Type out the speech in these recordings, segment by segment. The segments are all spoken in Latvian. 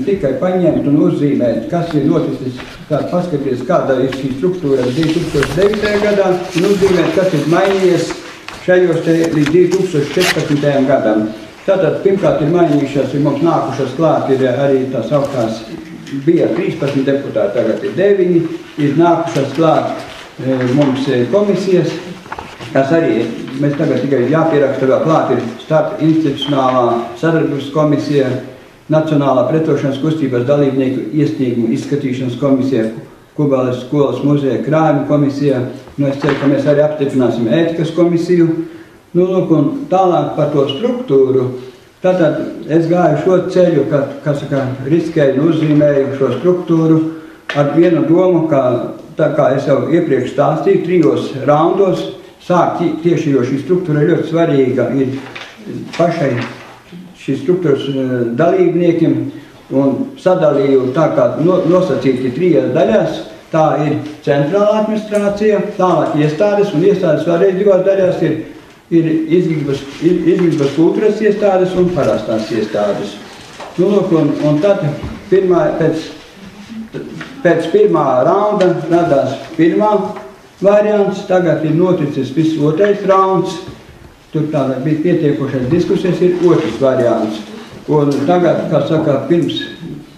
tikai paņemt un uzzīmēt, kas ir noticis, paskaties, kāda ir šī struktūra 2009. gadā, un uzzīmēt, kas ir mainījies šajos te līdz 2014. gadam. Tātad, pirmkārt, ir mainījušās, ir mums nākušas klāt, ir arī tās augstās, bija 13 deputāti, tagad ir 9, ir nākušas klāt mums komisijas, kas arī, mēs tagad tikai jāpieraksta vēl klāt, ir starp institucionālā sadarbības komisija, Nacionālā pretošanas kustības dalībnieku iesniegumu izskatīšanas komisija, Kubeles skolas muzeja krājuma komisija, es ceru, ka mēs arī apstiprināsim ētikas komisiju. Lūk, un tālāk par to struktūru, tātad es gāju šo ceļu, riskēju un uzzīmēju šo struktūru ar vienu domu, tā kā es jau iepriekš stāstīju, 3 raundos, sākt tieši, jo šī struktūra ir ļoti svarīga, ir pašai šīs struktūras dalībniekiem un sadalīju tā kā nosacīti 3 daļās. Tā ir centrālā administrācija, tālāk iestādes, un iestādes vēlreiz 2 daļās ir izglītības kultūras iestādes un parastās iestādes. Un tad pēc pirmā raunda radās pirmā variants, tagad ir noticis viss 2. rauns. Tur tādā bija pietiekošais diskusijas, ir 2. variants. Un tagad, kā saka, pirms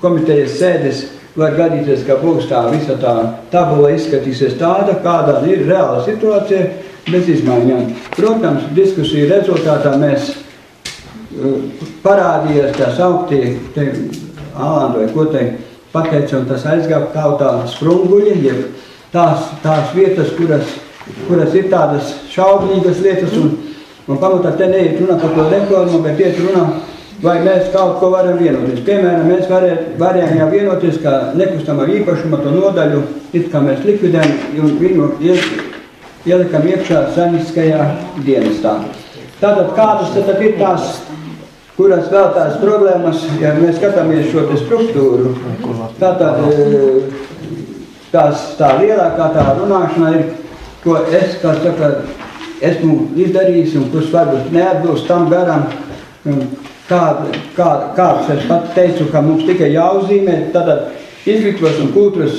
komitejas sēdes var gadīties, ka būs tā visa tā tabula izskatīsies tāda, kādā ir reāla situācija bez izmaiņām. Protams, diskusiju rezultātā mēs parādījās tās augtie, Alanda vai ko te pateica, un tas aizgāja tautā sprunguļi, jeb tās vietas, kuras ir tādas šaubīgas lietas, un pamatā te neiet runa par to reformu, bet iet runa, vai mēs kaut ko varam vienoties. Piemēram, mēs varējām jau vienoties, ka nekustamā īpašuma to nodaļu, it kā mēs likvidējam un viņu ielikam iekšā saimiskajā dienestā. Tātad kādas tad ir tās, kuras vēl tās problēmas, ja mēs skatāmies šo te struktūru, tātad tā lielākā tā runāšana ir, ko es, kā saka, esmu izdarījis un kurš varbūt neatbilst tam garam, kāds es pat teicu, ka mums tikai jāuzzīmē, tātad izglītības un kultūras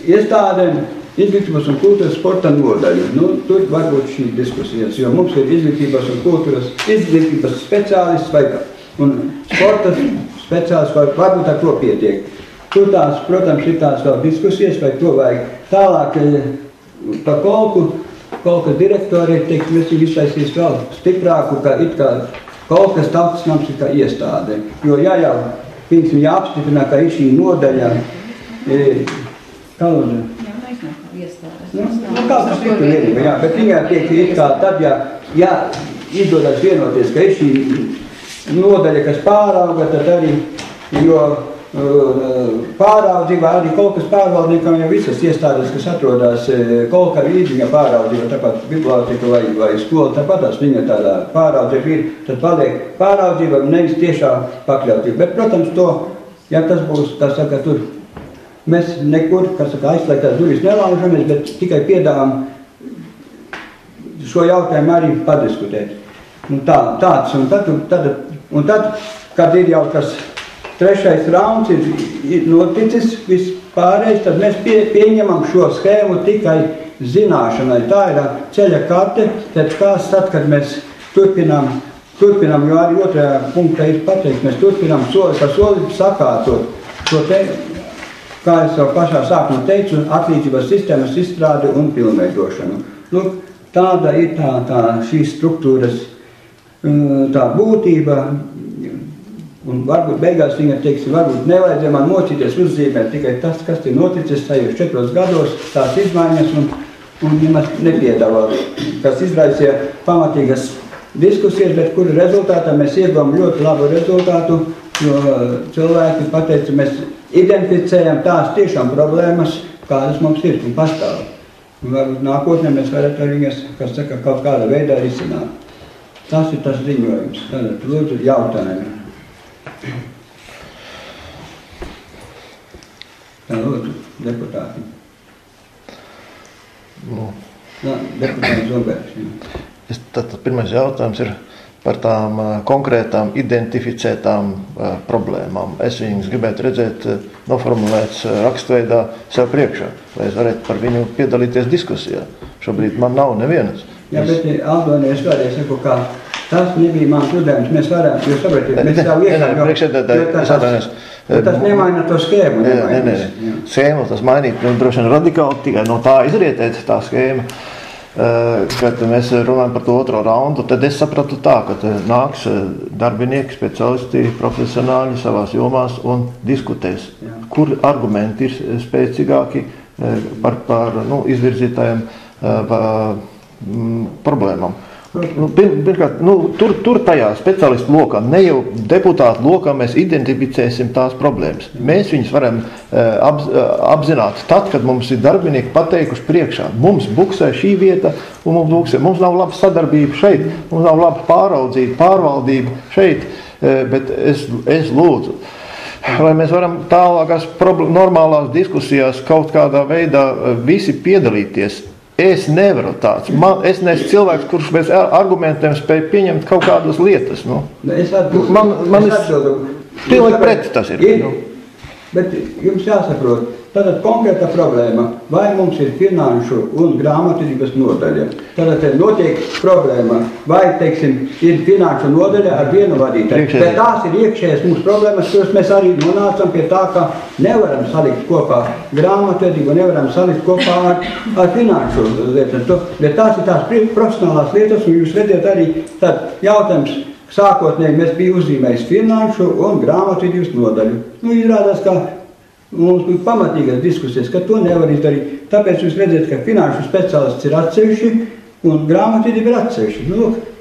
iestādēm, izglītības un kultūras sporta nodaļu. Tur varbūt šī diskusijas, jo mums ir izglītības un kultūras izglītības speciālists un sporta speciālists, varbūt ar to pietiek. Tur tās, protams, ir tās vēl diskusijas, vai to vajag tālāk par kolka direktori, teikt, mēs viņu iztaisīs vēl stiprāku, ka it kā kolkas tautas nams ir kā iestāde. Jo jau pirms viņa apstiprina, ka ir šī nodaļa, kā lūdzu? Kaut kas ir vienība, jā, bet viņā tiek it kā tad, ja izdodas vienoties, ka ir šī nodaļa, kas pārauga, tad arī, jo pāraudzībā arī kolkas pārvaldniekam jau visas iestādes, kas atrodas kolka vīdi, viņa pāraudzība, tāpat biblioteka vai skola, tāpatās viņa tādā pāraudzība ir, tad paliek pāraudzība, nevis tiešā pakļautība. Bet, protams, to, ja tas būs, kā saka, tur, mēs nekur, kā saka, aizslēgtās durvis nelaužamies, bet tikai piedāvām šo jautājumu arī padiskutēt. Tāds, un tad, kad ir jau tas 3. rauns ir noticis vispārējais, tad mēs pieņemam šo schēmu tikai zināšanai. Tā ir ceļa karte, tad kad mēs turpinām, jo arī 2. punktā ir pateikt, mēs turpinām soli pa soli sakārtot šo te, kā es jau pašā sākumā teicu, atlīdzības sistēmas izstrādi un pilnveidošanu. Lūk, tāda ir tā šīs struktūras tā būtība. Un varbūt beigās viņa teiks, varbūt nevajadzēja man mocīties uzzīmēt tikai tas, kas ir noticis tajos 4 gados, tās izmaiņas un nemaz nepiedāvā, kas izraisīja pamatīgas diskusijas, bet kuru rezultātā mēs ieguvām ļoti labu rezultātu, jo cilvēki pateica, mēs identificējam tās tiešām problēmas, kādas mums ir un pastāv. Un varbūt nākotnē mēs varētu arī viņas, kas saka, kaut kādā veidā risināt. Tas ir tas ziņojums. Tātad, lūdzu, jautājumi. Tā, lūdzu, deputāti. Deputāti Zobērs. Tātad pirmais jautājums ir par tām konkrētām identificētām problēmām. Es viņus gribētu redzēt noformulēts rakstveidā sev priekšā, lai es varētu par viņu piedalīties diskusijā. Šobrīd man nav nevienas. Jā, bet Aldoni, es vēlreiz saku, ka tas nebija mans uzdevums. Mēs varam, jūs saprotiet, mēs savu iekšā, tas nemaina to skēmu. Nē. Skēmu tas mainīt, droši vien radikāli tikai no tā izrietēt tā skēma. Kad mēs runājam par to otro raundu, tad es sapratu tā, ka nāks darbinieki, speciālisti, profesionāļi savās jomās un diskutēs, kur argumenti ir spēcīgāki par izvirzītājiem problēmām. Pirmkārt, tur tajā speciālistu lokā, ne jau deputātu lokā mēs identificēsim tās problēmas. Mēs viņus varam apzināt tad, kad mums ir darbinieki pateikuši priekšā. Mums buksē šī vieta un mums buksē. Mums nav laba sadarbība šeit, mums nav laba pārvaldība šeit, bet es lūdzu, lai mēs varam tālākās normālās diskusijās kaut kādā veidā visi piedalīties. Es nevaru tāds. Es neesmu cilvēks, kurš bez argumentiem spēj pieņemt kaut kādas lietas. Es atbildu. Pilnīgi pret tas ir. Bet jums jāsaprot, tātad konkrēta problēma, vai mums ir finanšu un grāmatvedības nodaļa. Tātad notiek problēma, vai, teiksim, ir finanšu nodaļa ar vienu vadītāju. Bet tās ir iekšējas mūsu problēmas, kuras mēs arī nonācam pie tā, ka nevaram salikt kopā grāmatvedību, nevaram salikt kopā ar finanšu lietas. Bet tās ir tās profesionālās lietas, un jūs redzat arī tad jautājums, sākotnēji mēs bija uzzīmējis finanšu un grāmatvedības nodaļu. Izrādās, ka mums bija pamatīgas diskusijas, ka to nevar izdarīt. Tāpēc jūs redzat, ka finanšu speciālists ir atsevišķi un grāmatvedība ir atsevišķi.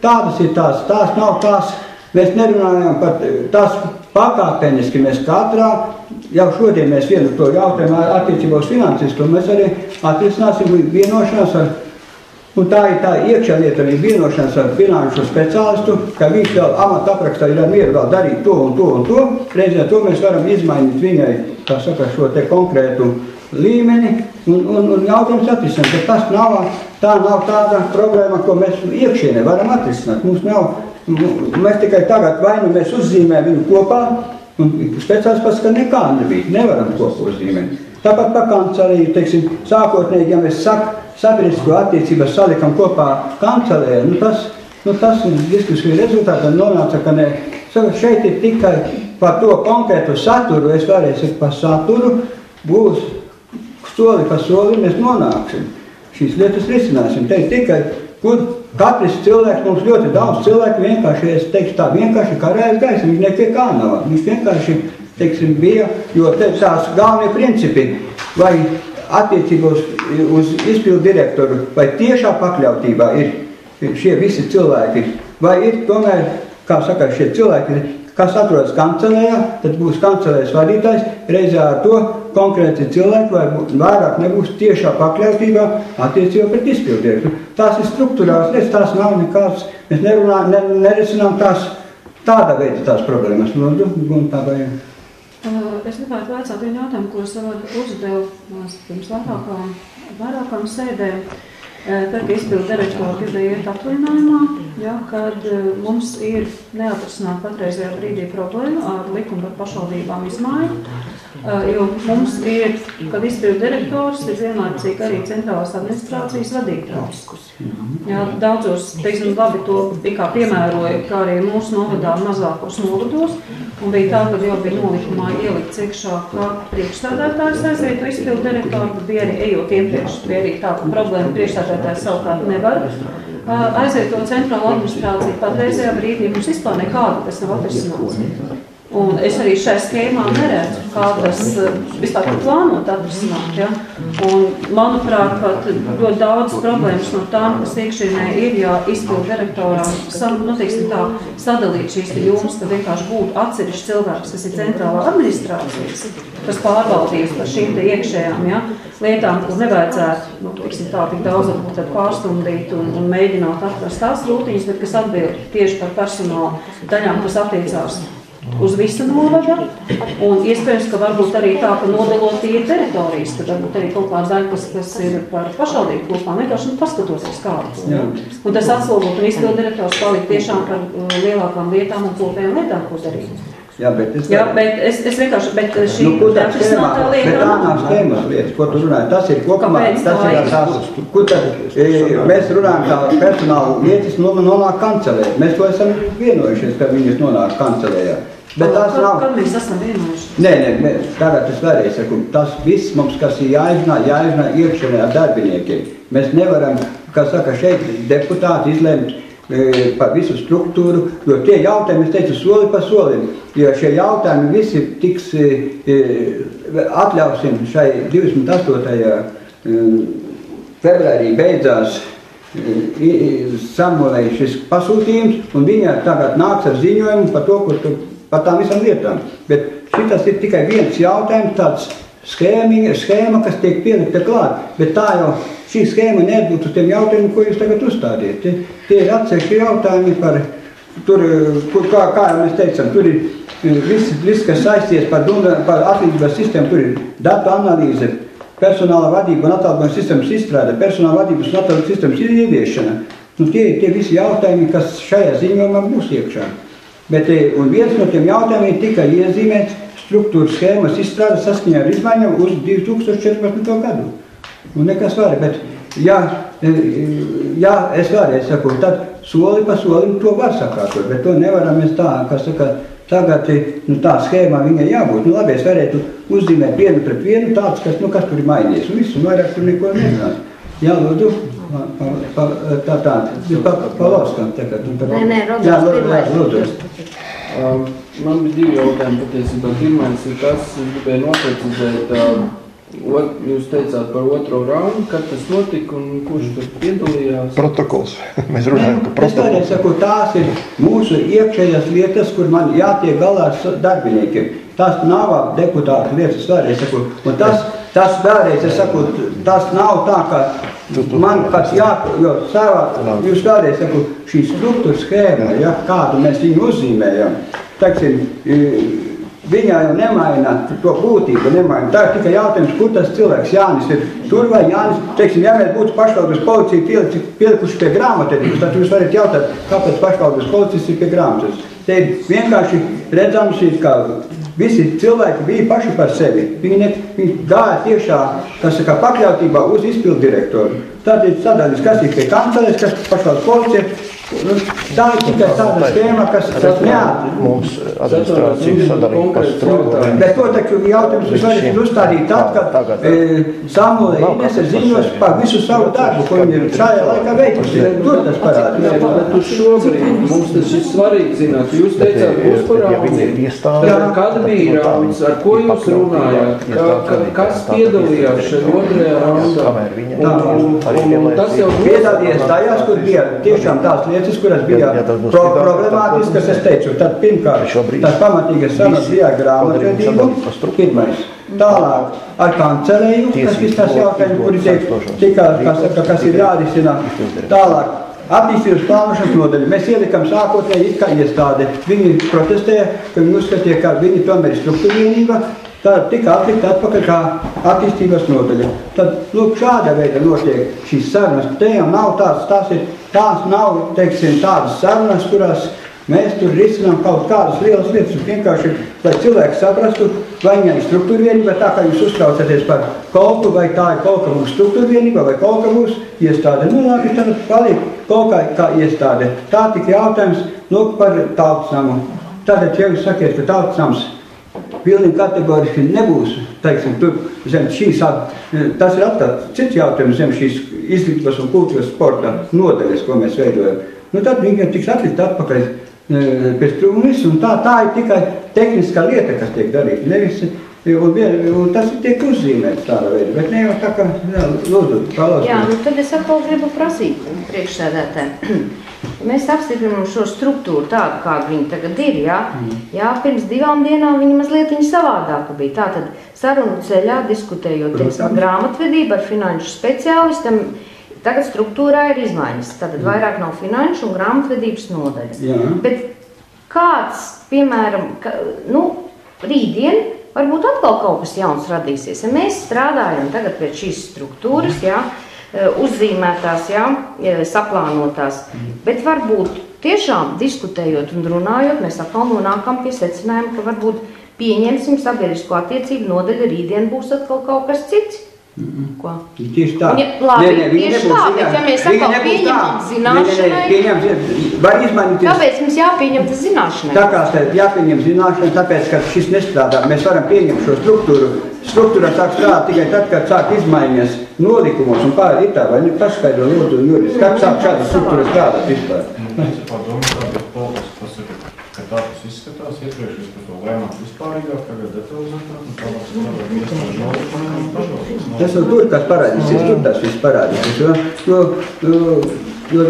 Tādas ir tās nav tās, mēs nerunājam par tās pakāpeniski, mēs katrā, jau šodien mēs vienu to jautājumu attiecībā uz finansistu, mēs arī atrisināsim vienošanās ar. Un tā ir tā iekšā lieta, arī vienošanās ar finanšu speciālistu, ka viņš vēl amata aprakstā ir ar mieru vēl darīt to un to un to. Reizē to mēs varam izmainīt viņai, kā saka, šo te konkrētu līmeni un jautājums atrisināt. Bet tas tā nav tāda problēma, ko mēs iekšienē varam atrisināt. Mēs tikai tagad vai nu mēs uzzīmējam viņu kopā, un speciālists pats, ka nekā nebija, nevaram kopā uzzīmēt. Tāpat pa kancelēju, teiksim, sākotnēji, ja mēs sabiedrisko attiecības salikam kopā kancelē, tas diskusiju rezultātā nonāca, ka ne, šeit ir tikai par to konkrētu saturu, es vēlreiz saku par saturu, būs soli pa soli mēs nonāksim. Šīs lietas risināsim. Te ir tikai, kur katrs cilvēks, mums ļoti daudz cilvēku vienkārši, es teikšu tā, vienkārši karājas gaisa, viņš nekie kā nav. Viņš vienkārši, teiksim, bija, jo tās galvenie principi, vai attiecībos uz izpildu direktoru, vai tiešā pakļautībā ir šie visi cilvēki, vai ir tomēr, kā saka, šie cilvēki, kas atrodas kancelējā, tad būs kancelējas vadītājs, reizē ar to konkrēti cilvēki, vai vairāk nebūs tiešā pakļautībā attiecībā pret izpildu direktoru. Tās ir struktūrās lietas, tās nav nekāds, mēs nerisinām tās tāda veida tās problēmas. Es gribētu vaicāt vienu jautājumu, ko es uzdevu pirms vairākām sēdēm. Tad, kad izpildu direktori gribēja iet atvaļinājumā, kad mums ir neatrisināta patreizajā brīdī problēma ar likumu par pašvaldībām izmaiņu, jo mums ir, kad izpildu direktors ir vienlaicīgi arī centrālās administrācijas vadītājs. Daudzos, teiksim, labi to kā piemēroja, kā arī mūsu novadā mazākos novados, un bija tā, ka jau bija nolikumā ielikts iekšā, kā priekšstādātājs aizvieto izpildu direktoru, bet bija arī ejot iepriekš, bija arī tā problēma priekšstādātājs savukārt nevar aizvietot centrālo administrāciju. Patreizajā brīdī mums vispār nekāda tas nav atrisināts. Un es arī šajā schēmā neredzu, kā tas vispār plānot atrisināt. Un, manuprāt, pat ļoti daudz problēmas no tām, kas iekšienē ir, ja izpildu direktorām sadalīt šīs jomas, ka vienkārši būtu atsevišķi cilvēks, kas ir centrālā administrācijas, kas pārvaldīs par šīm te iekšējām lietām, kur nevajadzētu tik daudz pārstundīt un mēģināt atrast tās rūtiņas, bet kas atbild tieši par personāla daļām, kas attiecās uz visu novada, un iespējams, ka varbūt arī tā, ka nodalot tie teritorijas, ka varbūt arī kaut kāda daļa, kas ir par pašvaldību kopām, vienkārši paskatoties kādu. Un tas atslogot un izpildu direktors palikt tiešām par lielākām lietām un kopējām lietām, ko darīt. Jā, bet es vienkārši, bet šī definitā lieta... Bet tā nav schēmas lietas, ko tu runāji. Tas ir kopumā, tas ir tās, kur tad mēs runājam tā personāla lietas nonāk kancelē. Mēs to esam vienojušies, ka viņas nonāk kancelējā. Bet tās nav... Kad mēs esam vienojušies? Nē, tagad es vēlreiz saku, tas viss mums, kas ir jāizrunā iekšienē ar darbiniekiem. Mēs nevaram, kā saka, šeit deputāti izlemt par visu struktūru, jo tie jautājumi, es teicu, soli pa solim, jo šie jautājumi visi tiks atļausim šai 28. februārī beidzās Samuelai šis pasūtījums, un viņa tagad nāks ar ziņojumu par to, par tām visam lietām. Bet šitas ir tikai viens jautājums, tāds schēma, kas tiek pielikta klāt, bet tā jau šī schēma neatbūt uz tiem jautājumiem, ko jūs tagad uzstādiet. Tie ir atsevišķi jautājumi par, kā jau mēs teicam, tur ir viss, kas saisties par atlīdzības sistēmu, tur ir datu analīze, personāla vadība un atalgojuma sistēmas izstrāde, personāla vadības un atalgojuma sistēmas ieviešana. Tie visi jautājumi, kas šajā ziņojumā būs iekšā. Un viens no tiem jautājumiem tikai iezīmēts struktūras schēmas izstrāde saskaņā ar izmaiņām uz 2014. gadu. Un nekas var, bet ja es vēlreiz saku, tad soli pa solim to var sakārtot, bet to nevaram mēs tā, kā saka, tagad tā schēmā viņai jābūt. Labi, es varētu uzzīmēt vienu pret vienu tāds, kas tur ir mainījies, un visu vairāk tur neko nezināt. Jā, lūdzu, Palovskam tagad. Nē, Rodžers pirmais. Man bija divi jautājumi patiesībā. Pirmais ir tas, es gribēju noprecizēt, jūs teicāt par otro raundu, kad tas notika un kurš tur piedalījās? Protokols. Mēs runājam, ka protokols. Es tādēļ saku, tās ir mūsu iekšējās lietas, kur man jātiek galā ar darbiniekiem. Tas nav deputātu lietas, vēlreiz saku. Un tas vēlreiz, es saku, tas nav tā, ka man pats jo jūs vēlreiz saku, šī struktūra schēma, kādu mēs viņu uzzīmējam, teiksim, viņā jau nemaina to būtību, nemaina. Tā ir tikai jautājums, kur tas cilvēks Jānis ir. Tur vai Jānis, teiksim, ja mēs būtu pašvaldības policija pielikuši pie grāmatvedības, tad jūs varat jautāt, kāpēc pašvaldības policijas ir pie grāmatvedības. Te ir vienkārši redzams, ka visi cilvēki bija paši par sevi. Viņi gāja tiešā, kas saka, pakļautībā uz izpildu direktoru. Tad ir sadaļas, kas ir pie kancelēs, kas pašvaldības policija. Tā ir tikai tāda schēma, kas neatļauj. Mums administrācija sadalīja pa struktūrām. Bet to taču jautājums jūs varat uzstādīt tad, kad Samuela Inese ziņos par visu savu darbu, ko viņi ir šajā laikā veikusi. Tur tas parādīs. Bet uz šobrīd mums tas ir svarīgi zināt. Jūs teicāt, būs par rauns. Kad bija rauns? Ar ko jūs runājāt? Kas piedalījās šeit otrajā raundā? Piedalījās tajās, kur bija tiešām tās lietas, kuras bija problemātiskas, es teicu, tad pirmkārt, tās pamatīgas sanas bija grāmatvedību, pirmais. Tālāk ar kancelēju, kas viss tās jautājumi, kuri tika, kas ir jārisina. Tālāk attīstības plānošanas nodaļa. Mēs ielikam sākotnēji it kā iestāde. Viņi protestēja, ka viņi uzskatīja, ka viņi tomēr ir struktūrvienība. Tad tika atlikta atpakaļ kā attīstības nodaļa. Tad, lūk, šāda veida notiek šīs sarunas. Te jau nav tās nav, teiksim, tādas sarunas, kurās mēs tur risinām kaut kādas lielas lietas. Vienkārši, lai cilvēki saprastu, vai viņai ir struktūrvienība, tā kā jūs uztraucaties par kolku, vai tā ir kolka mūsu struktūrvienība, vai kolka mūsu iestāde. Labi, tad paliek kolkā kā iestāde. Tā tik jautājums, lūk, par tautsnamu. Tātad, ja jūs sakiet, ka tautsnams pilnīgi kategoriski nebūs, teiksim, tur zem šīs, tas ir atkal cits jautājums zem šīs izglītības un kultūras sporta nodaļas, ko mēs veidojam. Tad viņi tiks atlikt atpakaļ pēc trūmis, un tā ir tikai tehniskā lieta, kas tiek darīta. Nevis, un tas tiek uzzīmēts tāda veida, bet ne jau tā kā, lūdzu, Palovskam. Jā, tad es atkal gribu prasīt priekšsēdētājiem. Mēs apstiprinām šo struktūru tādu, kāda viņa tagad ir, jā, pirms 2 dienām viņa mazliet savādāka bija. Tātad sarunu ceļā diskutējot, teiksim, grāmatvedību ar finanšu speciālistam, tagad struktūrā ir izmaiņas. Tātad vairāk nav finanšu un grāmatvedības nodaļas. Jā. Bet kāds, piemēram, rītdien varbūt atkal kaut kas jauns radīsies. Ja mēs strādājam tagad pēc šīs struktūras, uzzīmētās, saplānotās, bet varbūt tiešām diskutējot un runājot, mēs atkal nonākam pie secinājuma, ka varbūt pieņemsim sabiedrisko attiecību nodaļu, rītdien būs atkal kaut kas cits. Ko? Tieši tā. Labi, tieši tā, bet ja mēs atkal pieņemam zināšanai, var izmainīties. Kāpēc mums jāpieņem tas zināšanai? Tā kā jāpieņem zināšanai, tāpēc, ka šis nestrādā. Mēs varam pieņemt šo struktūru. Struktūra sāk strādāt tikai tad, kad sāk izmaiņas nolikumos un pārēj tā, vai paskaidro lūdzu juristi. Kad sāk šāda struktūra strādāt vispār? Mēs padomā, bet polkas pasaka, ka tā tas izskatās, iepriekš es par to lēmāt vispārīgāk, tagad detalizētāk, un tālāk strādāt iestāžu nolikumiem un padomā. Tas tur kas parādīsies, tur tas viss parādīsies, jo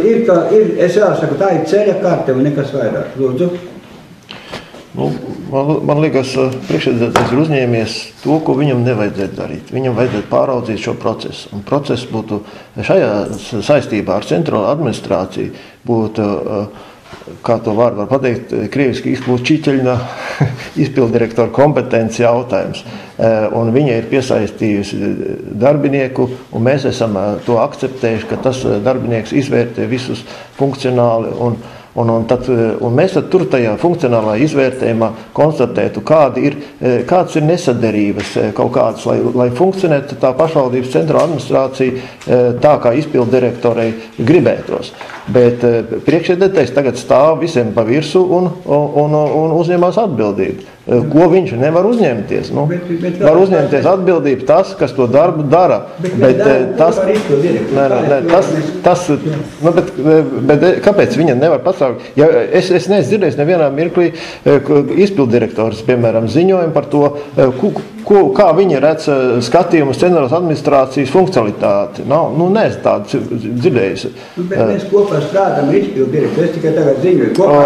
es jāsaku, tā ir ceļa karte un nekas vairāk. Lūdzu. Man liekas, priekšsēdētājs ir uzņēmies to, ko viņam nevajadzētu darīt. Viņam vajadzētu pāraudzīt šo procesu. Un process būtu šajā saistībā ar centrālo administrāciju, būtu, kā to var pateikt, krieviski izplūst Čiķeļna izpildirektora kompetenci jautājums. Un viņa ir piesaistījusi darbinieku, un mēs esam to akceptējuši, ka tas darbinieks izvērtē visus funkcionāli un mēs tad tur tajā funkcionālā izvērtējumā konstatētu, kāds ir nesaderības kaut kādas, lai funkcionētu tā pašvaldības centrāla administrācija tā, kā izpildu direktorei gribētos. Bet priekšsēdētājs tagad stāv visiem pa virsu un uzņemās atbildību. Ko viņš nevar uzņemties? Var uzņemties atbildību tas, kas to darbu dara. Bet kāpēc viņa nevar pastāvēt? Ja es neesmu dzirdējis nevienā mirklī izpildirektors, piemēram, ziņojumu par to, kā viņi redz skatījumu uz centrālās administrācijas funkcionalitāti. Neesmu tādu dzirdējis. Bet mēs kopā strādājam ar izpildirektoru. Es tikai tagad ziņoju. Kopā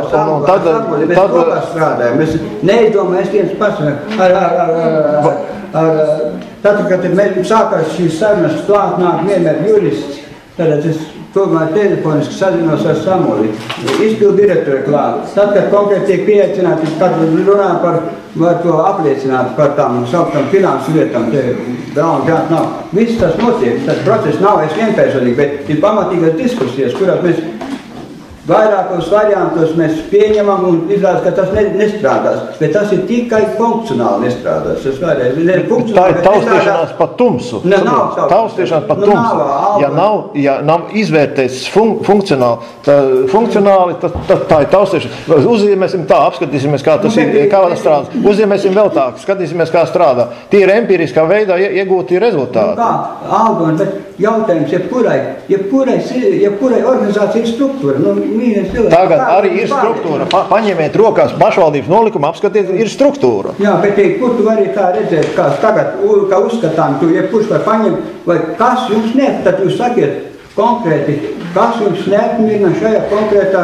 strādājam. Mēs neizdomājam viens pats. Tad, kad mēs sākās šīs sarunas, klāt nāk vienmēr jurists. Tad es tomēr telefoniski sazinos ar Samuli. Izpildirektori klāt. Tad, kad konkrēti tiek pieaicināti, kad runā var to apliecināt par tām sauktām finansu lietām, nav. Viss tas notiek, tas process nav vienpersonīgi, bet ir pamatīgas diskusijas, kurās mēs vairākos variantos mēs pieņemam un izrādās, ka tas nestrādās, bet tas ir tikai funkcionāli nestrādās. Tā ir taustīšanās pa tumsu. Taustīšanās pa tumsu. Ja nav izvērtēts funkcionāli, tad tā ir taustīšanās. Uzzīmēsim tā, apskatīsimies, kā tas ir, kā tas strādā. Uzzīmēsim vēl tā, skatīsimies, kā strādā. Tie ir empiriskā veidā iegūti rezultāti. Algon, bet jautājums, jebkurai organizācija ir struktūra. Tagad arī ir struktūra. Paņemiet rokās pašvaldības nolikumu, apskatiet, ir struktūra. Jā, bet kur tu vari tā redzēt, kā tagad, kā uzskatām, tu jebkurš var paņemt, vai kas jums neapmierina, tad jūs sakiet konkrēti, kas jums neapmierina šajā konkrētā,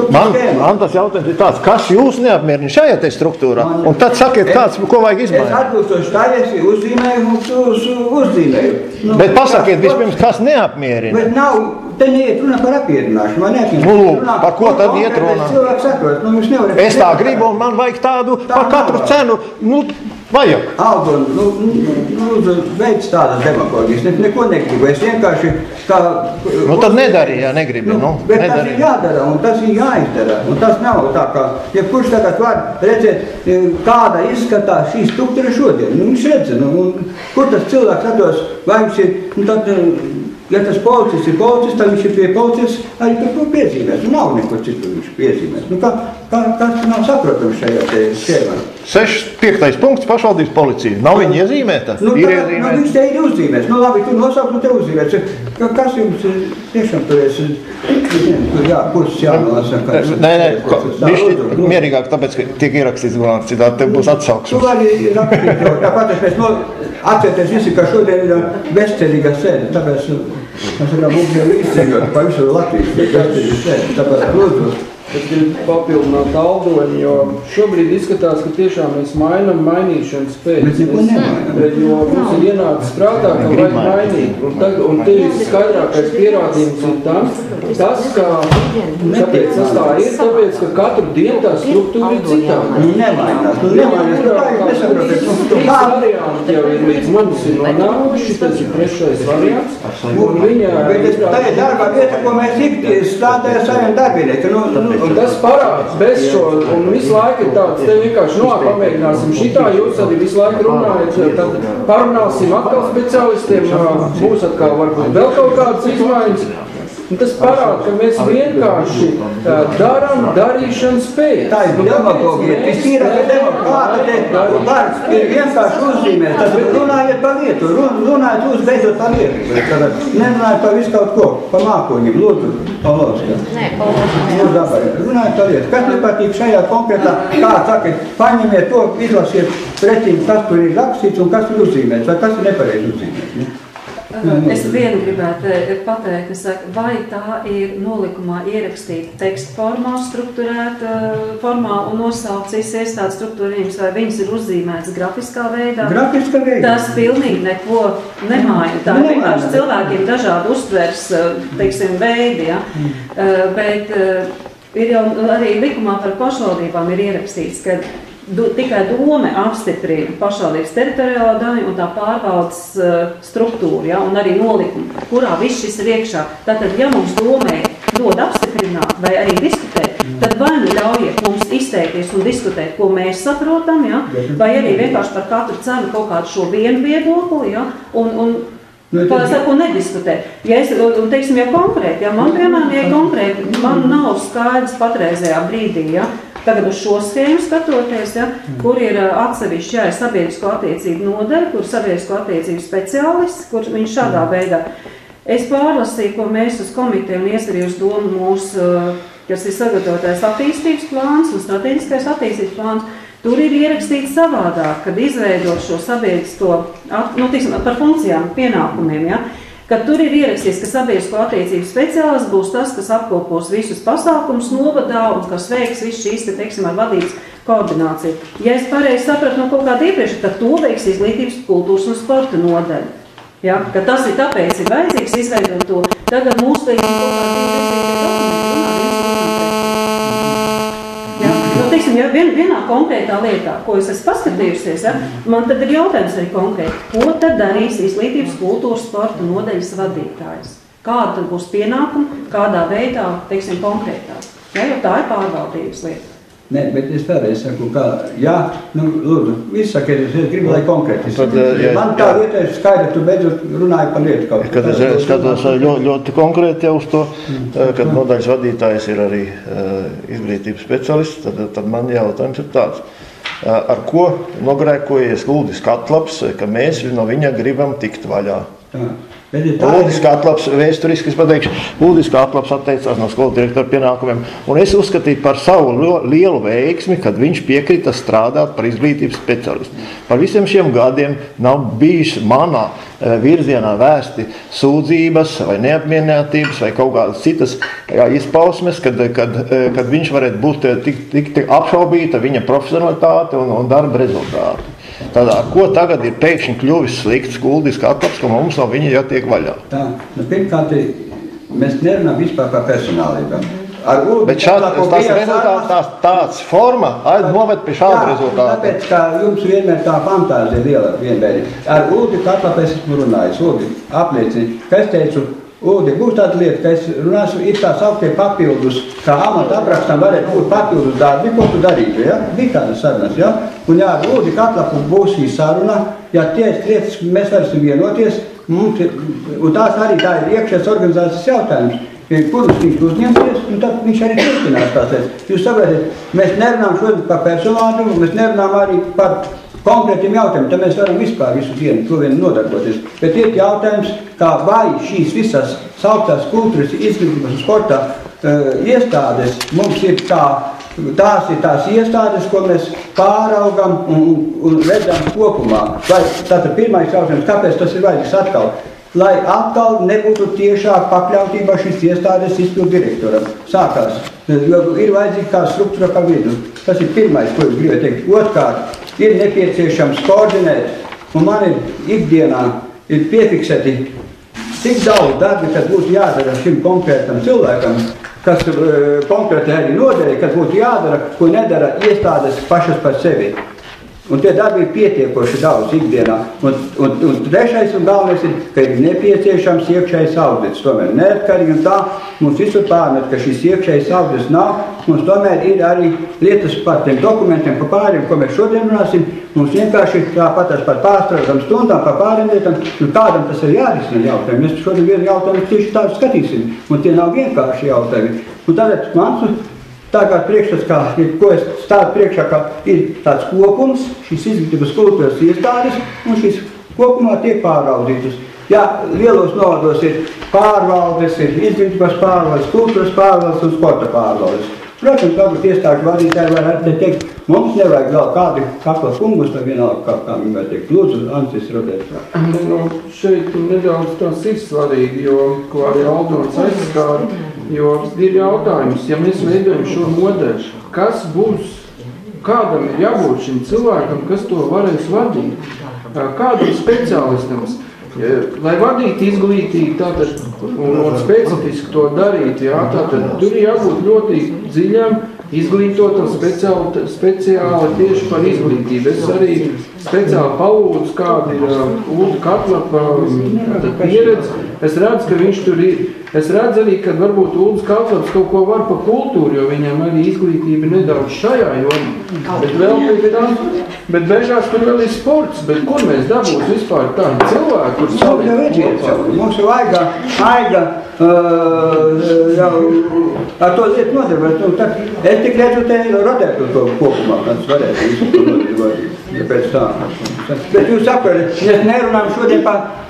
Man tas jautājums ir tāds, kas jūs neapmierina šajā te struktūrā? Un tad sakiet, ko vajag izmainīt. Es atbilstoši taļiesi uzzīmēju uz uzzīmēju. Bet pasakiet vispirms, kas neapmierina. Bet nav, te neiet runa par apmierināšanu, vai neapmierināšanu. Par ko tad iet runa? Cilvēks saprot, es tā gribu, un man vajag tādu par katru cenu, vajag. Algon, veids tādas demagogijas, neko negribu, es vienkārši tā... tad nedari, ja negribi, Bet tas ir jādara, un tas ir jāizdara, un tas nav tā kā, ja kurš tagad var redzēt, kāda izskatās šī struktūra šodien, viņš redz, kur tas cilvēks atdos, vai viņš ir, tad, ja tas policists ir policists, tad viņš ir pie policists arī par to piezīmēs, nav neko citu viņš piezīmēs. Kas nav saprotams šajā schēmā? 5. punkts pašvaldības policija. Nav viņa iezīmēta? Ir iezīmēta. Viņš te ir uzzīmēts. Labi, tu nosauc un te uzzīmēts. Kas jums tiešām turēs, kursus jānolasa? Nē, mierīgāk, tāpēc, ka tiek ierakstīts gulāns, citādi te būs atsauksmes. Tu vari rakstīt, tāpat mēs atcerēties visi, ka šodien ir bezcerīga sēde, tāpēc mēs mums jau izceļot pa visu Latvijas bezcerīga sēde, tāpēc lūdzu. Es gribu papildināt Aldoni, jo šobrīd izskatās, ka tiešām mēs mainīšanas pēc. Mēs neko nemainām. Jo mums ir ienācis prātā, ka vajag mainīt. Un te ir skaidrākais pierādījums ir tam, tas, kāpēc tas tā ir, tāpēc, ka katru dienu tā struktūra ir citāda. Nemainās. Trīs varianti jau ir līdz mums ir nonākuši, tas ir trešais variants. Tā ir darba vieta, ko mēs ikdienas strādājam saviem darbinieki. Un tas parāds bez šo, un visu laiku ir tāds, te vienkārši pamēģināsim šitā, jūs arī visu laiku runājat, tad parunāsim atkal speciālistiem, būs atkal varbūt vēl kaut kādas izmaiņas. Un tas parāda, ka mēs vienkārši darām darīšanu spēju. Tā ir demagogija. Tas ir demokrāta, vārds ir vienkārši uzzīmēs. Tad runājiet par lietu, runājiet beidzot par lietu. Nerunājiet par visu kaut ko, par mākoņiem. Lūdzu, Paulovs. Nē, Paulovs. Runājiet par lietu. Kas nepatīk šajā konkrētā, kā saka, paņemiet to, izlasiet pretīm, kas tur ir rakstīts un kas ir uzzīmēts, vai kas ir nepareizi uzzīmēts. Es vienu gribētu pateikt, vai tā ir nolikumā ierakstīta teksta formā, strukturēta formā un nosaukts iestādes struktūrījums, vai viņas ir uzzīmētas grafiskā veidā. Grafiskā veidā. Tas pilnīgi neko nemaina. Tā ir vienkārši cilvēkiem dažādi uztvers, teiksim, veidi, ja? Bet ir jau arī likumā par pašvaldībām ir ierakstīts, ka tikai dome apstiprina pašvaldības teritoriālo daļu un tā pārvaldes struktūru, ja, un arī nolikumu, kurā viss šis ir iekšā. Tātad, ja mums domē dod apstiprināt vai arī diskutēt, tad vai nu ļaujiet mums izteikties un diskutēt, ko mēs saprotam, ja, vai arī vienkārši par katru cenu kaut kādu šo vienu viedokli, ja, un kā es saku, nediskutēt. Ja es, teiksim, ja konkrēti, ja man, piemēram, ja konkrēti, man nav skaidrs patreizējā brīdī, ja, tagad uz šo schēmu skatoties, ja, kur ir atsevišķi, ja, sabiedrisko attiecību nodaļa, kur sabiedrisko attiecību speciālists, kur viņš šādā veidā. Es pārlasīju, ko mēs uz komiteju un iesvarīju uz domu mūsu, kas ir sagatavotais attīstības plāns un strateģiskais attīstības plāns. Tur ir ierakstīts savādāk, kad izveidot šo sabiedrisko, tiksim, par funkcijām, pienākumiem, ja, kad tur ir ierakstīts, ka sabiedrisko attiecību speciālists būs tas, kas apkopos visus pasākumus novadā un kas veiks visu šīs, teiksim, ar vadības koordināciju. Ja es pareizi sapratu no kaut kāda iepriekš, tad to veiks izglītības, kultūras un sporta nodaļa. Ja, ka tas ir tāpēc ir vajadzīgs izveidot to. Tagad mūsu teiksim kaut kādā ja, vienā konkrētā lietā, ko es esmu paskatījusies, ja, man tad ir jautājums arī konkrēti, ko tad darīs izglītības, kultūras, sporta nodaļas vadītājs? Kāda tad būs pienākuma, kādā veidā, teiksim, konkrētāk? Ja, jo tā ir pārvaldības lieta. Nē, bet es vēlreiz saku, ka, jā, lūdzu, viss saka, es gribu, lai konkrēti. Man tā vieta ir skaidra, tu beidzot runāji par lietu kaut. Kad es skatos ļoti konkrēti jau uz to, kad nodaļas vadītājs ir arī izglītības specialists, tad man jautājums ir tāds. Ar ko nogrēkojies Lūdis Katlaps, ka mēs no viņa gribam tikt vaļā? Lūdis Katlaps, vēsturiski es pateikšu, Lūdis Katlaps atteicās no skolu direktora pienākumiem, un es uzskatīju par savu lielu veiksmi, kad viņš piekrita strādāt par izglītības speciālistu. Par visiem šiem gadiem nav bijis manā virzienā vērsti sūdzības vai neapmierinātības vai kaut kādas citas izpausmes, kad viņš varētu būt tik apšaubīta viņa profesionalitāte un darba rezultāti. Tad, ko tagad ir pēkšņi kļuvis slikts Lūdis Katlaps, ka mums no viņa jātiek vaļā? Tā, pirmkārt, mēs nerunājam vispār par personālībām. Bet tas rezultāts, tāds forma, noved pie šāda rezultāta. Tāpēc, ka jums vienmēr tā fantāzija liela vienmēr. Ar Lūdi Katlapu es esmu runājis, Lūdi apliecini, ka es teicu, Lūdi, būs tāda lieta, ka es runāšu, ir tā sauktie papildus, kā amata aprakstam varētu būt papildus darbi, ko tu darītu, ja? Bija tādas sarunas, ja? Un jā, Lūdi Katlapu būs šī saruna, ja tieši lietas mēs varēsim vienoties, un tās arī tā ir iekšējās organizācijas jautājums. Kurus viņš uzņemsies, un tad viņš arī turpinās tās lietas. Jūs saprotat, mēs nerunājam šodien par personālu, mēs nerunājam arī par konkrētiem jautājumiem, tad mēs varam vispār visu dienu to vien nodarboties. Bet ir jautājums, kā vai šīs visas sauktās kultūras, izglītības un sportā iestādes mums ir tās ir tās iestādes, ko mēs pāraugam un redzam kopumā. Vai tātad pirmais jautājums, kāpēc tas ir vajadzīgs atkal? Lai atkal nebūtu tiešā pakļautībā šīs iestādes izpildu direktoram. Sākās, jo ir vajadzīga kā struktūra pa vidu. Tas ir pirmais, ko es gribēju teikt. Otrkārt, ir nepieciešams koordinēt, un man ir ikdienā ir piefiksēti tik daudz darbi, kad būtu jādara šim konkrētam cilvēkam, kas konkrēti arī nodeļa, kas būtu jādara, ko nedara iestādes pašas par sevi. Un tie darbi ir pietiekoši daudz ikdienā. Un trešais un galvenais ir, ka ir nepieciešams iekšējais audits. Tomēr neatkarīgi un tā mums visur pārmet, ka šis iekšējais audits nav. Mums tomēr ir arī lietas par tiem dokumentiem, par pāriem, ko mēs šodien runāsim. Mums vienkārši tāpat par pārstrādām stundām, par pāriem lietām. Un kādam tas ir jārisina jautājumi. Mēs šodien vienu jautājumu tieši tādu skatīsim. Un tie nav vienkārši jautājumi. Un tāpēc mans tā kā priekšstats, ko es stādu priekšā, ka ir tāds kopums, šīs izglītības kultūras iestādes, un šīs kopumā tiek pārvaldītas. Jā, lielos novados ir pārvaldes, ir izglītības pārvaldes, kultūras pārvaldes un sporta pārvaldes. Protams, varbūt iestāžu vadītāji varētu teikt, mums nevajag vēl kādi kaklas kungus, vai vienalga, kā viņi var teikt, lūdzu, Ancis Rodēs. Šeit nedaudz tas ir svarīgi, jo, ko arī Aldons aizskāra, jo ir jautājums, ja mēs veidojam šo modeļu, kas būs, kādam ir jābūt šim cilvēkam, kas to varēs vadīt, kādam speciālistam, lai vadītu izglītību tātad, un specifiski to darīt, jā, tātad tur ir jābūt ļoti dziļam, izglītotam speciāli tieši par izglītību. Es arī speciāli palūdzu, kāda ir Ulda Katlapa pieredze. Es redzu, ka viņš tur ir. Es redzu arī, ka varbūt Uldas Katlaps kaut ko var par kultūru, jo viņam arī izglītība nedaudz šajā jomā. Bet vēl pēc tam, bet beigās tur vēl ir sports, bet kur mēs dabūs vispār tādu cilvēku, kur savu? Mums ir aiga jau ar to lietu nodarbēt. Es tik redzu te rodētu to kopumā, kāds varētu visu to nodarbēt pēc tā. Bet jūs saprotat, mēs nerunājam šodien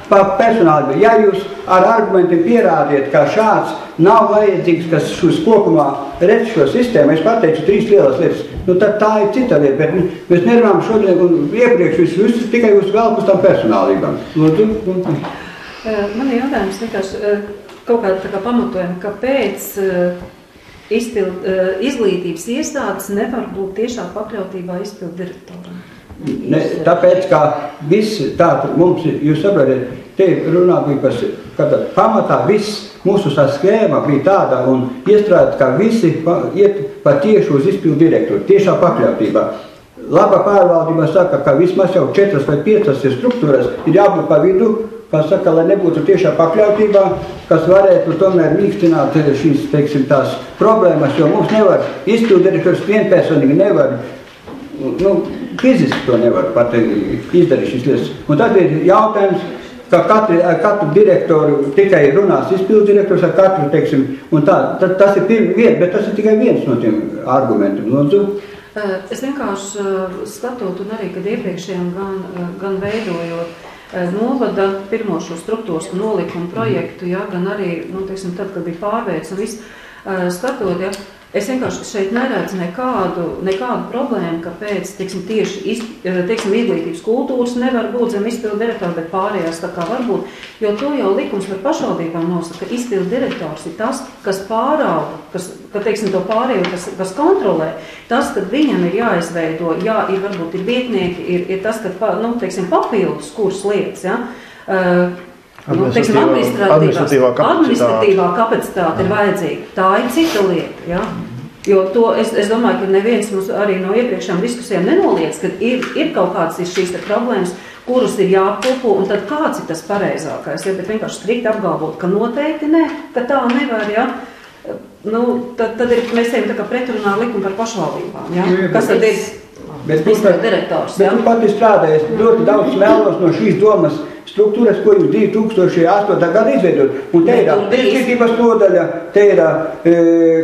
par personālu. Ja jūs ar argumentiem pierādiet, ka šāds nav vajadzīgs, kas šos kopumā redz šo sistēmu, es pateicu 3 lielas lietas, nu tad tā ir cita lieta, bet mēs nerunājam šodien un iepriekš visu tikai uz galvu uz tām personālībām. Man ir jautājums vienkārši kaut kāda tā kā pamatojuma, kāpēc izglītības iestādes nevar būt tiešā pakļautībā izpildu direktoram? Ne, tāpēc, ka viss tātad mums, jūs saprotat, te runā bija par, ka pamatā viss mūsu schēma bija tāda un iestrādāt, ka visi iet pa tieši uz izpildu direktoru, tiešā pakļautībā. Laba pārvaldība saka, ka vismaz jau 4 vai 5 struktūras ir jābūt pa vidu, kā saka, lai nebūtu tiešā pakļautībā, kas varētu tomēr mīkstināt šīs, teiksim, tās problēmas, jo mums nevar izpildu direktors vienpersonīgi nevar, fiziski to nevar pat izdarīt šīs lietas. Un tad ir jautājums, ka katru direktoru tikai runās izpildu direktors ar katru, teiksim, un tā, tas ir viena, bet tas ir tikai viens no tiem argumentiem. Lūdzu. Es vienkārši skatot un arī, kad iepriekšējiem gan veidojot novada pirmo šo struktūras nolikumu projektu, ja, gan arī, teiksim, tad, kad bija pārveids un viss, skatot, ja, es vienkārši šeit neredzu nekādu problēmu, kāpēc, teiksim, tieši izglītības kultūras nevar būt zem izpildu direktora, bet pārējās tā kā var būt, jo to jau likums par pašvaldībām nosaka, ka izpildu direktors ir tas, kas pārauga, teiksim, to pārējo, kas kontrolē, tas, kad viņam ir jāizveido, varbūt ir vietnieki, ir tas, ka, teiksim, papildus kurs lietas, ja, administratīvā kapacitāte ir vajadzīga. Tā ir cita lieta. Ja? Jo to, es domāju, ka neviens mums arī no iepriekšējām diskusijām nenoliedz, ka ir kaut kādas šīs problēmas, kuras ir jāapkopo, un tad kāds ir tas pareizākais. Ja? Bet vienkārši strikt apgalvot, ka noteikti ne, ka tā nevar. Ja? Tad mēs ejam tā kā pretrunā likumu par pašvaldībām. Ja? Kas tad ir izpildu direktors? Bet tu pati strādājies ļoti daudz mēlos no šīs domas struktūras, ko jūs 2008. Gada izveidot. Un te ir izglītības nodaļa, te ir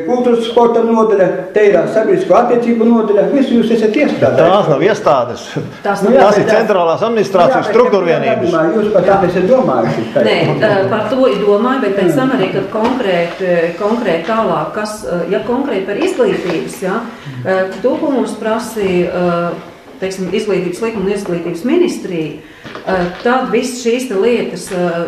kultūras sporta nodaļa, te ir sabiedrisko attiecību nodaļa. Visu jūs esat iestrādājis. Tās nav iestādes. Tās ir centrālās administrācijas struktūra vienības. Jūs par tām esat domājuši. Nē, par to ir domāju, bet pēc tam arī, kad konkrēti tālāk, ja konkrēti par izglītības, ja, to, ko mums prasīja, teiksim, izglītības likuma un izglītības ministrija, tad viss šīs lietas,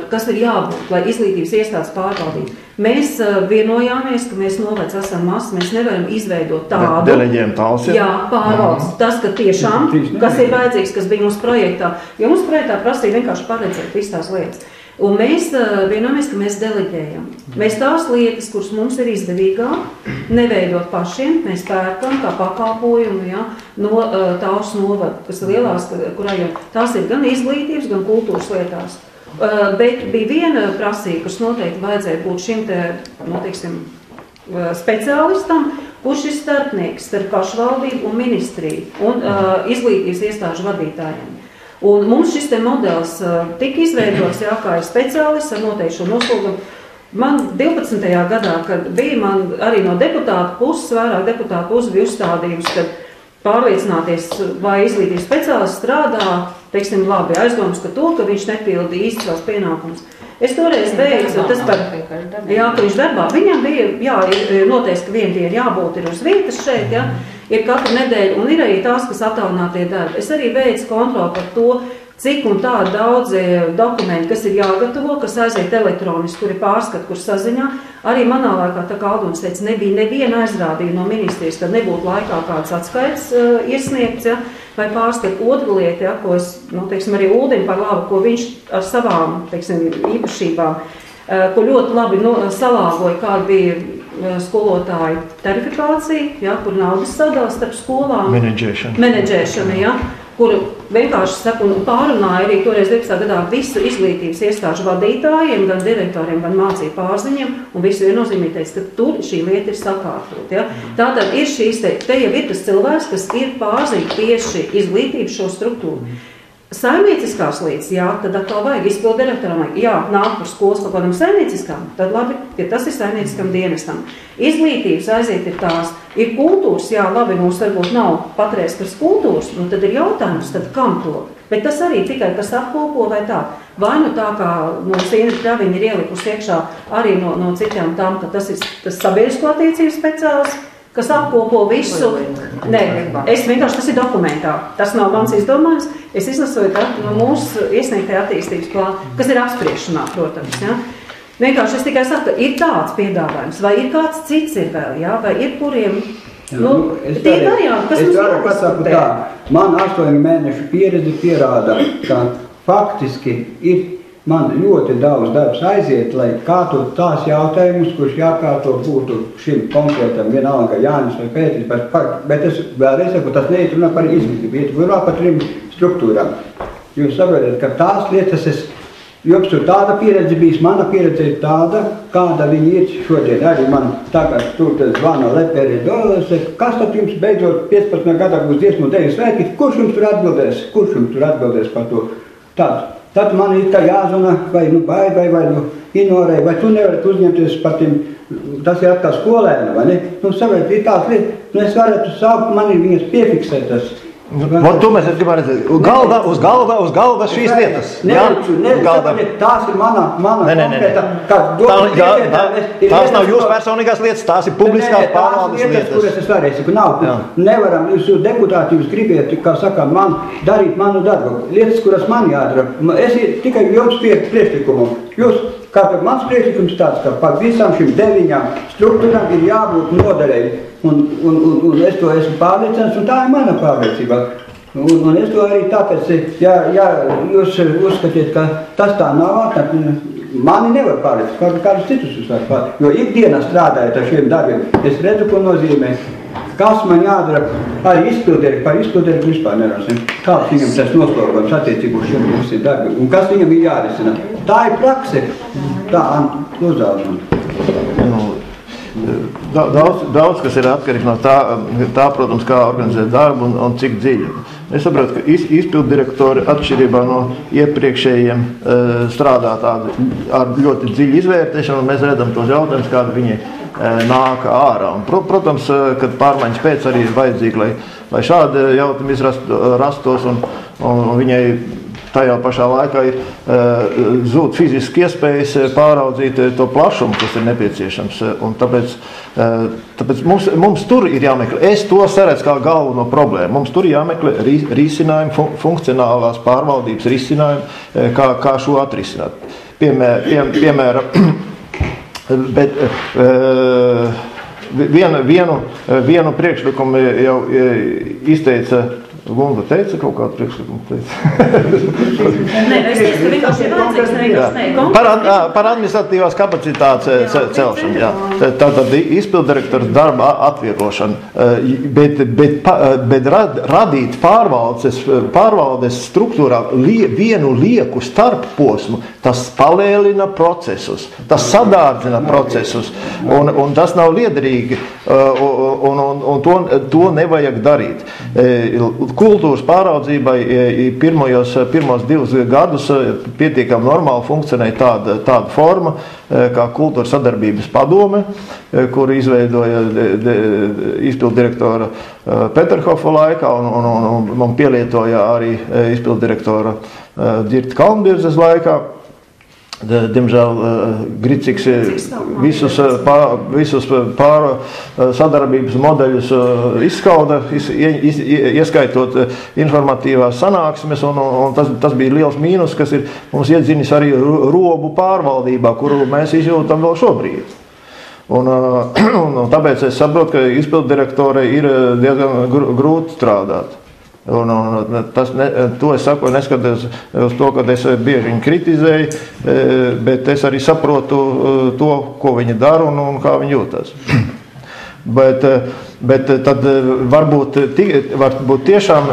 kas ir jābūt, lai izglītības iestādes pārvaldītu. Mēs vienojāmies, ka mēs novads esam mazs, mēs nevaram izveidot tādu. Deleģējam tāls, ja? Jā, pārvaldes. Tas, ka tiešām, kas ir vajadzīgs, kas bija mums projektā, jo mums projektā prasīja vienkārši paredzēt visas tās lietas. Un mēs vienojamies, ka mēs deleģējam. Mēs tās lietas, kuras mums ir izdevīgāk, neveidot pašiem, mēs pērkam kā pakalpojumu, ja, no tās novada, kas ir lielās, kurā jau tās ir gan izglītības, gan kultūras lietās. Bet bija viena prasība, kas noteikti vajadzēja būt šim te, teiksim, speciālistam, kurš ir starpnieks starp pašvaldību un ministriju un izglītības iestāžu vadītājiem. Un mums šis te modelis tika izveidots, jā, kā ir speciālists ar noteikti šo noslūgumu. Man 12. gadā, kad bija man arī no deputāta puses, vairāk deputāta puses bija uzstādījums, kad pārliecināties, vai izglītības speciālists strādā, teiksim, labi, aizdomas, ka viņš nepilda īsti savus pienākumus. Es toreiz beidzu, tas par, jā, ka viņš darbā, viņam bija, jā, ir noteikti, ka viena ir jābūt ir uz vietas šeit, jā, ir katru nedēļu, un ir arī tās, kas attālinātie darbi. Es arī veicu kontroli par to, cik un tā daudz dokumenti, kas ir jāgatavo, kas aiziet elektroniski, kur ir pārskat, kur saziņā. Arī manā laikā, tā kā Aldonis teica, nebija neviena aizrādījuma no ministrijas, kad nebūtu laikā kāds atskaits iesniegts, ja, vai pārskat. Otra lieta, ja, ko es, teiksim, arī Uldim par labu, ko viņš ar savām, teiksim, īpašībām, ko ļoti labi salāgoja, kāda bija skolotāju tarifikācija, ja, kur naudas sadals starp skolām. Menedžēšana, ja. Kuru vienkārši saku un pārunāja arī toreiz 12. gadā visu izglītības iestāžu vadītājiem, gan direktoriem, gan mācību pārziņiem, un visi viennozīmīgi teica, ka tur šī lieta ir sakārtot. Ja? Tātad ir šīs, te jau ir tas cilvēks, kas ir pārziņ tieši izglītības šo struktūru. Saimnieciskās lietas, jā, tad atkal vajag izpildu direktoram, jā, nāk par skolas kaut kādam saimnieciskām, tad labi, ja tas ir saimnieciskam dienestam. Izglītības aiziet ir tās, ir kultūras, jā, labi, mums varbūt nav patreiz par kultūras, tad ir jautājums, tad kam to? Bet tas arī tikai, kas apkopo vai tā. Vai nu tā, kā mums Indra Kraviņa ir ielikusi iekšā arī no citām tām, ka tas ir tas sabiedrisko attiecību speciālists, kas apkopo visu. Nē, es vienkārši, tas ir dokumentā. Tas nav mans izdomājums. Es izlasoju no mūsu iesniegtajā attīstības plāna, kas ir apspriešanā, protams. Ja? Vienkārši es tikai saku, ka ir tāds piedāvājums, vai ir kāds cits ir vēl, ja? Vai ir kuriem... tie varianti, kas mums jādiskutē. Man 8 mēnešu pieredze pierāda, ka faktiski ir man ļoti daudz darbs aiziet, lai kārtot tās jautājumus, kurš jākārto būtu šim konkrētam vienalga Jānis vai Pēteris, bet es vēlreiz saku, tas neiet runā par izglītību, iet runā par 3 struktūrām. Jūs saprotat, ka tās lietas jums tur tāda pieredze bijis, mana pieredze ir tāda, kāda viņi ir šodien. Arī man tagad tur zvana Leperi, kas tad jums beidzot 15. gadā būs dziesmu un deju svētki, kurš jums tur atbildēs par to? Tad man ir tā jāzvana vai Baibai, vai Inorai, vai tu nevarat uzņemties par tiem, tas ir atkal skolēna, vai ne? Savērt, ir tās lietas, es varētu saukt, man ir viņas piefiksētas. To mēs gribam redzēt. Uz galda šīs lietas. Tās ir mana konkrēta. Tās nav jūsu personīgās lietas, tās ir publiskās pārvaldes lietas. Kuras es varēšu, nevaram, jūs deputāti, jūs gribiet, kā sakām, man darīt manu darbu. Lietas, kuras man jādara. Es tikai jums priekšlikumu. Kāpēc mans priekšlikums tāds, ka par visām šīm 9 struktūrām ir jābūt nodaļai. Un es to esmu pārliecināts, un tā ir mana pārliecība. Un es to arī tāpēc, ja jūs uzskatiet, ka tas tā nav, tad mani nevar pārliecināt, kādus citus jūs var pārliecināt. Jo ikdienā strādājot ar šiem darbiem, es redzu, ko nozīmē. Kas man jādara arī izpildēri, par izpildēri vispār nerāsim. Kāds viņam tas noslogojums attiecībā uz šiem visiem darbiem un kas viņam ir jārisina. Tā ir prakse, tā uzdevuma. Daudz, kas ir atkarīgs no tā, protams, kā organizēt darbu un cik dziļi. Es saprotu, ka izpildu direktori atšķirībā no iepriekšējiem strādā tādi ar ļoti dziļu izvērtēšanu, un mēs redzam tos jautājumus, kādi viņi nāk ārā. Un, protams, kad pārmaiņas pēc arī ir vajadzīgi, lai šādi jautājumi rastos, un viņai tajā pašā laikā ir zūd fiziski iespējas pāraudzīt to plašumu, kas ir nepieciešams. Un tāpēc mums tur ir jāmeklē, es to saredzu kā galveno problēmu, mums tur jāmeklē risinājumi, funkcionālās pārvaldības risinājumi, kā šo atrisināt. Piemēram, bet vienu priekšlikumu jau izteica Gunda teica kaut kādu priekšlikumu. Nē, es teicu, ka vienkārši ir vajadzīgs, Par administratīvās kapacitātes celšanu, jā. Tātad izpildirektors darba atvieglošana, bet radīt pārvaldes struktūrā vienu lieku starpposmu, tas palēlina procesus, tas sadārdzina procesus, un tas nav liederīgi, un to nevajag darīt. Kultūras pāraudzībai pirmos 2 gadus pietiekami normāli funkcionēja tāda forma, kā kultūras sadarbības padome, kuru izveidoja izpildirektora Peterhofa laikā un pielietoja arī izpildirektora Ģirta Kalnbirzes laikā. Diemžēl Griciks visus sadarbības modeļus izskauda, ieskaitot informatīvās sanāksmes, un tas bija liels mīnus, kas ir mums iedzinis arī robu pārvaldībā, kuru mēs izjūtam vēl šobrīd. Un tāpēc es saprotu, ka izpildirektorai ir diezgan grūti strādāt. To es saku, neskatoties uz to, ka es bieži viņu kritizēju, bet es arī saprotu to, ko viņi dara un kā viņi jūtas. Bet tad varbūt tiešām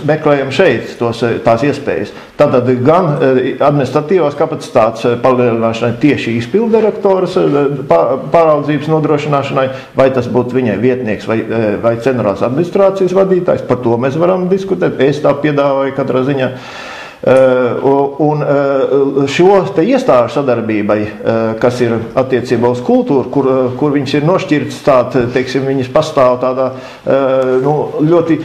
meklējam šeit tās iespējas. Tātad gan administratīvās kapacitātes palielināšanai tieši izpildirektoras pāraudzības nodrošināšanai, vai tas būtu viņai vietnieks vai centrālās administrācijas vadītājs, par to mēs varam diskutēt. Es tā piedāvāju katrā ziņā. Un šo te iestāžu sadarbībai, kas ir attiecībā uz kultūru, kur viņas ir nošķirtas teiksim, viņas pastāv tādā ļoti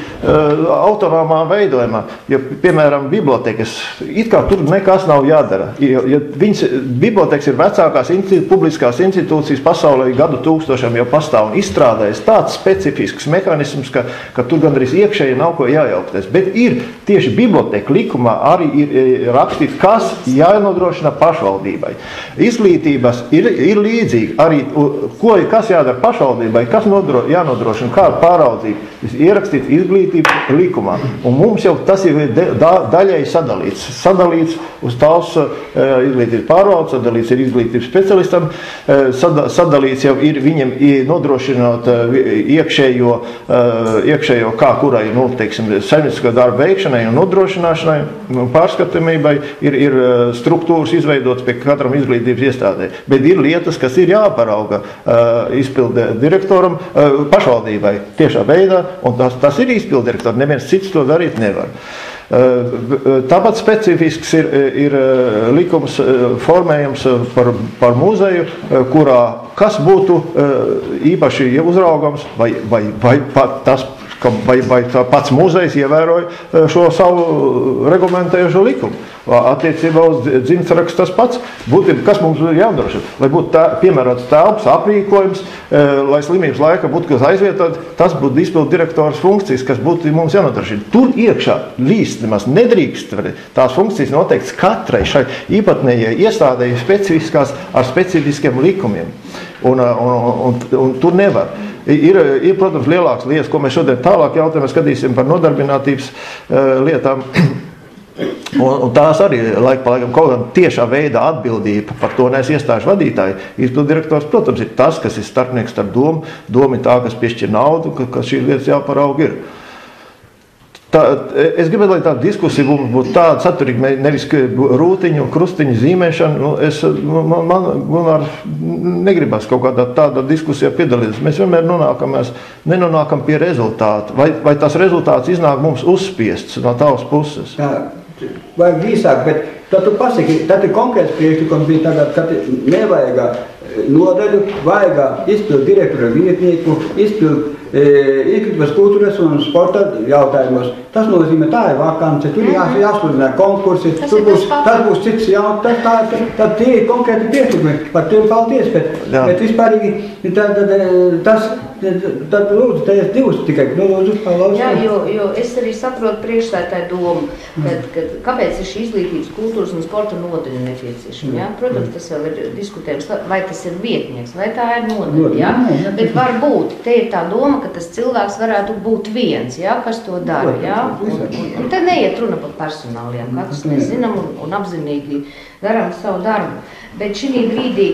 autonomā veidojumā, jo, piemēram, bibliotekas, it kā tur nekas nav jādara, jo bibliotekas ir vecākās publiskās institūcijas pasaulē gadu tūkstošiem jau pastāv un izstrādājas tāds specifisks mehānisms, ka tur gandrīz iekšēji nav ko jājaukties, bet ir tieši biblioteka likumā arī ir rakstīts, kas jānodrošina pašvaldībai. Izglītības ir līdzīgi arī, kas jādara pašvaldībai, kas jānodrošina, kāda pāraudzība. Ierakstīts izglītības likumā. Un mums jau tas ir daļai sadalīts uz tās izglītības pārvaldes, sadalīts ir izglītības specialistam, sadalīts jau ir viņam nodrošinot iekšējo kā kurai, teiksim, saimnieciskā darba veikšanai un nodrošināšanai, pārskatāmībai ir struktūras izveidotas pie katram izglītības iestādē. Bet ir lietas, kas ir jāparauga izpildu direktoram pašvaldībai tiešā veidā, un tas ir izpildu direktors, neviens cits to darīt nevar. Tāpat specifisks ir likums formējums par muzeju, kurā kas būtu īpaši uzraugams vai pats muzejs ievēroja šo savu reglamentējušo likumu. Attiecībā uz dzimtsrakstu tas pats, kas mums jānodrošina, lai būtu piemērots telpas, aprīkojums, lai slimības laika būtu kas aizvietot, tas būtu izpildu direktors funkcijas, kas būtu mums jānodrošina. Tur iekšā līdz nemaz nedrīkst tās funkcijas noteikts katrai šai īpatnējai iestādēji specifiskās ar specifiskiem likumiem. Un tur nevar. Ir, protams, lielāks lietas, ko mēs šodien tālāk jautājumā skatīsim par nodarbinātības lietām. Un tās arī laika pa laikam kaut kādā tiešā veidā atbildība par to nes iestāžu vadītāji. Izpildirektors, protams, ir tas, kas ir starpnieks starp domu. Doma ir tā, kas piešķir naudu, ka šī lietas jāparauga ir. Es gribētu, lai tāda diskusija mums būtu tāda saturīga, nevis rūtiņu, krustiņu zīmēšana. Man negribas kaut kādā tādā diskusijā piedalīties. Mēs vienmēr nenonākam pie rezultātu. Vai tas rezultāts iznāk mums uzspiests no tavas puses? Jā, vajag īsāk, bet tad tu pasaki, tad ir konkrēts priekšlikums bija tagad, ka nevajag nodaļu, vajag izpildu direktora vietnieku, izpildu izglītības, kultūras un sporta jautājumos. Tas nozīmē, tā ir vakance, tur jāsludina konkursi, tas būs cits jautājums, tad tie ir konkrēti priekšlikumi, par tiem paldies, bet vispārīgi tas tad lūdzu, tajās divas tikai, lūdzu, palauzt. Jā, jo es arī saprotu priekšsētāju domu, kāpēc ir šī izglītības, kultūras un sporta nodaļa nepieciešama, jā? Protams, tas vēl ir diskutējums, vai tas ir vietnieks, vai tā ir nodaļa, jā? Bet varbūt, te ir tā doma, ka tas cilvēks varētu būt viens, jā, kas to dara, jā? Un te neiet runa par personāliem, katrs mēs zinām un apzinīgi darām savu darbu. Bet šī brīdī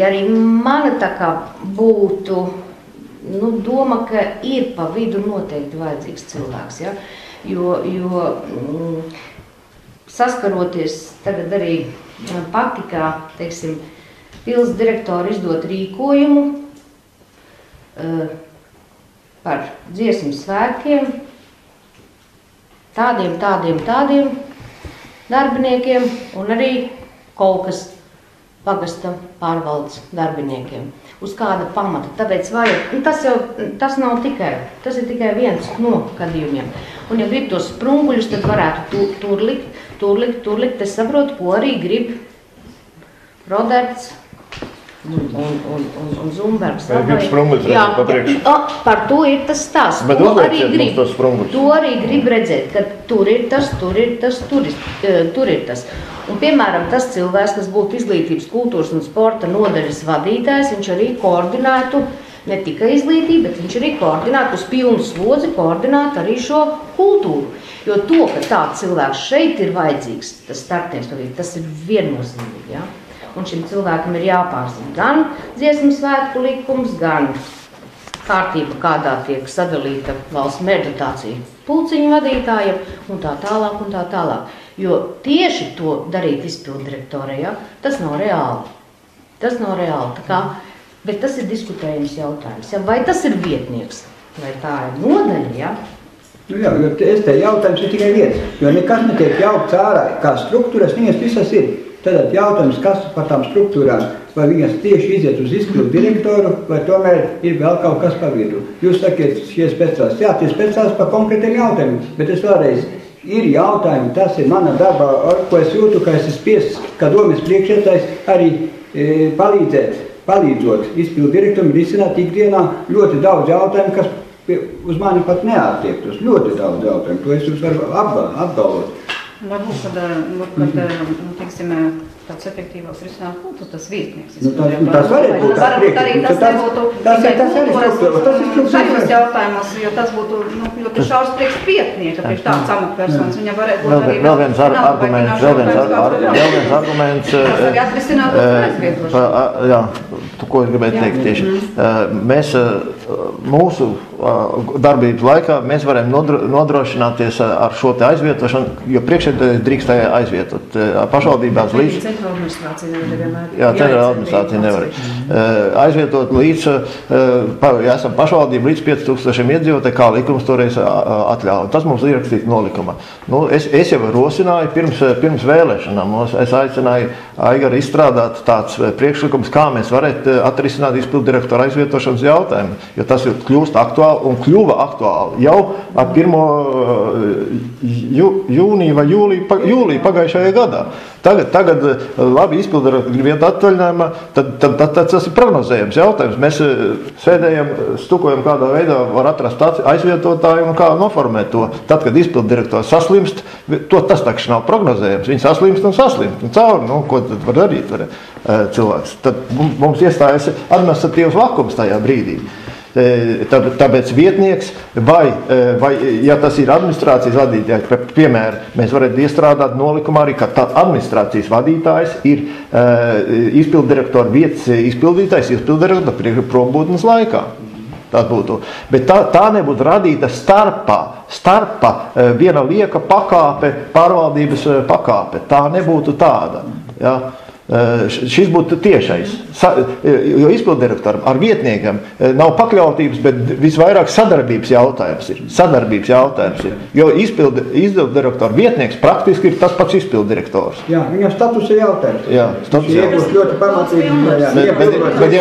arī mana tā kā būtu doma, ka ir pa vidu noteikti vajadzīgs cilvēks. Ja? Jo saskaroties tagad arī pati, kā, teiksim, pils direktori izdot rīkojumu par dziesmu svētkiem, tādiem darbiniekiem un arī kaut kas pagasta pārvaldes darbiniekiem. Uz kāda pamata. Tāpēc tas ir tikai viens no gadījumiem. Un ja grib tos sprunguļus, tad varētu tur likt. Es saprotu, ko arī grib Roderts un Zumbergs. Jā, par to ir tas stāsts. Bet uzlieciet mums tos sprunguļus. To arī grib redzēt, ka tur ir tas. Un, piemēram, tas cilvēks, kas būtu izglītības, kultūras un sporta nodaļas vadītājs, viņš arī koordinētu ne tikai izglītību, bet viņš arī koordinētu uz pilnu slodzi, koordinētu arī šo kultūru. Jo to, ka tāds cilvēks šeit ir vajadzīgs, tas starpnieks, tas ir viennozīmīgi, ja? Un šim cilvēkam ir jāpārzina gan dziesmu svētku likums, gan kārtība, kādā tiek sadalīta valsts mērķdotācija pulciņu vadītājiem un tā tālāk. Jo tieši to darīt izpilddirektorē, ja? Tas nav reāli. Bet tas ir diskutējums jautājums. Ja? Vai tas ir vietnieks, vai tā ir nodaļa? Ja? Jā, jo te jautājums ir tikai viens, jo nekas netiek jaukts ārā, kā struktūras, viņas visas ir. Tad jautājums, kas par tām struktūrām, vai viņas tieši iziet uz izpildu direktoru, vai tomēr ir vēl kaut kas pa vidu. Jūs sakiet, šie speciālisti, jā, tie speciālisti par konkrētiem jautājumiem, bet es vēlreiz, ir jautājumi, tas ir mana darba, ko es jūtu, ka es esmu spiests, kā domas priekšētājs, arī palīdzot izpildu direktoram risināt ikdienā ļoti daudz jautājumu, kas uz mani pat neattiektos. Ļoti daudz jautājumu, to es jums varu apgalvot. Varbūt, kad teiksim, tāds efektīvāks risinājums būtu tas vietnieks. Tas varētu būt tā priekšlikums. Tas arī struktūra. Šajos jautājumos, jo tas būtu ļoti šaurs priekš vietnieka, priekš tāds amatpersonas. Viņa varētu būt arī vēl viens arguments. Tas arī atrisināt uz aizvietošanu. Jā, ko es gribētu teikt tieši. Mēs mūsu darbības laikā mēs varam nodrošināties ar šo te aizvietošanu, jo priekšsēdētājs drīkstēja aizvietot. Pašvaldībās līdz... Centrāla administrācija nevar vienmēr. Jā, centrāla administrācija nevar. Aizvietot līdz, esam pašvaldība līdz 5000 iedzīvotāji, kā likums toreiz atļauj. Tas mums ir ierakstīts nolikumā. Es jau rosināju pirms vēlēšanām. Es aicināju Aigaru izstrādāt tāds priekšlikums, kā mēs varētu atrisināt izpildu direktoru aizvietošanas jautājumu, jo tas kļūst aktuāli un kļuva aktuāli jau ar 1. jūniju vai jūliju pagājušajā gadā. Tagad labi izpildirektori grib iet atvaļinājumā, tad tas ir prognozējams jautājums. Mēs sēdējam, stukojam, kādā veidā var atrast aizvietotāju un kā noformēt to. Tad, kad izpildirektors saslimst, tas taču nav prognozējams. Viņi saslimst un cauri. Ko tad var darīt cilvēks? Tad mums iestājas administratīvs vakums tajā brīdī. Tāpēc vietnieks vai, ja tas ir administrācijas vadītājs, piemēram, mēs varētu iestrādāt nolikumā arī, ka administrācijas vadītājs ir izpilddirektora vietas izpildītājs, izpilddirektora prombūtnes laikā. Tā būtu. Bet tā nebūtu radīta starpa viena lieka pakāpe, pārvaldības pakāpe. Tā nebūtu tāda. Ja? Šis būtu tiešais, jo izpilddirektoram ar vietniekiem nav pakļautības, bet visvairāk sadarbības jautājums ir. Jo izpilddirektora vietnieks praktiski ir tas pats izpilddirektors. Jā, viņam status ir jautājums. Jā, status ir jautājums. Ļoti pamatīgi. Bet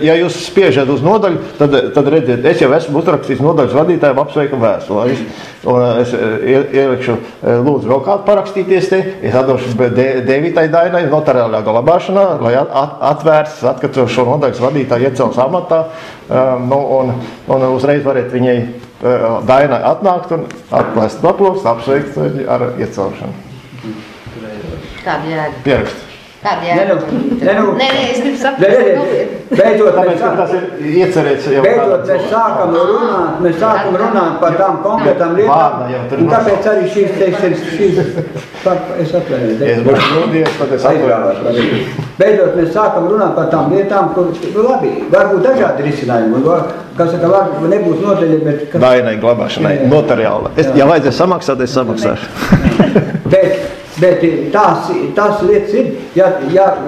ja jūs spiežat uz nodaļu, tad redziet, es jau esmu uzrakstījis nodaļas vadītājiem apsveikam vēstuli. Un es ielikšu, lūdzu, vēl kādu parakstīties te. Es atdošu Devitai Dainai notariālajā glabāšanā, lai atvērts, kad šo nodaļas vadītāju iecels amatā. Un uzreiz varētu viņai Dainai atnākt un atklāst paploks, apsveikt ar iecelšanu. Kāda jēga? Pierakst. Kāda jēga? Nē, es gribu saprast. Tas ir iecerēts jau beidzot mēs sākam runāt par tām konkrētām lietām. Un tāpēc arī šīs es atvainojos. Es būšu lūdies, tad es atvainojos. Beidzot mēs sākam runāt par tām lietām, kur labi, varbūt dažādi risinājumi. Kā saka, var nebūs noteļi, bet... Dainai glabāšanai, notariāla. Ja vajadzēs samaksāt, es samaksāšu. Bet tās lietas ir, ja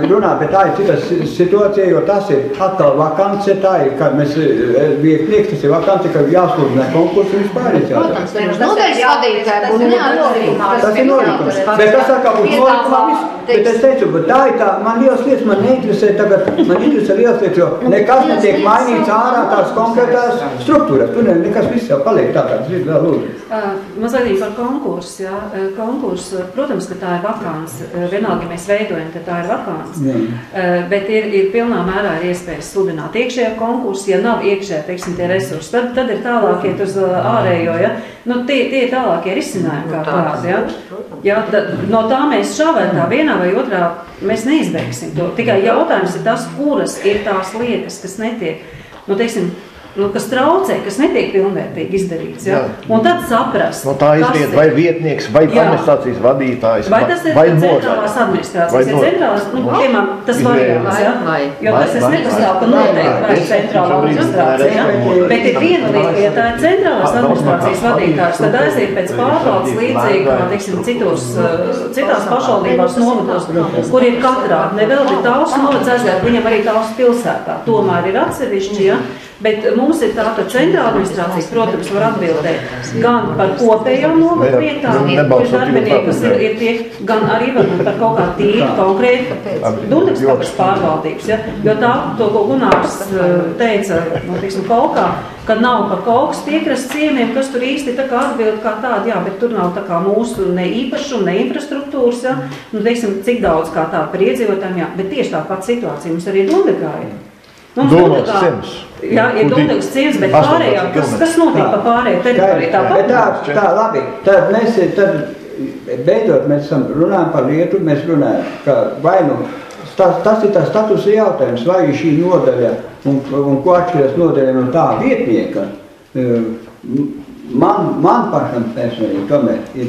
runā, bet tā ir cita situācija, jo tas ir atkal vakance, tā ir, kad mēs vietnieks, tas ir vakance, ka jāsludina konkursu vispār. Protams, nodaļas vadītāji būtu neatkarīgi. Tas ir nolikums. Bet tas saka, būtu nolikumā viss. Bet es teicu, bet tā ir tā, man lielas lietas man neinteresē tagad, man interesē lielas lietas, jo nekas netiek mainīts ārā tās konkrētās struktūras. Tur nekas viss jau paliek tā, tas ir vēl lūdzu. Mazliet par konkursu, jā. Konkursu, protams, ka tā ir vakants. Vienalga, ja mēs veidojam, tad tā ir vakants. Bet ir pilnā mērā ir iespējas sludināt iekšējā konkursu, ja nav iekšējā, teiksim, tie resursi. Tad ir tālāk iet uz ārējo, ja. Nu, tie ir tālākie risinājumi kā tādi, ja. Ja, no tā mēs šā vai tā vienā vai otrā mēs neizbeigsim to. Tikai jautājums ir tas, kuras ir tās lietas, kas netiek, nu, teiksim, kas traucē, kas netiek pilnvērtīgi izdarīts. Ja? Un tad saprast, no tā izriet vai vietnieks, vai administrācijas vadītājs, vai tas ir centrālās administrācijas. Ir centrālās, piemēram, tas variants, ja? Jo tas es nepastāvu, ka noteikti vai centrāla administrācija. Ja? Bet ir viena lieta, ja tā ir centrālās administrācijas vadītājs, tad aiziet pēc pārvaldes līdzīgi, kā, teiksim, citās pašvaldībās novados, kur ir katrā. Nevēl ir tavs novads aiziet, viņam arī tavs pilsētā. Tomēr ir atsevišķi, ja? Bet mums ir tā, ka centrāla administrācija, protams, var atbildēt gan par kopējām novadu vietām, kur darbinieki ir tie, gan arī varbūt par kaut kā tīri konkrēti Dundagas pārvaldības. Ja? Jo tā, to, ko Gunārs teica, tiksim, Kolkā, kad nav pa Kolkas piekrasts ciemiem, kas tur īsti tā kā atbild kā tādi, jā, bet tur nav tā kā mūsu ne īpašuma, ne infrastruktūras, ja? Nu, teiksim, cik daudz kā tā par iedzīvotājiem, jā, bet tieši tā pati situācija mums arī Dundagā ir. Dūmas ciems. Jā, ir Dundagas ciems, bet pārējā, kas notiek pa pārējo teritoriju? Tā, labi, tad mēs, beidzot, mēs runājam par lietu, mēs runājam, ka vai nu, tas ir tā statusa jautājums, vai šī nodaļa, un ko atšķiras nodaļa no tā vietnieka, man pašam personīgi tomēr ir,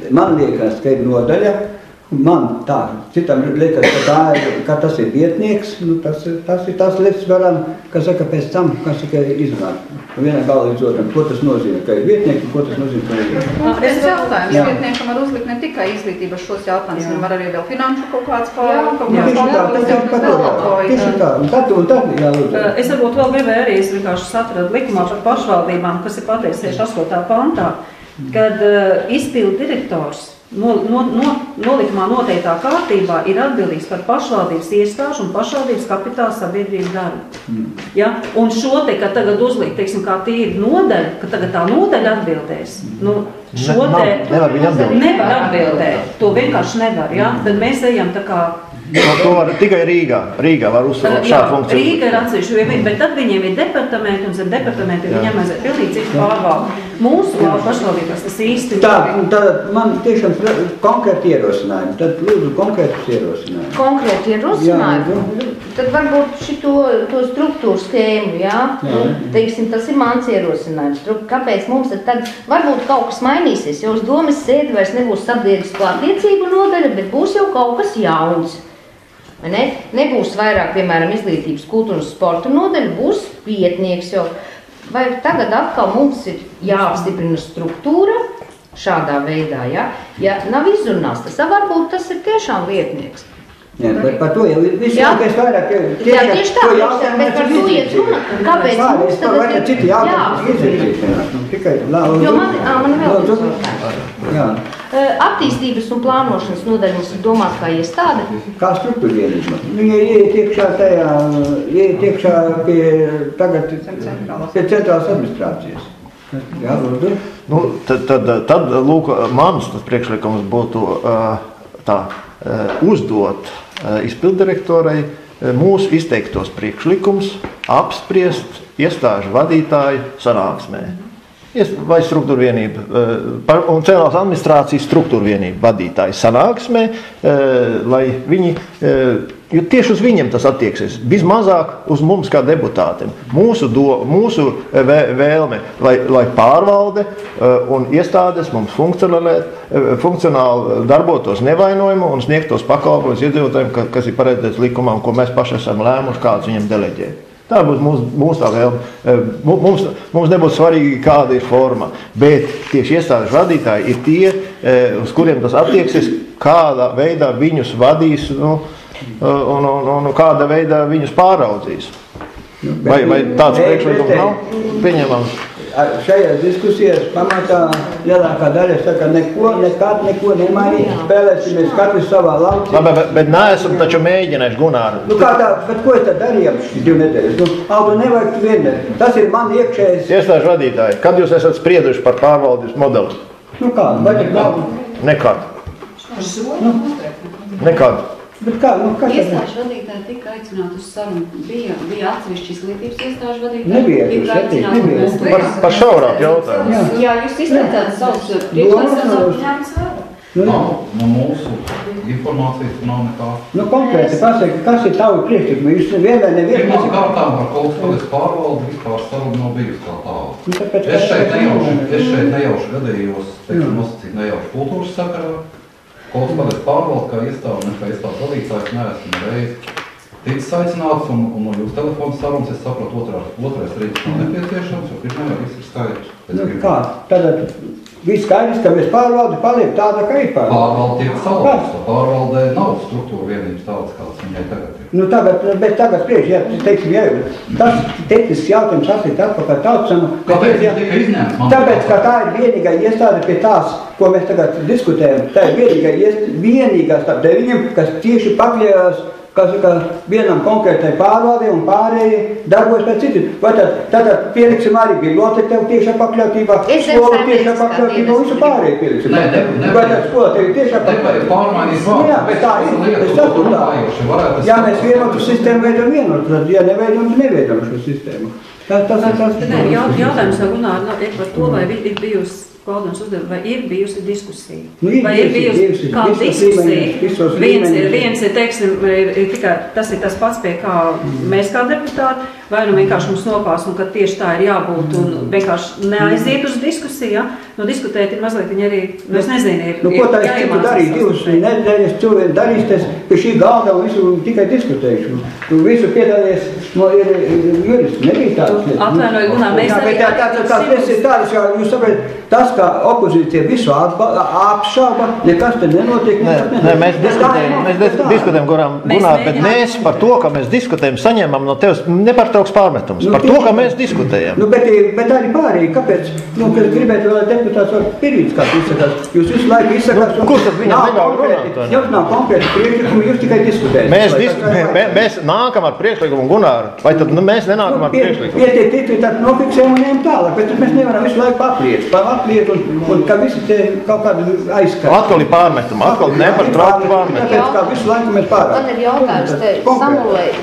man liekas, ka ir nodaļa, man tā, citam liekas, ka tas ir vietnieks, nu, tas ir tas lietas varam, kas saka pēc tam, kas saka izrunāt. Vienā galā līdz otram, ko tas nozīmē, ka ir vietnieki, ko tas nozīmē, ka ir vietnieki. Es jautājums, vietniekam var uzlikt ne tikai izglītības šos jautājumus, viņam var arī vēl finanšu kaut kāds Es varbūt vēl gribēju arī, es vienkārši satradu likumā par pašvaldībām, kas ir pateicis tieši 8. pantā, kad izpildu direktors nolikumā noteiktā kārtībā ir atbildīgs par pašvaldības iestāžu un pašvaldības kapitāla sabiedrības darbu. Ja? Un šo te, ka tagad uzlikt, teiksim, kā tīri nodaļa, ka tagad tā nodaļa atbildēs, nu, šo te nevar atbildēt. To vienkārši nevar, ja? Tad mēs ejam tā kā... To var tikai Rīgā. Rīgā var uzsākt šādu funkciju. Rīga ir atsevišķi, bet tad viņiem ir departamenti, un zem departamenti viņam aiziet pilnīgi citu pārvaldu. Mūsu pašvaldībās tas īsti... Tad man tiešām konkrēti ierosinājumi. Tad lūdzu konkrētus ierosinājumus. Konkrēti ierosinājumi? Tad varbūt to struktūru skēmu, jā? Teiksim, tas ir mans ierosinājums. Kāpēc mums tad varbūt kaut kas mainīsies, jo uz domas sēdi vairs nebūs sabiedrisko attiecību nodaļa, bet būs jau kaut kas jauns. Nebūs vairāk, piemēram, izglītības, kultūras, sporta nodaļa, būs vietnieks jau. Vai tagad atkal mums ir jāapstiprina struktūra šādā veidā, ja? Ja nav izrunās, tas varbūt tas ir tiešām vietnieks. Jā, bet par to jau visu jākais vairāk tieši tā, bet par to iet runa, kāpēc mums tagad ir citi jāapstiprina. Jo man vēl jautājums. Attīstības un plānošanas nodaļa mums ir domāts kā iestāde. Kā struktūra vienība. Viņa ieiet iekšā pie centrālās administrācijas. Jā, lūdzu. Nu, tad lūk, mans priekšlikums būtu uzdot izpilddirektorai mūsu izteiktos priekšlikums apspriest iestāžu vadītāju sanāksmē. Vai struktūra vienība, un centrālās administrācijas struktūra vienība vadītāji sanāksmē, lai viņi, jo tieši uz viņiem tas attieksies, vismazāk uz mums kā deputātiem. Mūsu vēlme, lai pārvalde un iestādes mums funkcionāli darbotos nevainojumu un sniegtos pakalpojumus iedzīvotājiem, kas ir paredzēts likumā un ko mēs paši esam lēmuši, kāds viņiem deleģē. Tā būs mūsu tā vēlme. Mums nebūs svarīgi, kāda ir forma, bet tieši iestāžu vadītāji ir tie, uz kuriem tas attieksies, kādā veidā viņus vadīs un kādā veidā viņus pāraudzīs. Vai tāds priekšlikums nav pieņemams? Šajās diskusijās pamatā lielākā daļa saka, nekad neko nemainīt, spēlēsimies katrs savā laucī. Bet neesam taču mēģinājuši, Gunār. Nu kā tā, bet ko es tad darījām šīs 2 nedēļas? Aldu nevajag vienmēr. Tas ir man iekšējais. Iestāžu vadītāji, kad jūs esat sprieduši par pārvaldības modeli? Nu kā, vai tik nav? Nekad. Nekad. Bet kā, kas Iestāžu vadītāji tika aicināti uz sarunu. Bija atsevišķi izglītības iestāžu vadītāji. Nebija, tika aicināti par šaurāk jautājumu. Jā, jūs izteicāt savus priekšlikumus. No mūsu informācijas nav nekā. Nu konkrēti pasaka, kas ir tavu priekšlikumu? Jūs vienmēr Pirmā kārtām par kaut kādas pārvaldi vispār saruna nav bijusi kā tālu. Es šeit nejauši gadījos, teiksim, nosacīt nejauši kultūras sakarā. Kaut kādas pārvaldi kā iestāde, nekā iestādes vadītājs neesmu reizi ticis aicināts, un no jūsu telefona sarunas es sapratu, otrais rīks nav nepieciešams, jo pirmajā viss ir skaidrs. Nu kā, tad viss skaidrs, ka mēs pārvaldi paliek tāda, kā ir pārvaldi. Pārvaldi tiek salausta, pārvaldē nav struktūra vienības tādas, kāds viņai tagad ir. Nu bet tagad priekš, ja teiksim, ja tas tehnisks jautājums atlikt atpakaļ tautsam. Kāpēc tika izņemts? Tāpēc, ka tā ir vienīgā iestāde pie tās, ko mēs tagad diskutējam, tā ir vienīgā starp 9, kas tieši pakļējās, kas vienam konkrētai pārvaldē un pārējie darbojas pēc citu. Vai tad pieliksim arī biblioteka tev tiešā pakļautībā, skola tiešā pakļautībā, visu pārēju pieliksim. Vai tad skola tev tiešā pakļautībā? Pārmainīs vārdu. Jā, bet tā ir. Ja mēs vienotu sistēmu veidam vienotu, tad ja neveidam, tad neveidam šo sistēmu. Jautājums no Gunāra ir par to, vai ir bijusi Valdons uzdevums, vai ir bijusi diskusija? Vai ir bijusi kā diskusija? Viens ir, teiksim, tas ir tas pats, pie kā mēs kā deputāti, vai nu vienkārši mums nopās, un ka tieši tā ir jābūt, un vienkārši neaiziet uz diskusiju, ja? Nu, diskutēt ir mazliet viņi arī, nu, es nezinu, ir ko tā es citu darīju, 2 nedēļas cilvēki darīsies pie šī galda un visu tikai diskutējuši. Tu visu piedālies, ir juristi, nebija tādas lietas. Atvainoju, Gunār, mēs arī... Tas ir tādas, kā jūs saprāt, tas, ka opozīcija visu apšauba, nekas te nenotiek. Nē, mēs diskutējam, Gunār, bet mēs par to, ka mēs diskutējam, saņemam no tevis nepārtrauks pārmetums. Par to, ka mēs diskutējam. Bet arī pārējie, kāpēc? Kad gribētu vēl deputāts var pirmīts kāds izsakās. Jūs visu laiku izsakās. Kurš tad viņam neļauj runāt? Jums nav konkrēti priekšlikumi, jūs tikai diskutējat. Mēs nākam ar priekšlikumu, Gunār, vai tad mēs nenākam ar priekšlikumu? Pietiek, tad nofiksējam un ejam tālāk, bet mēs nevaram visu laiku apliet un ka visi te kaut kādu aizskar. Atkal ir pārmetumi, atkal nepārtraukti pārmetumi. Tāpēc, kā visu laiku mēs pārāk. Man ir jautājums te,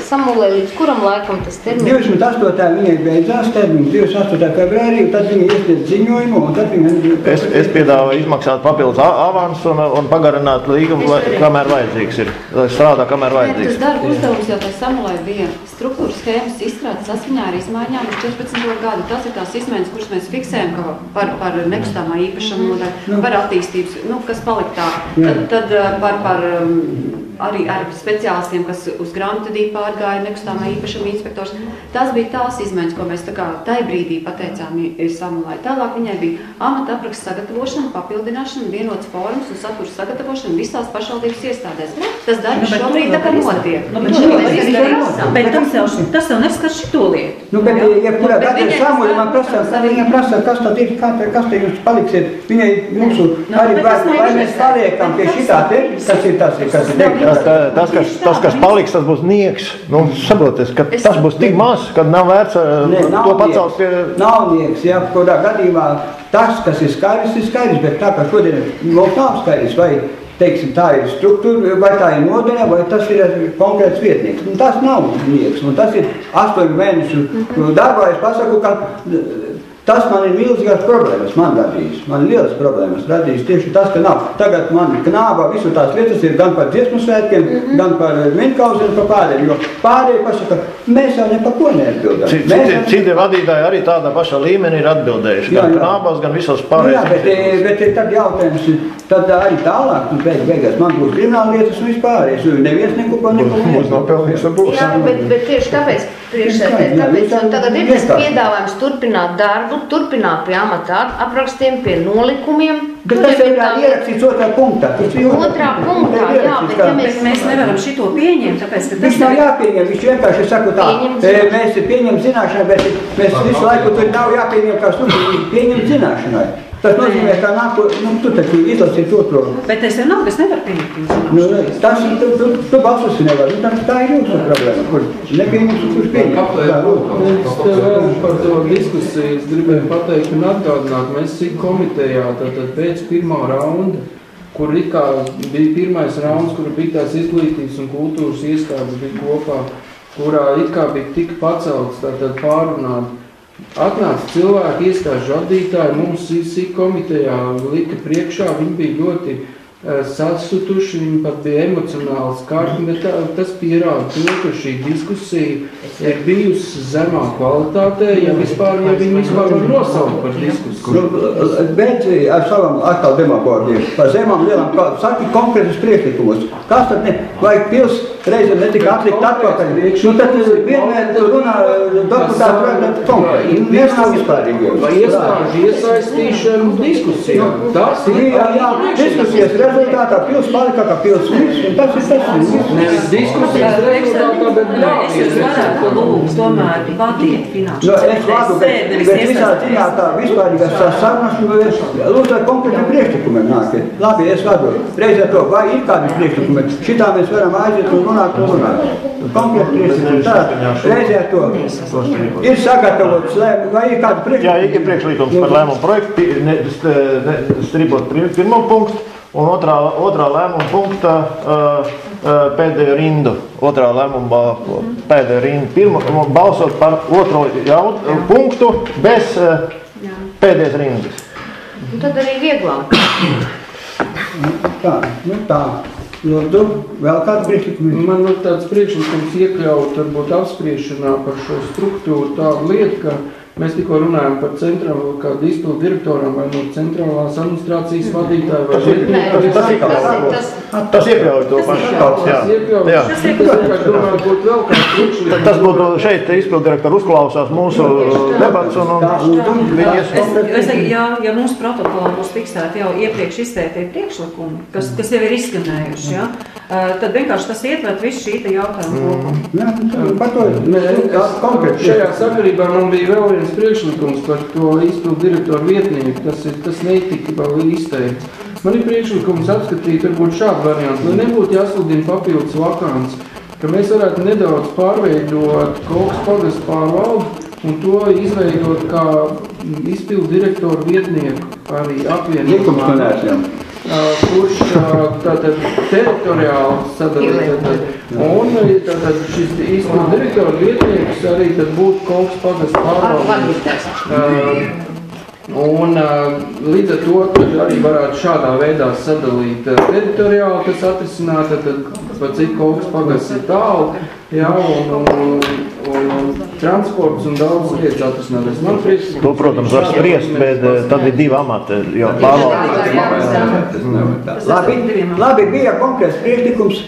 samulē līdz kuram laikam tas termiņš? 28. viņai beidzās termiņš, 28. februārī, tad viņi iesniedz ziņojumu, un tad viņi... Es piedāvāju izmaksāt papildus avansu un pagarināt līgumu, kamēr vajadzīgs ir. Strādā, kamēr vajadzīgs. Tas darba uzdevums jau tai samulē bija struktūras schēmas izstrādes saskaņā ar izmaiņām uz 14. gadu. Tas ir tās izmaiņas, kuras mēs fiksējam par nekustamā īpašuma nodaļu, par attīstības, kas palika tā. Tad par arī ar speciālistiem, kas uz grāmatvedību pārgāja nekustamā īpašuma inspektors. Tas bija tās izmaiņas, ko mēs tai brīdī pateicām samulē. Tālāk viņai bija amata apraksta sagatavošana, papildināšana, vienots fórums un satura sagatavošana visās pašvaldības iestādēs. Tas darbs šobrīd notiek. Bet tas jau neskar šito lietu. Bet, ja kurā gadījumā samulē man prasa, kas tad ir, kas te jūs paliksiet, viņai mūsu arī vai mēs paliekam pie šitā te, kas ir tas, kas ir Tas, kas paliks, tas būs nieks. Nu, saproties, ka tas būs tik maz, kad nav vērts to pacelt pie... Nav nieks, ja, kurā gadījumā tas, kas ir skaidrs, bet tā, ka šodien mums nav skaidrs, vai, teiksim, tā ir struktūra, vai tā ir nodaļa, vai tas ir konkrēts vietnieks. Un tas nav nieks, un tas ir 8 mēnešu darbā. Es pasaku, ka tas man ir milzīgās problēmas, man radījis. Man lielas problēmas radījis tieši tas, ka nav. Tagad man knābā visu tās lietas ir gan par dziesmu svētkiem, gan par Minkauzenu, par pārējiem. Jo pārējie pasaka, mēs jau ne par ko neatbildām. Citi vadītāji arī tādā pašā līmenī ir atbildējuši. Gan knābās, gan visos pārējiem. Jā, bet tad jautājums, tad arī tālāk, un beigās man būs krimināla lietas un vispārējais. Neviens neko Mums nav pelnījis ar būs. Jā, bet tieši tāpēc, tagad ir tas piedāvājums turpināt darbu, turpināt pie amata aprakstiem, pie nolikumiem. Bet tas ir ierakstīts otrā punktā. Otrā punktā, jā, bet mēs nevaram šito pieņemt, tāpēc, ka tas viņš nav jāpieņem, viņš vienkārši saku tā, mēs pieņem zināšanai, bet mēs visu laiku tur nav jāpieņem kā studiju, pieņem zināšanai. Tas nozīmē, ka nāko, tu taču izlasīt otro. Bet es nav, kas nevar pieņemt zināšanai. Tas, tu balsosi nevar, tā ir jūsu problēma, kur nepieņems, kurš pieņem. Es te vēl par to diskusiju, es gribēju pateikt un atgādināt, mēs cik komitejā, tātad pēc pirmā raunda, kur it kā bija pirmais rauns, kur bija tās izglītības un kultūras iestādes bija kopā, kurā it kā bija tik pacelts, tātad pārunāt. Atnāca cilvēki, iestāžu vadītāji, mums SIK komitejā lika priekšā, viņi bija ļoti sasutuši, viņi pat bija emocionāli skarti, bet tas pierāda to, ka šī diskusija ir bijusi zemā kvalitātē, ja viņi vispār var nosaukt par diskusiju. Bet ar savam atkal demagogiju, par zemām lielām, saki konkrētus priekšlikumus. Kas tad ne, vajag pils reizēm netika atlikt atpakaļ. Nu tad vienmēr runā deputātu redzēt konkrēti. Nerunā vispārīgi. Vai iestāžu iesaistīšanu diskusijā? Tas ir diskusijas rezultātā pils palika kā pils viss, un tas ir tas. Nevis diskusijas rezultātā, bet es jūs varētu lūgt tomēr vadīt finanšu. Es vadu, bet visā ciņā tā vispārīgās sarunas, lūdzu ar konkrētiem priekšlikumiem nākiet. Labi, es vadu. Reizē to, vai ir kādi priekšlikumi? Šitā mēs varam aiziet un runāt. Konkrēti priekšlikumi tā, reizē to. Ir sagatavots lēmumi, vai ir kādi priekšlikumi? Jā, ir priekšlikums par lēmumu projektu, stribot pirmo punktu. Un otrā lēmuma punkta pēdējo rindu. Otrā lēmuma pēdējo rindu. Balsot par otro punktu bez pēdējas rindas. Un tad arī vieglāk. Tā. Lūdzu, vēl kādu priekšlikumu? Man tāds priekšlikums iekļaut, varbūt apspriešanā par šo struktūru tādu lietu, ka mēs tikko runājam par centrālu kādu izpildu direktoram vai no centrālās administrācijas vadītāju vai Tas iekļauj to pašu. Tas būtu šeit izpildu direktoru uzklausās mūsu debats un ja mūsu protokolā būs fiksēti jau iepriekš izteiktie priekšlikumi, kas jau ir izskanējuši, ja, tad vienkārši tas ietver visu šī jautājumu kopumu. Šajā sakarībā man bija vēl viens priekšlikums par to izpildu direktoru vietnieku, tas netika vēl izteikts. Man ir priekšlikums apskatīt varbūt šādu variantu, lai nebūtu jāsludina papildus vakants, ka mēs varētu nedaudz pārveidot Kolkas pagastu pārvaldu un to izveidot kā izpildu direktoru vietnieku arī apvienībā. Kurš tātad teritoriāli sadalīt. Un tātad šis izpildu direktoru vietnieks arī tad būtu Kolkas pagastu pārvaldu. Un līdz ar to arī varētu šādā veidā sadalīt teritoriāli, tas atrisināt, tad pa cik Kolkas pagasts ir tālu, jā, un transports un daudz lietas atrisināt. To, protams, var spriest, bet tad ir divi amati, jo Labi, bija konkrēts priekšlikums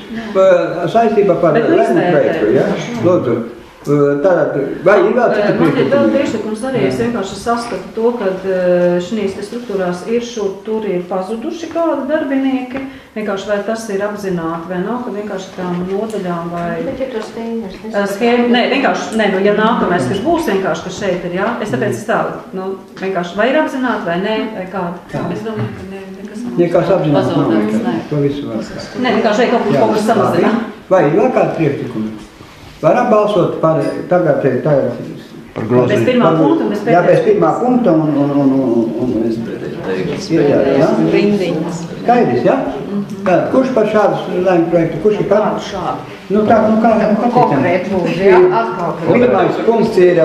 saistībā par lēmumu projektu, ja? Lūdzu. Tātad, vai ir vēl citi priekšlikumi? Man ir vēl priekšlikums arī, es vienkārši saskatu to, ka šīs struktūrās tur ir pazuduši kādi darbinieki, vienkārši vai tas ir apzināti vai nav, ka vienkārši tām nodaļām vai... Bet ja to vienkārši, ja nākamais, kas būs vienkārši, ka šeit ir, jā, es tāpēc tādu, vienkārši vai ir apzināti vai nē, vai kādi. Es domāju, ka nekas nav. Nekas apzināts nav. Pazaudēts, To visu var. Nē, vienkārši kaut kas samazināt. Vai ir vēl kāds priekšlikums? Varam balsot par tagad Par Bez grozījumu. pirmā punkta un bez Jā, bez pirmā punkta un Rindiņas. skaidrs, jā? Tā, kurš par šādu lēmu projektu? Kurš ir par? Nu tā, kā Konkrēt lūdzu, jā, atkal. Pirmais punkts ir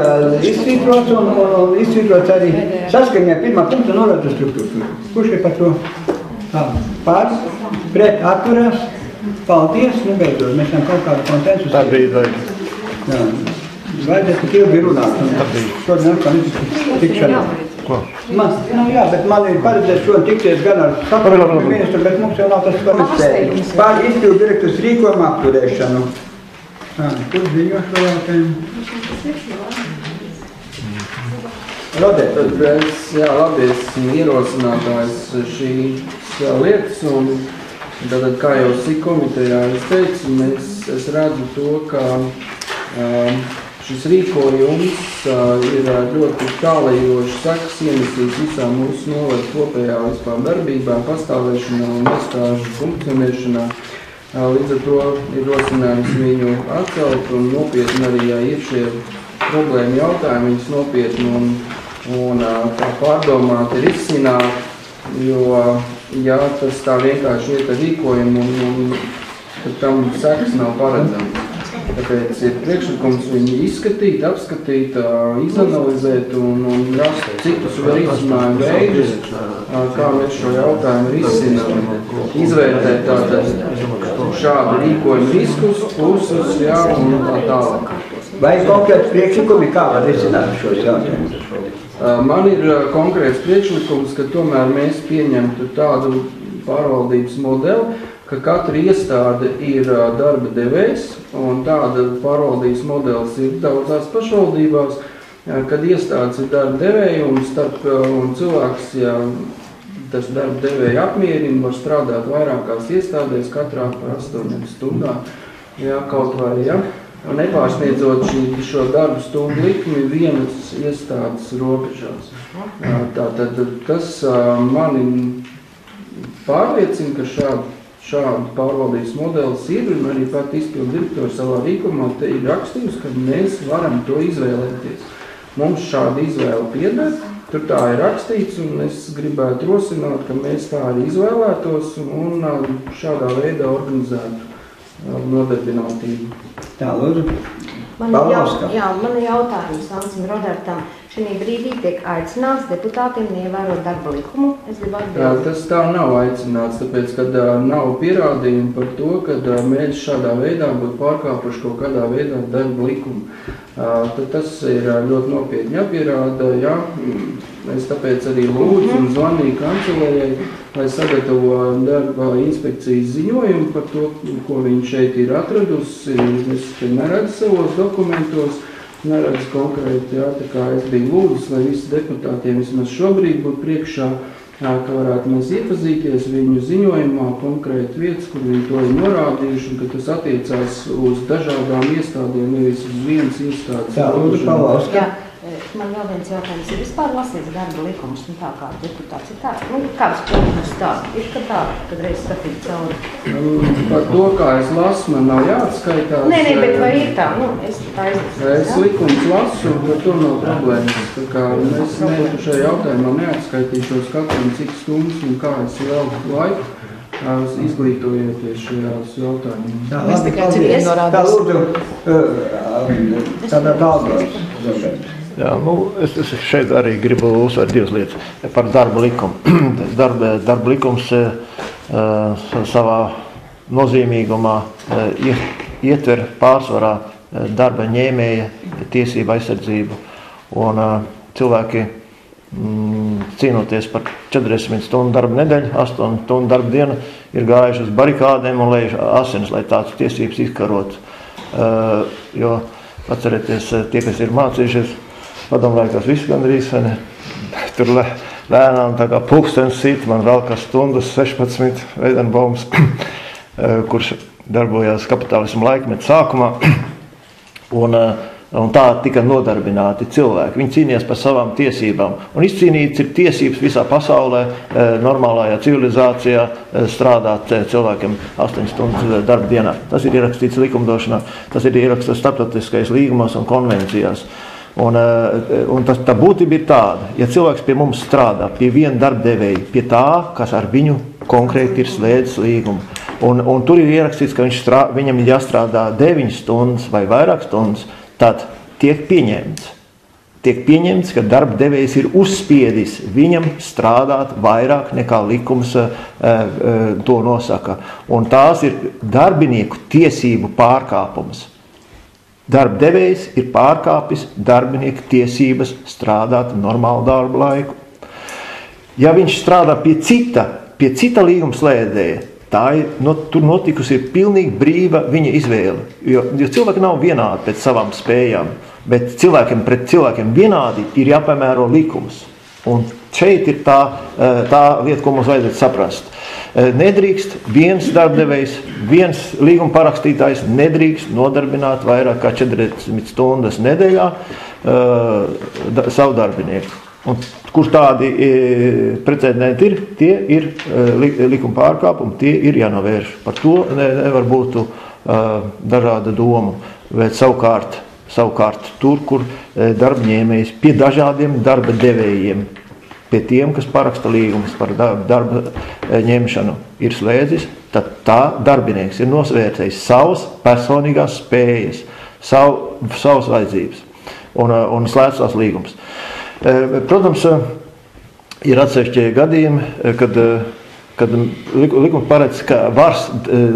izsvītrots un izsvītrots arī saskaņā pirmā punkta norāda struktūru. Kurš ir par to? Tā, pār, pret, atturās. Paldies, beidzot, mēs esam kaut kādu konsensus. Tā bija Jā, vajadzētu tik ilgi runāt. Šodien atkal tikšana. ko? Man, jā, bet man ir paredzēts šodien tikties gan ar saprotu ministru, bet mums jau nav tas paredzēts. Pār izpildu direktors rīkojumu apturēšanu. Kur ziņošu vēl jautājumu? Rodēt. Tad jā, labi, esmu ierosinātājs šīs lietas, un tad, kā jau SIK komitejā es teicu, es redzu to, ka šis rīkojums ir ļoti tālajoši sekas ienesīs visā mūsu novada kopējā vispār darbībā, pastāvēšanā un iestāžu funkcionēšanā. Līdz ar to ir rosinājums viņu atcelt un nopietni arī, ja ir šie problēma jautājumi, viņus nopietni un tā pārdomāt ir izcināt, jo, ja tas tā vienkārši iet ar rīkojumu un tad tam sekas nav paredzams. Tāpēc ir priekšlikums viņu izskatīt, apskatīt, izanalizēt un rast citus risinājumu veidus, kā mēs šo jautājumu risinām. Izvērtēt tātad šādu rīkojumu riskus, puses, jā, un tā tālāk. Vai konkrēti priekšlikumi, kā var risināt šos jautājumus? Man ir konkrēts priekšlikums, ka tomēr mēs pieņemtu tādu pārvaldības modeli, ka katra iestāde ir darba devējs, un tāda pārvaldības modelis ir daudzās pašvaldībās, kad iestādes ir darba devēja un cilvēks, ja tas darba devēja apmierina, var strādāt vairākās iestādēs, katrā par 8 stundām, jā, kaut vai, jā. Nepārsniedzot šo darbu stundu likmi vienas iestādes robežās. Tātad tas mani pārliecina, ka šādu pārvaldības modelis ir, un arī pat izpildu direktori savā rīkumā te ir rakstījusi, ka mēs varam to izvēlēties. Mums šāda izvēle pieder, tur tā ir rakstīts, un es gribētu rosināt, ka mēs tā arī izvēlētos un šādā veidā organizētu nodarbinātību. Tā, lūdzu. Man ir jautājums Ansim Rodartam. Šī brīdī tiek aicināts deputātiem neievērot darba likumu. Es gribu atbildēt. Tas tā nav aicināts, tāpēc, kad nav pierādījumi par to, ka mēs šādā veidā būtu pārkāpuši kaut kādā veidā darba likumu. Tad tas ir ļoti nopietni jāpierāda, jā. Es tāpēc arī lūdzu un zvanīju kancelējai, lai sagatavo darba inspekcijas ziņojumu par to, ko viņi šeit ir atradusi. Es te neredzu savos dokumentos, neredzu konkrēti, jā, tā kā es biju lūdzis, lai visi deputātiem vismaz šobrīd būtu priekšā, ka varētu mēs iepazīties viņu ziņojumā konkrēti vietas, kur viņi to ir norādījuši, un ka tas attiecās uz dažādām iestādēm, nevis uz vienas iestādes. Tā, lūdzu, Paulauska. Man vēl viens jautājums ir vispār lasīts darba likums, un tā kā deputāts ir tā, kāds punktus tā, ir ka tā, kad reiz skatīt cauri. Par to, kā es lasu, man nav jāatskaitās. Nē, bet vai ir tā? Es tā izlasu. Es likums lasu, un par to nav problēmas. Tā kā es šajā jautājumā neatskaitīšos katram cik stundas un kā es vēl laiku izglītojoties šajās jautājumos. Tā, labi, paldies. Tā, lūdzu, tādā tālāk. Jā, es šeit arī gribu uzsvērt divas lietas par darba likumu. Darba likums savā nozīmīgumā ietver pārsvarā darba ņēmēja tiesību aizsardzību. Un cilvēki cīnoties par 40 stundu darba nedēļu, 8 stundu darba dienu, ir gājuši uz barikādēm un lējuši asinis, lai tādas tiesības izkarotu. Jo, atcerieties, tie, kas ir mācījušies, padomāju, visi gandrīz, tur lēnām tā kā pulkstenis sit, man vēl kā stundas 16 Veidenbaums, kurš darbojās kapitālismu laikmetu sākumā. Un Un tā tika nodarbināti cilvēki. Viņi cīnījās par savām tiesībām. Un izcīnīts ir tiesības visā pasaulē, normālajā civilizācijā strādāt cilvēkiem 8 stundas darba dienā. Tas ir ierakstīts likumdošanā, tas ir ierakstīts starptautiskais līgumos un konvencijās. Un tā būtība ir tāda, ja cilvēks pie mums strādā, pie viena darbdevēja, pie tā, kas ar viņu konkrēti ir slēdzis līgumu. Un tur ir ierakstīts, ka viņam ir jāstrādā 9 stundas vai vairāk stundas, tad tiek pieņemts. Tiek pieņemts, ka darba devējs ir uzspiedis viņam strādāt vairāk nekā likums to nosaka. Un tās ir darbinieku tiesību pārkāpums. Darba devējs ir pārkāpis darbinieku tiesības strādāt normālu darba laiku. Ja viņš strādā pie cita līguma slēdzēja, tur notikusi ir pilnīgi brīva viņa izvēle, jo cilvēki nav vienādi pēc savām spējām, bet pret cilvēkiem vienādi ir jāpiemēro likums. Un šeit ir tā lieta, ko mums vajadzētu saprast. Nedrīkst viens darbdevējs, viens līguma parakstītājs nedrīkst nodarbināt vairāk kā 40 stundas nedēļā savu darbinieku. Un kur tādi precedenti ir, tie ir likuma pārkāpumi, tie ir jānovērš. Par to nevar būt dažāda doma. Bet savukārt tur, kur darbņēmējs pie dažādiem darba devējiem, pie tiem, kas paraksta līgumus par darba ņemšanu, ir slēdzis, tad tā darbinieks ir nosvērtējis savas personīgās spējas, savas vajadzības un slēdz tās līgumus. Protams, ir atsevišķi gadījumi, kad likums paredz, ka var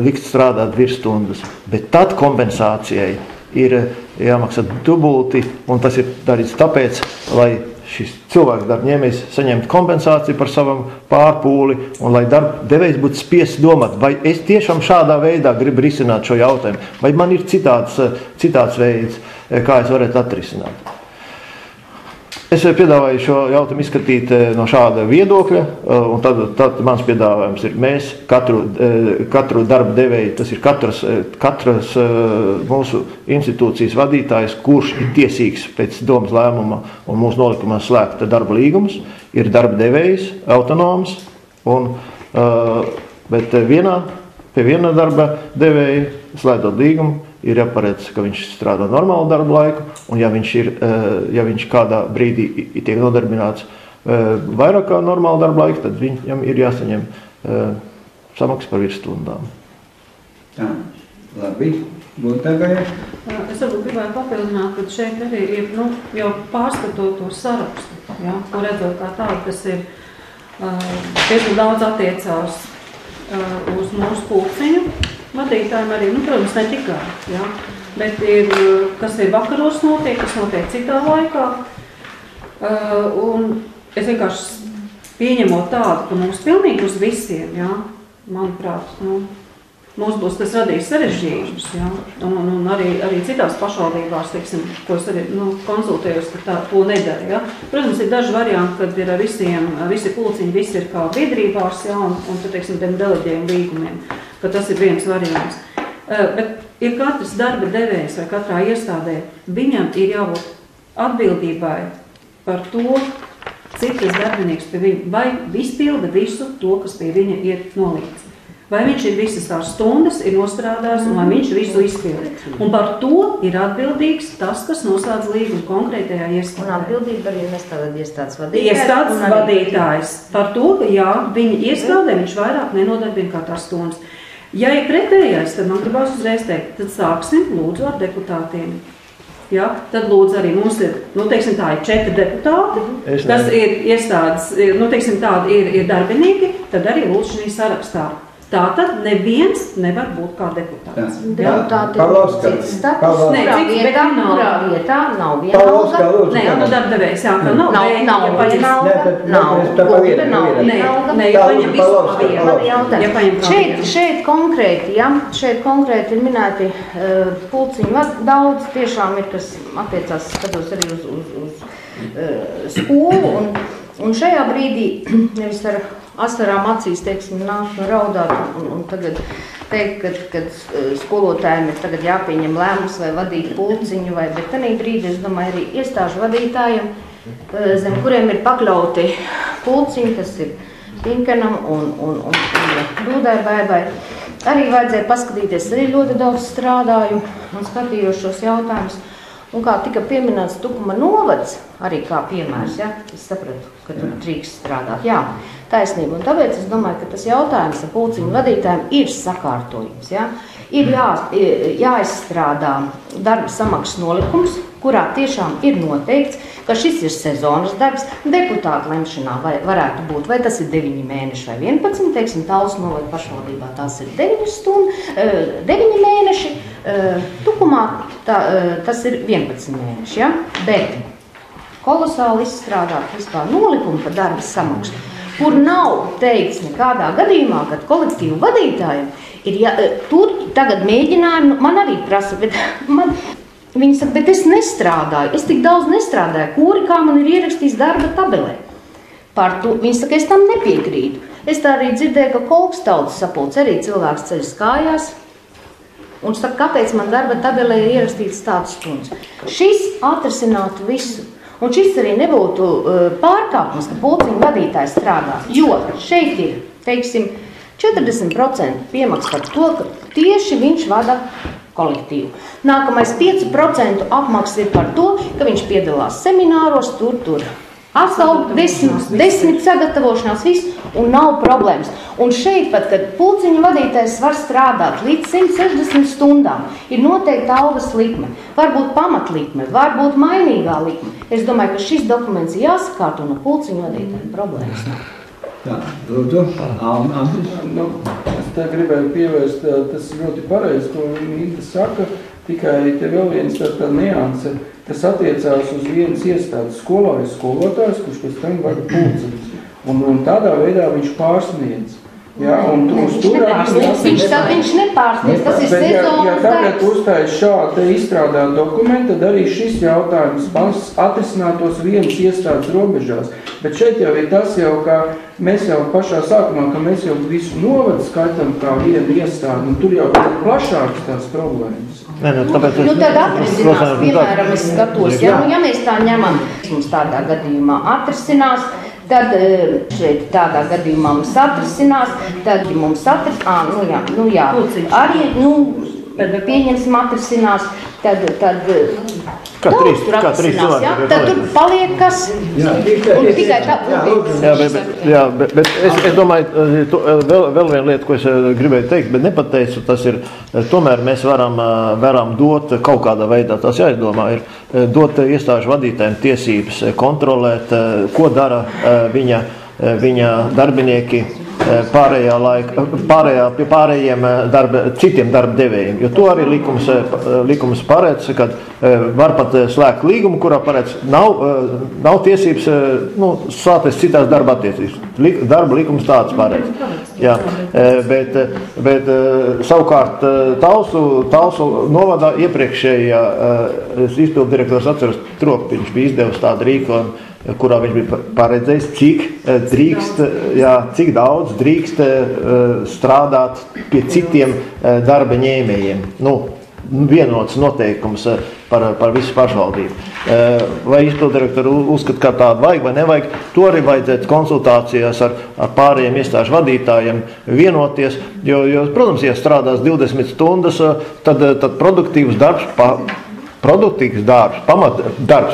likt strādāt virsstundas, bet tad kompensācijai ir jāmaksā dubulti, un tas ir darīts tāpēc, lai šis cilvēks darbņēmējs saņemtu kompensāciju par savam pārpūli, un lai darba devējs būtu spiests domāt, vai es tiešām šādā veidā gribu risināt šo jautājumu, vai man ir citāds veids, kā es varētu atrisināt. Es piedāvāju šo jautājumu izskatīt no šāda viedokļa, un tad mans piedāvājums ir mēs katru darba devēju, tas ir katras mūsu institūcijas vadītājs, kurš ir tiesīgs pēc domas lēmuma un mūsu nolikumā slēgt darba līgumus, ir darba devējs, autonoms, bet pie viena darba devēja slēdzot līgumu, ir jāparedz, ka viņš strādā normālu darbu laiku, un ja viņš kādā brīdī tiek nodarbināts vairāk kā normālu darbu laiku, tad viņam ir jāsaņem samaksa par virsstundām. Tā, labi. Es varbūt gribētu papildināt, ka šeit arī ir jau pārskatot to sarakstu, ko redzot kā tādu, kas ir diezgan daudz attiecās uz mūsu pulciņu vadītājiem arī, protams, ne tikai, bet kas ir vakaros notiek, kas notiek citā laikā. Un es vienkārši pieņemot tādu, ka mums pilnīgi uz visiem, manuprāt, mums būs tas radījis sarežģījums, un arī citās pašvaldībās, teiksim, ko es arī konsultējos, ka to nedara. Protams, ir daži varianti, kad ir visi pulciņi, visi ir kā biedrībās, un tad, teiksim, deleģējumi līgumiem, ka tas ir viens variants. Bet ir katrs darba devējs vai katrā iestādē, viņam ir jābūt atbildībai par to, cik tas darbinieks pie viņa, vai izpilda visu to, kas pie viņa ir nolīdz. Vai viņš ir visas tās stundas, ir nostrādājis, un vai viņš visu izpilda. Un par to ir atbildīgs tas, kas noslēdz līgumu konkrētajā iestādē. Un atbildība arī iestādes vadītājs. Iestādes vadītājs. Par to, ka viņa iestādē viņš vairāk nenodarbina kā tās stundas. Ja ir pretējais, tad man gribās uzreiz teikt, tad sāksim lūdzu ar deputātiem. Tad lūdzu arī mums ir, teiksim tā, ir 4 deputāti, kas ir iestādes, teiksim tādi ir darbinieki, tad arī lūdzu šī sarakstā. Tātad neviens nevar būt kā deputāts. Deputāti ir cits status, kurā vietā nav vienalga. Nē, darbdevējs, ka nav vienalga. Šeit konkrēti ir minēti pulciņi daudz, tiešām ir, kas attiecās, skatos arī uz skolu, un šajā brīdī nevis ar asarām acīs, teiksim, nāk raudāt un tagad teikt, ka skolotājiem ir tagad jāpieņem lēmums vai vadīt pulciņu, bet tanī brīdī, es domāju, arī iestāžu vadītājiem, zem kuriem ir pakļauti pulciņi, tas ir Pinkanam un Dūdai Baibai. Arī vajadzēja paskatīties, arī ļoti daudz strādāju un skatījos šos jautājumus. Un kā tika pieminēts Tukuma novads, arī kā piemērs, ja? Es sapratu, ka tur drīkst strādāt. Jā, taisnība. Un tāpēc es domāju, ka tas jautājums ar pulciņu vadītājiem ir sakārtojums. Ja? Ir jāizstrādā darba samaksas nolikums, kurā tiešām ir noteikts, ka šis ir sezonas darbs, deputāta lemšanā varētu būt, vai tas ir 9 mēneši vai 11, teiksim, Talsu novada pašvaldībā tās ir 9 mēneši, Tukumā tas ir 11 mēneši, ja? Bet kolosāli izstrādāt vispār nolikumu par darba samaksu, kur nav teikts nekādā gadījumā, kad kolektīvu vadītājiem ir, tur tagad mēģinājumi, man arī prasa, bet viņi saka, bet es nestrādāju, es tik daudz nestrādāju, kuri kā man ir ierakstījis darba tabelē. Par to, viņi saka, es tam nepiekrītu. Es tā arī dzirdēju, ka Kolkstautas sapulce arī cilvēks ceļas kājās, un saka, kāpēc man darba tabelē ir ierakstīts tāds stundas. Šis atrisinātu visu, un šis arī nebūtu pārkāpums, ka pulciņu vadītājs strādā, jo šeit ir, teiksim, 40% piemaks par to, ka tieši viņš vada kolektīvu. Nākamais 5% apmaksa ir par to, ka viņš piedalās semināros, tur. Atkal 10 sagatavošanās, viss, un nav problēmas. Un šeit pat, kad pulciņu vadītājs var strādāt līdz 160 stundām, ir noteikta algas likme, varbūt pamatlikme, varbūt mainīgā likme. Es domāju, ka šis dokuments ir jāsakārto no pulciņu vadītājiem problēmas. Tā, lūdzu, es tā gribēju pievērst, tas ļoti pareizi, ko Inta saka, tikai te vēl viens tā nianse, kas attiecās uz vienas iestādes skolā ir skolotājs, kurš pēc tam vada pulciņus, un tādā veidā viņš pārsniedz. Ja, un viņš nepārsniedz, tas ir sezonas ja tagad uzstājas šādi izstrādāt dokumentu, tad arī šis jautājums atrisinātos vienas iestādes robežās. Bet šeit jau ir tas jau, ka mēs jau pašā sākumā, ka mēs jau visu novadu skaitam kā vienu iestādi, un tur jau ir plašākas tās problēmas. Tad atrisinās, piemēram, es skatos, ja mēs tā ņemam, mums tādā gadījumā atrisinās, tad šeit tādā gadījumā mums atrisinās, tad mums arī, pieņemsim atrisinās, tad kā trīs cilvēki. Ja? Tad tur paliek kas, un tikai tā. Bet es domāju, vēl viena lieta, ko es gribēju teikt, bet nepateicu, tas ir, tomēr mēs varam dot kaut kādā veidā, tas jāizdomā, ir dot iestāžu vadītājiem tiesības kontrolēt, ko dara viņa darbinieki pie pārējiem citiem darba devējiem, jo to arī likums paredz, kad var pat slēgt līgumu, kurā paredz nav tiesības sāties citās darba attiecības. Darba likums tāds paredz. Jā, bet savukārt Talsu novadā iepriekšējā izpildu direktors atceras Trokpiņš bija izdevusi tādu rīkojumu, kurā viņš bija paredzējis, cik daudz drīkst strādāt pie citiem darba ņēmējiem. Vienots noteikums par visu pašvaldību. Vai izpildirektori uzskata, ka tādu vajag vai nevajag, to arī vajadzētu konsultācijās ar pārējiem iestāžu vadītājiem vienoties, jo, protams, ja strādās 20 stundas, tad produktīvs darbs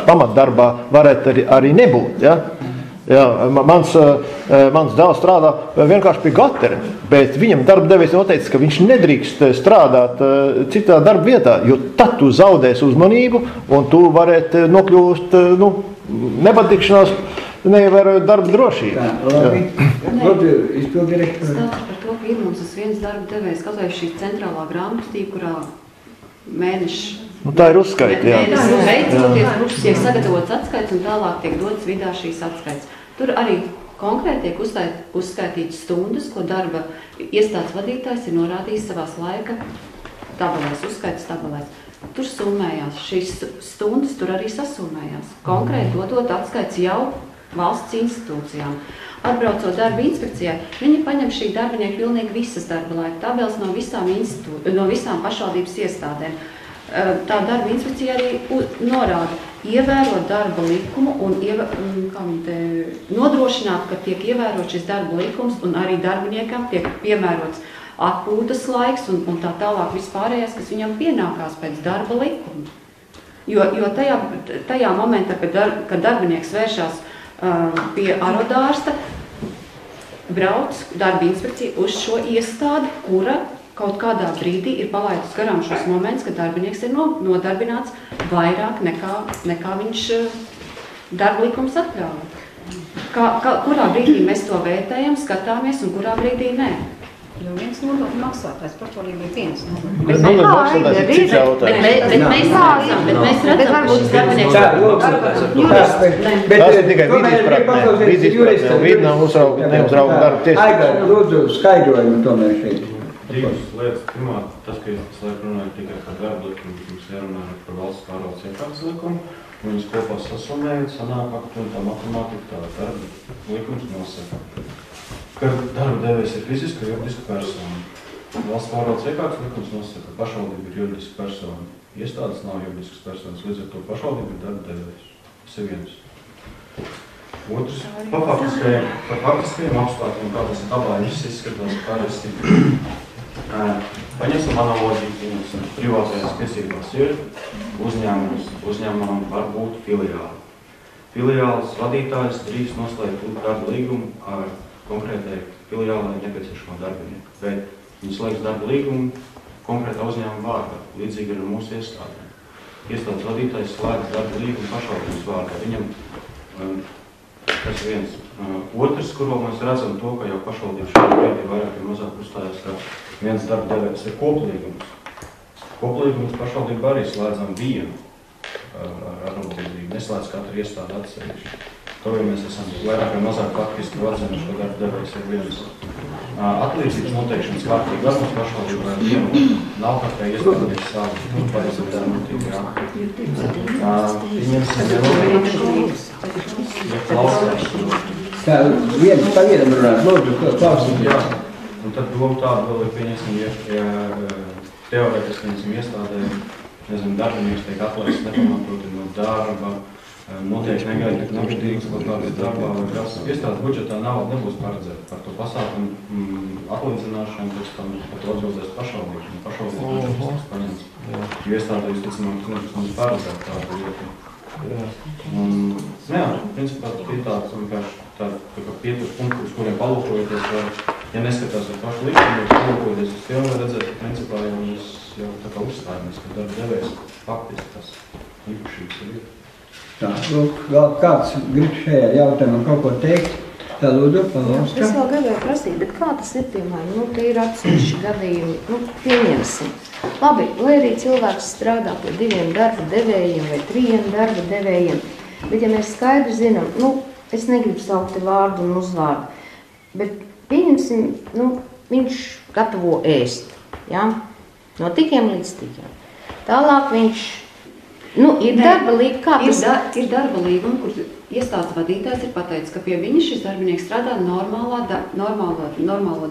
pamatdarbā varētu arī nebūt. Ja? Jā, mans dēls strādā vienkārši pie gatera, bet viņam darba devējs noteicis, ka viņš nedrīkst strādāt citā darba vietā, jo tad tu zaudēsi uzmanību un tu varētu nokļūst nepatikšanās, neievērojot darba drošību. Lūdzu, izpildirektors. Stāsts par to, ka ir mums tas viens darba devējs, kaut vai šī centrālā grāmatvedība, kurā mēneši. Tā ir uzskaita, jā. Mēnesis beicoties, kurš tiek sagatavots atskaits un tālāk tiek dots vidā šīs atskaits. Tur arī konkrēti tiek uzskaitītas stundas, ko darba iestādes vadītājs ir norādījis savās laika tabelēs, uzskaitas tabelēs. Tur summējās, šīs stundas tur arī sasummējās. Konkrēti dodot atskaits jau valsts institūcijām. atbraucot darba inspekcijai, viņi paņem šī darbinieka pilnīgi visas darba laika tabeles no visām pašvaldības iestādēm. Tā darba inspekcija arī norāda, ievērot darba likumu un nodrošināt, ka tiek ievērot šis darba likums un arī darbiniekam tiek piemērots atpūtas laiks un tā tālāk vispārējais, kas viņam pienākās pēc darba likuma. Jo tajā momentā, kad darbinieks vēršās pie arodārsta, brauc darba inspekcija uz šo iestādi, kura kaut kādā brīdī ir palaidus garām šos momentus, kad darbinieks ir nodarbināts vairāk nekā viņš darba likums atļauj. Kurā brīdī mēs to vērtējam, skatāmies un kurā brīdī nē? Jo viens nodokļu maksātājs pašvaldība ir viens nodokļu. Bet mēs redzam, ka šis darbinieks tas ir tikai vīdīs nav neuzrauga darba tiesības. Aigar, lūdzu, skaidrojumu tomēr šeit. Divas lietas. Pirmā, tas, ka es laiku runāju tikai par darba likumu, mums jārunāja par valsts pārvaldes iekārtas likumu, un viņas kopā sasumējot, sanāk aktuāli tā matemātika, tā darba likums nosaka, ka darba devējs ir fiziska vai juridiska persona. Valsts pārvaldes iekārtas likums nosaka, ka pašvaldība ir juridiska persona. Iestādes nav juridiskas personas, līdz ar to pašvaldība ir darba devējs. Tas ir viens. Otrs, par faktiskajiem apstākļiem, kā tas abājums izskatās parasti. Paņemsim analoģiju, privātajās tiesībās ir uzņēmums. Uzņēmumam var būt filiāli. Filiāles vadītājs drīkst noslēgt darba līgumu ar konkrētai filiālai nepieciešamo darbinieku, bet viņi slēgs darba līgumu konkrētā uzņēmuma vārdā, līdzīgi ar mūsu iestādēm. Iestādes vadītājs slēdz darba līgumu pašvaldības vārdā. Viņam tas ir viens. Otrs, kuro mēs redzam to, ka jau pašvaldības šādā brīdī vairāk vai mazāk uzstājās, ka viens darba devējs ir koplīgums. Koplīgums pašvaldība arī slēdzam vienu ar arotbiedrību, neslēdz katru iestādi atsevišķi. To jau mēs esam vairāk vai mazāk faktiski atzinuši, ka darba devējs ir viens. Atlīdzības noteikšanas kārtīgi var mums pašvaldībā ar vienu. Nav katrai iestādēs savu pareizi darbu notīk, jā. Pieņemsim vienotības. Ja klausās. Tā, viens pa vienam runāt, lūdzu, klausīt. Jā, un tad doma tāda vēl ir pieņemsim, ja teorētiski iestādē, nezinu, darbinieks tiek atlaists nepamatoti no darba, notiek negaidīt nepatīgas kaut kādas darbā vai kas. Iestādes budžetā nauda nebūs paredzēta par to pasākumu atlīdzināšanu, pēc tam par to atbildēs pašvaldības, un pašvaldības budžets paņems. Jo iestādē visticamāk nebūs paredzēta tāda lieta. Jā, principā ir tāds vienkārši tāda pieturas punkti, uz kuriem palūkojoties, vai, ja neskatās uz pašu likumu, palūkojoties uz tiem, vai redzēt, ka principā jau mēs jau tā kā uzstājamies, ka darba devējs faktiski tas īpašības ir. Tā, lūk, vēl kāds grib šajā jautājumā kaut ko teikt? Tā, lūdzu, paldies. Es vēl gribēju prasīt, bet kā tas ir, piemēram, tie ir atsevišķi gadījumi, pieņemsim. Labi, lai arī cilvēks strādā pie 2 darba devējiem vai 3 darba devējiem, bet ja mēs skaidri zinām, es negribu saukt te vārdu un uzvārdu, bet pieņemsim, viņš gatavo ēst, ja? No tikiem līdz tikiem. Tālāk viņš, ir darba līguma, kā tas? Ir darba līguma, kur iestādes vadītājs ir pateicis, ka pie viņa šis darbinieks strādā normālo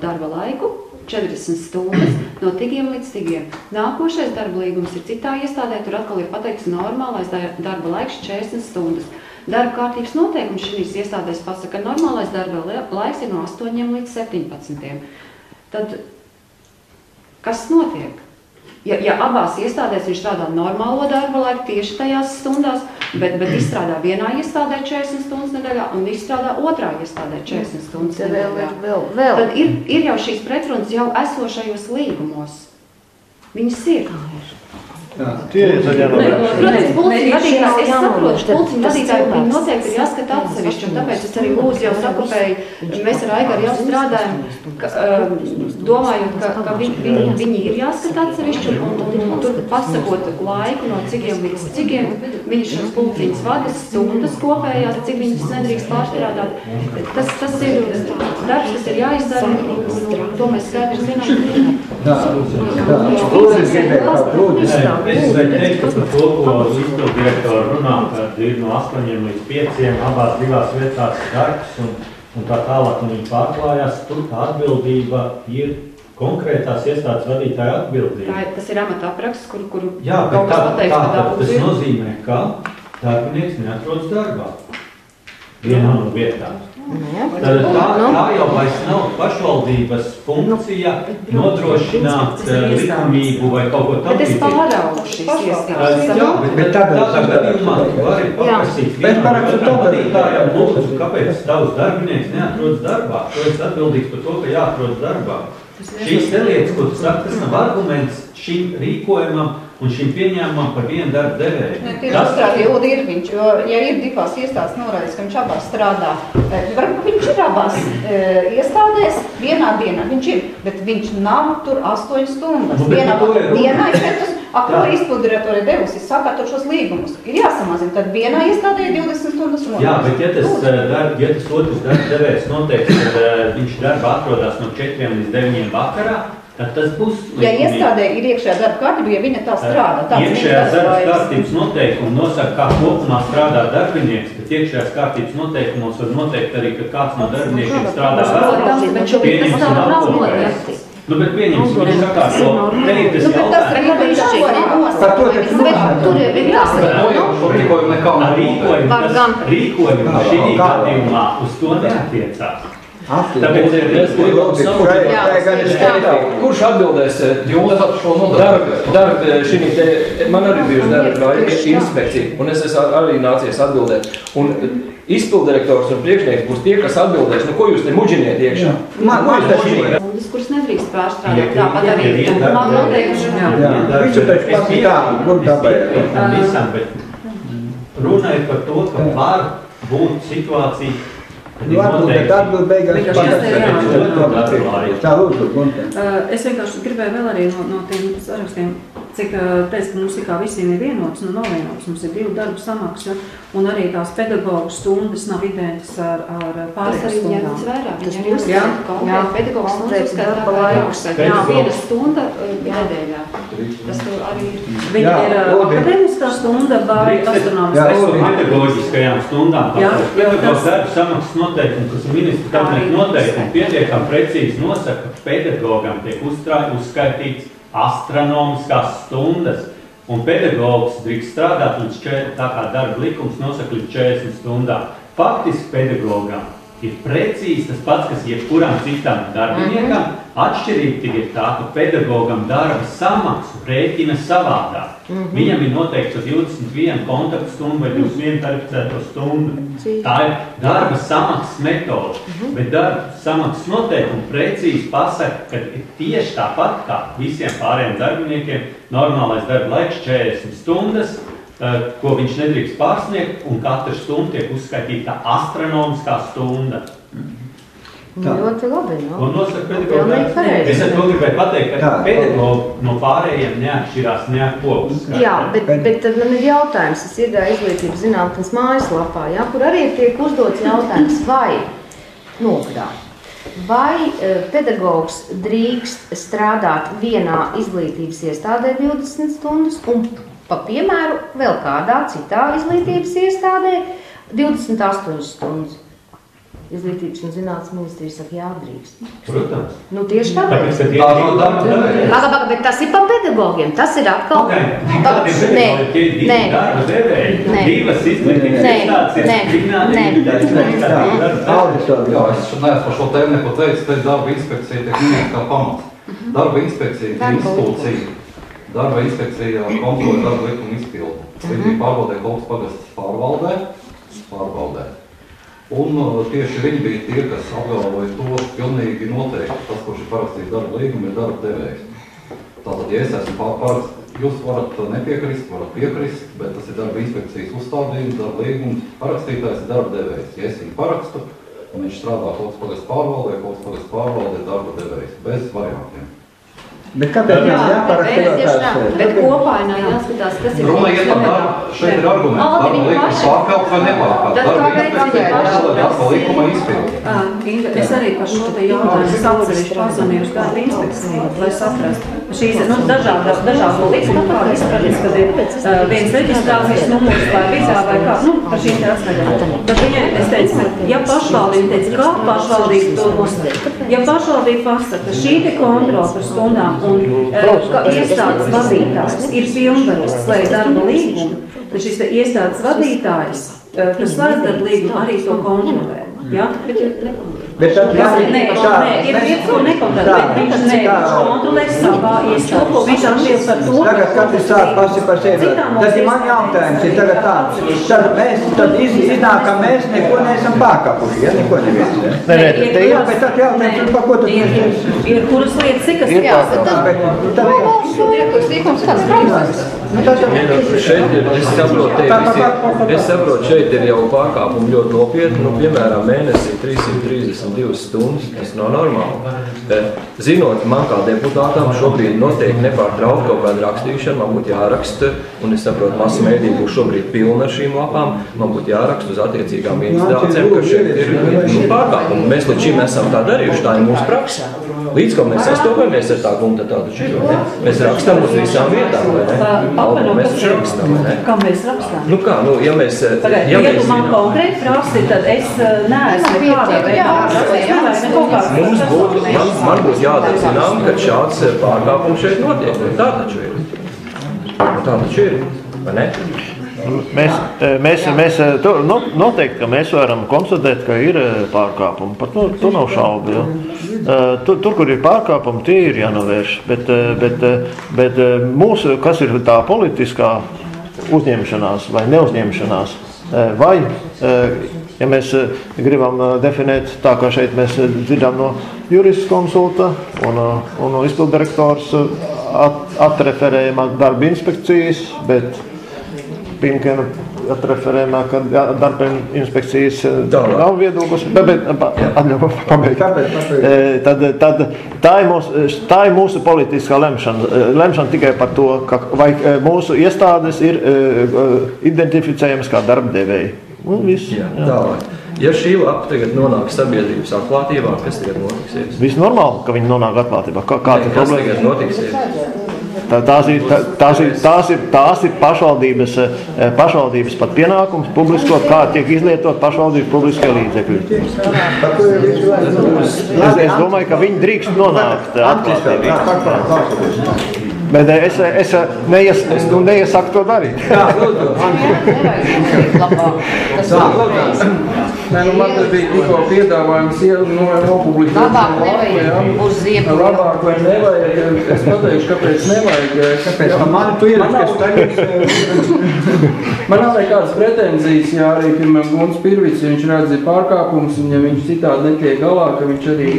darba laiku, 40 stundas, no tigiem līdz tigiem. Nākošais darba līgums ir citā iestādē, tur atkal ir pateikts normālais darba laiks 40 stundas. Darba kārtības noteikums šīs iestādēs pasaka, ka normālais darba laiks ir no 8 līdz 17. Tad kas notiek? Ja abās iestādēs viņš strādā normālo darba laiku tieši tajās stundās, bet izstrādā vienā iestādē 40 stundas nedēļā un izstrādā otrā iestādē 40 stundas nedēļā. Tad ir jau šīs pretrunas jau esošajos līgumos. Viņas ir. Protams, pulciņu vadītāji, es saprotu, pulciņu vadītāji, viņi noteikti ir jāskata atsevišķi, un tāpēc es arī lūdzu jau sakopēju, mēs ar Aigaru jau strādājam, domājot, ka viņi ir jāskata atsevišķi, un tur pasakot laiku no cikiem līdz cikiem, viņi šos pulciņus vadas, stundas kopējās, cik viņas nedrīkst pārstrādāt. Tas ir darbs, kas ir jāizdara, un to mēs skaidri zinām. Es gribēju teikt, ka par to, ko izpildu direktori runā, ka ir no 8 līdz 5 abās divās vietās darbs, un un tā tālāk viņi pārklājās, tur tā atbildība ir konkrētās iestādes vadītāja atbildība. Tas ir amata apraksts, kuru jā, bet tas nozīmē, ka darbinieks neatrodas darbā vienā no vietām. Tā jau vairs nav pašvaldības funkcija nodrošināt likumību vai kaut ko tam. Bet es pāraugu šīs iestādes. Jā, bet tādā gadījumā tu vari paprasīt vienam vadītājam, lūdzu, kāpēc tavs darbinieks neatrodas darbā? Tu esi atbildīgs par to, ka jāatrodas darbā. Šīs lietas, ko tu saki, tas nav arguments šim rīkojumam un šim pieņēmumam par vienu darbu devēju. Tieši uzstrādi jūdi ir viņš, jo, ja ir divās iestādes norādīts, ka viņš abās strādā, varbūt viņš ir abās iestādēs vienā dienā, viņš ir, bet viņš nav tur 8 stundas. Vienā dienā izteiktus, ko izpildirektori devusi, sakāt šos līgumus. Ir jāsamazina, tad vienā iestādē 20 stundas un jā, bet ja tas otrs darba devējs noteikti, kad viņš darba atrodas no 4 līdz 9 vakarā, tad tas būs likumīgi. Ja iestādē ir iekšējā darba kārtība, ja viņa tā strādā, iekšējās darba kārtības noteikumi nosaka, kā kopumā strādā darbinieks, bet iekšējās kārtības noteikumos var noteikt arī, ka kāds no darbiniekiem strādā vēl. Nu, bet pieņemsim, viņš sakās, te ir tas jautājums. Rīkojumi šī gadījumā uz to neatiecās. Tāpēc es gribu kurš atbildēs man arī bijusi darba inspekcija, un es esmu arī nācies atbildēt. Un izpildirektors un priekšnieks būs tie, kas atbildēs, nu ko jūs te muģiniet iekšā? Kuras nedrīkst pārstrādāt, tāpat arī nav noteikti. Viņš ir taču pats tā, kur dabēja. Runa ir par to, ka var būt situācija, Atbild beigās tā lūdzu, Gunte. Es vienkārši gribēju vēl arī no tiem sarakstiem, cik teica, ka mums ir kā visiem ir vienots, nu nav vienots, mums ir 2 darbu samaksa, un arī tās pedagogu stundas nav identiskas ar pārējām stundām. Tas arī ņemts vērā, viņi arī uzskata konkrēti pedagogu stundas uzskata kā laiks, jā, 1 stunda nedēļā. Tas arī ir. Viņa ir akadēmiskā stunda vai astronomiskā stunda? Pedagoģiskajām stundām. Pedagogu darbu samaksas noteikumi, kas ir ministra kabineta noteikumi, pietiekami precīzi nosaka, ka pedagogam tiek uzskaitīts astronomiskās stundas, un pedagogs drīkst strādāt līdz 40, tā kā darba likums nosaka līdz 40 stundām. Faktiski pedagogam ir precīzi tas pats, kas jebkuram citam darbiniekam. Atšķirība tik ir tā, ka pedagogam darba samaksu rēķina savādāk. Viņam ir noteikts 21 kontaktu stundu vai 21 tarificēto stundu. Tā ir darba samaksas metode, bet darba samaksas noteikumi precīzi pasaka, ka ir tieši tāpat kā visiem pārējiem darbiniekiem normālais darba laiks 40 stundas, ko viņš nedrīkst pārsniegt, un katra stunda tiek uzskaitīta astronomiskā stunda. Ļoti labi, no? Un nosaka pedagogu. Es ar to gribēju pateikt, ka pedagogu no pārējiem neatšķirās neatkopas. Jā, bet tad man ir jautājums, es iegāju izglītības zinātnes mājaslapā, jā, kur arī tiek uzdots jautājums, vai pedagogs drīkst strādāt vienā izglītības iestādē 20 stundas un pa piemēru vēl kādā citā izglītības iestādē 28 stundas. Izglītības un zinātnes ministrija saka, jādrīkst. Protams. Nu, tieši tāpēc. Bet tas ir pa pedagogiem. Tas ir atkal... Divas izglītības iestādes es neesmu par šo tēmu neko teicu, te darba inspekcija tiek minēta kā pamats. Darba inspekcija ir institūcija. Darba inspekcija kontrolē darba likuma izpildu. Viņi pārvaldē Kolpas pagasts pārvaldē. Un tieši viņi bija tie, kas apgalvoja to pilnīgi noteikti. Tas, kurš ir parakstījis darba līgumu, ir darba devējs. Tātad, ja es esmu parakstījis, jūs varat nepiekrist, varat piekrist, bet tas ir darba inspekcijas uzstādījums, darba līgums. Parakstītājs ir darba devējs. Ja es viņu parakstu, un viņš strādā Kolpas pagasts pārvaldē darba devējs, bez variantiem. Bet kāpēc jāparakstījās? Bet kopainā jāskatās, kas ir... Runa iet par darbu, šeit ir arguments, darba likuma pārkelt vai nepārkelt. Darba likuma izpildi. Es arī par šo te jautājumu atsevišķi pazvanīju uz darba inspekciju, lai saprastu. šīs dažādu līdzekļu, kā izpratīs, kad ir viens reģistrācijas numurs vai vizā vai kā, par šīm te atskaļām. Bet viņai, es teicu, ja pašvaldība teica, kā pašvaldība to nosaka, ja pašvaldība pasaka, šī te kontrola par stundām un ka iestādes vadītājs ir pilnvarots slēgt darba līgumu, tad šis te iestādes vadītājs, kas slēdz darba līgumu, arī to kontrolē. Ja? Bet tad ir vietas, ko nekontrolē, bet viņš kontrolēs savā iestādā. Viņš atbild par to. Tagad katrs sāk pasi par sevi. Tas ir man jautājums, ir tagad tāds. Tad iznāk, ka mēs neko neesam pārkāpuši, ja? Neko neviens. Bet tad jautājums, par ko tad ir kuras lietas, kas Es saprotu, šeit ir jau pārkāpumi ļoti nopietni, piemēram, mēnesī 332 stundas, tas nav normāli. Zinot, man kā deputātam šobrīd notiek nepārtraukt kaut kāda rakstīšana, man būtu jāraksta, un es saprotu, masa mēdī būs šobrīd pilna ar šīm lapām, man būtu jāraksta uz attiecīgām instācijām, ka šeit ir pārkāpumi. Mēs līdz šim esam tā darījuši, tā ir mūsu praksa. Līdz, ko mēs sastopamies ar tā gumta tādu šķiru, ne? Mēs rakstam uz visām vietām, vai ne? Mēs taču rakstam, vai ne? Kā mēs rakstām? Nu kā, ja mēs... Ja tu man konkrēti prasi, tad es neesmu nekādā veidā. Man būtu jādara zinām, ka šāds pārkāpums šeit notiek. Tā taču ir. Tā taču ir, vai ne? Mēs noteikti, ka mēs varam konstatēt, ka ir pārkāpumi. Par to nav šaubu. Ja? Tur, kur ir pārkāpumi, tie ir jānovērš. Bet mūsu, kas ir tā politiskā uzņemšanās vai neuzņemšanās, vai, ja mēs gribam definēt tā, kā šeit mēs dzirdam no jurists konsulta un izpildirektors atreferējumā darba inspekcijas, bet Pinkena atreferējumā, ka darba inspekcijas nav viedoklis, bet pabeigt. Tad tā ir mūsu politiskā lemšana tikai par to, vai mūsu iestādes ir identificējamas kā darba devēji. Ja šī lapa tagad nonāk sabiedrības atklātībā, kas tagad notiksies? Viss normāli, ka viņi nonāk atklātībā. Kas tagad notiksies? Tās ir pašvaldības pat pienākums publiskot, kā tiek izlietot pašvaldības publiskie līdzekļi. Es domāju, ka viņi drīkst nonākt atklātībā. Bet es neiesaku to darīt. Man tas bija tikko piedāvājums nopublicēt. Labāk vai nevajag? Es pateikšu, kāpēc nevajag. Kāpēc? Man tu Man nav nekādas pretenzijas, ja arī, piemēram, Guns Pirvits, ja viņš redz pārkāpumus, un ja viņš citādi netiek galā, ka viņš arī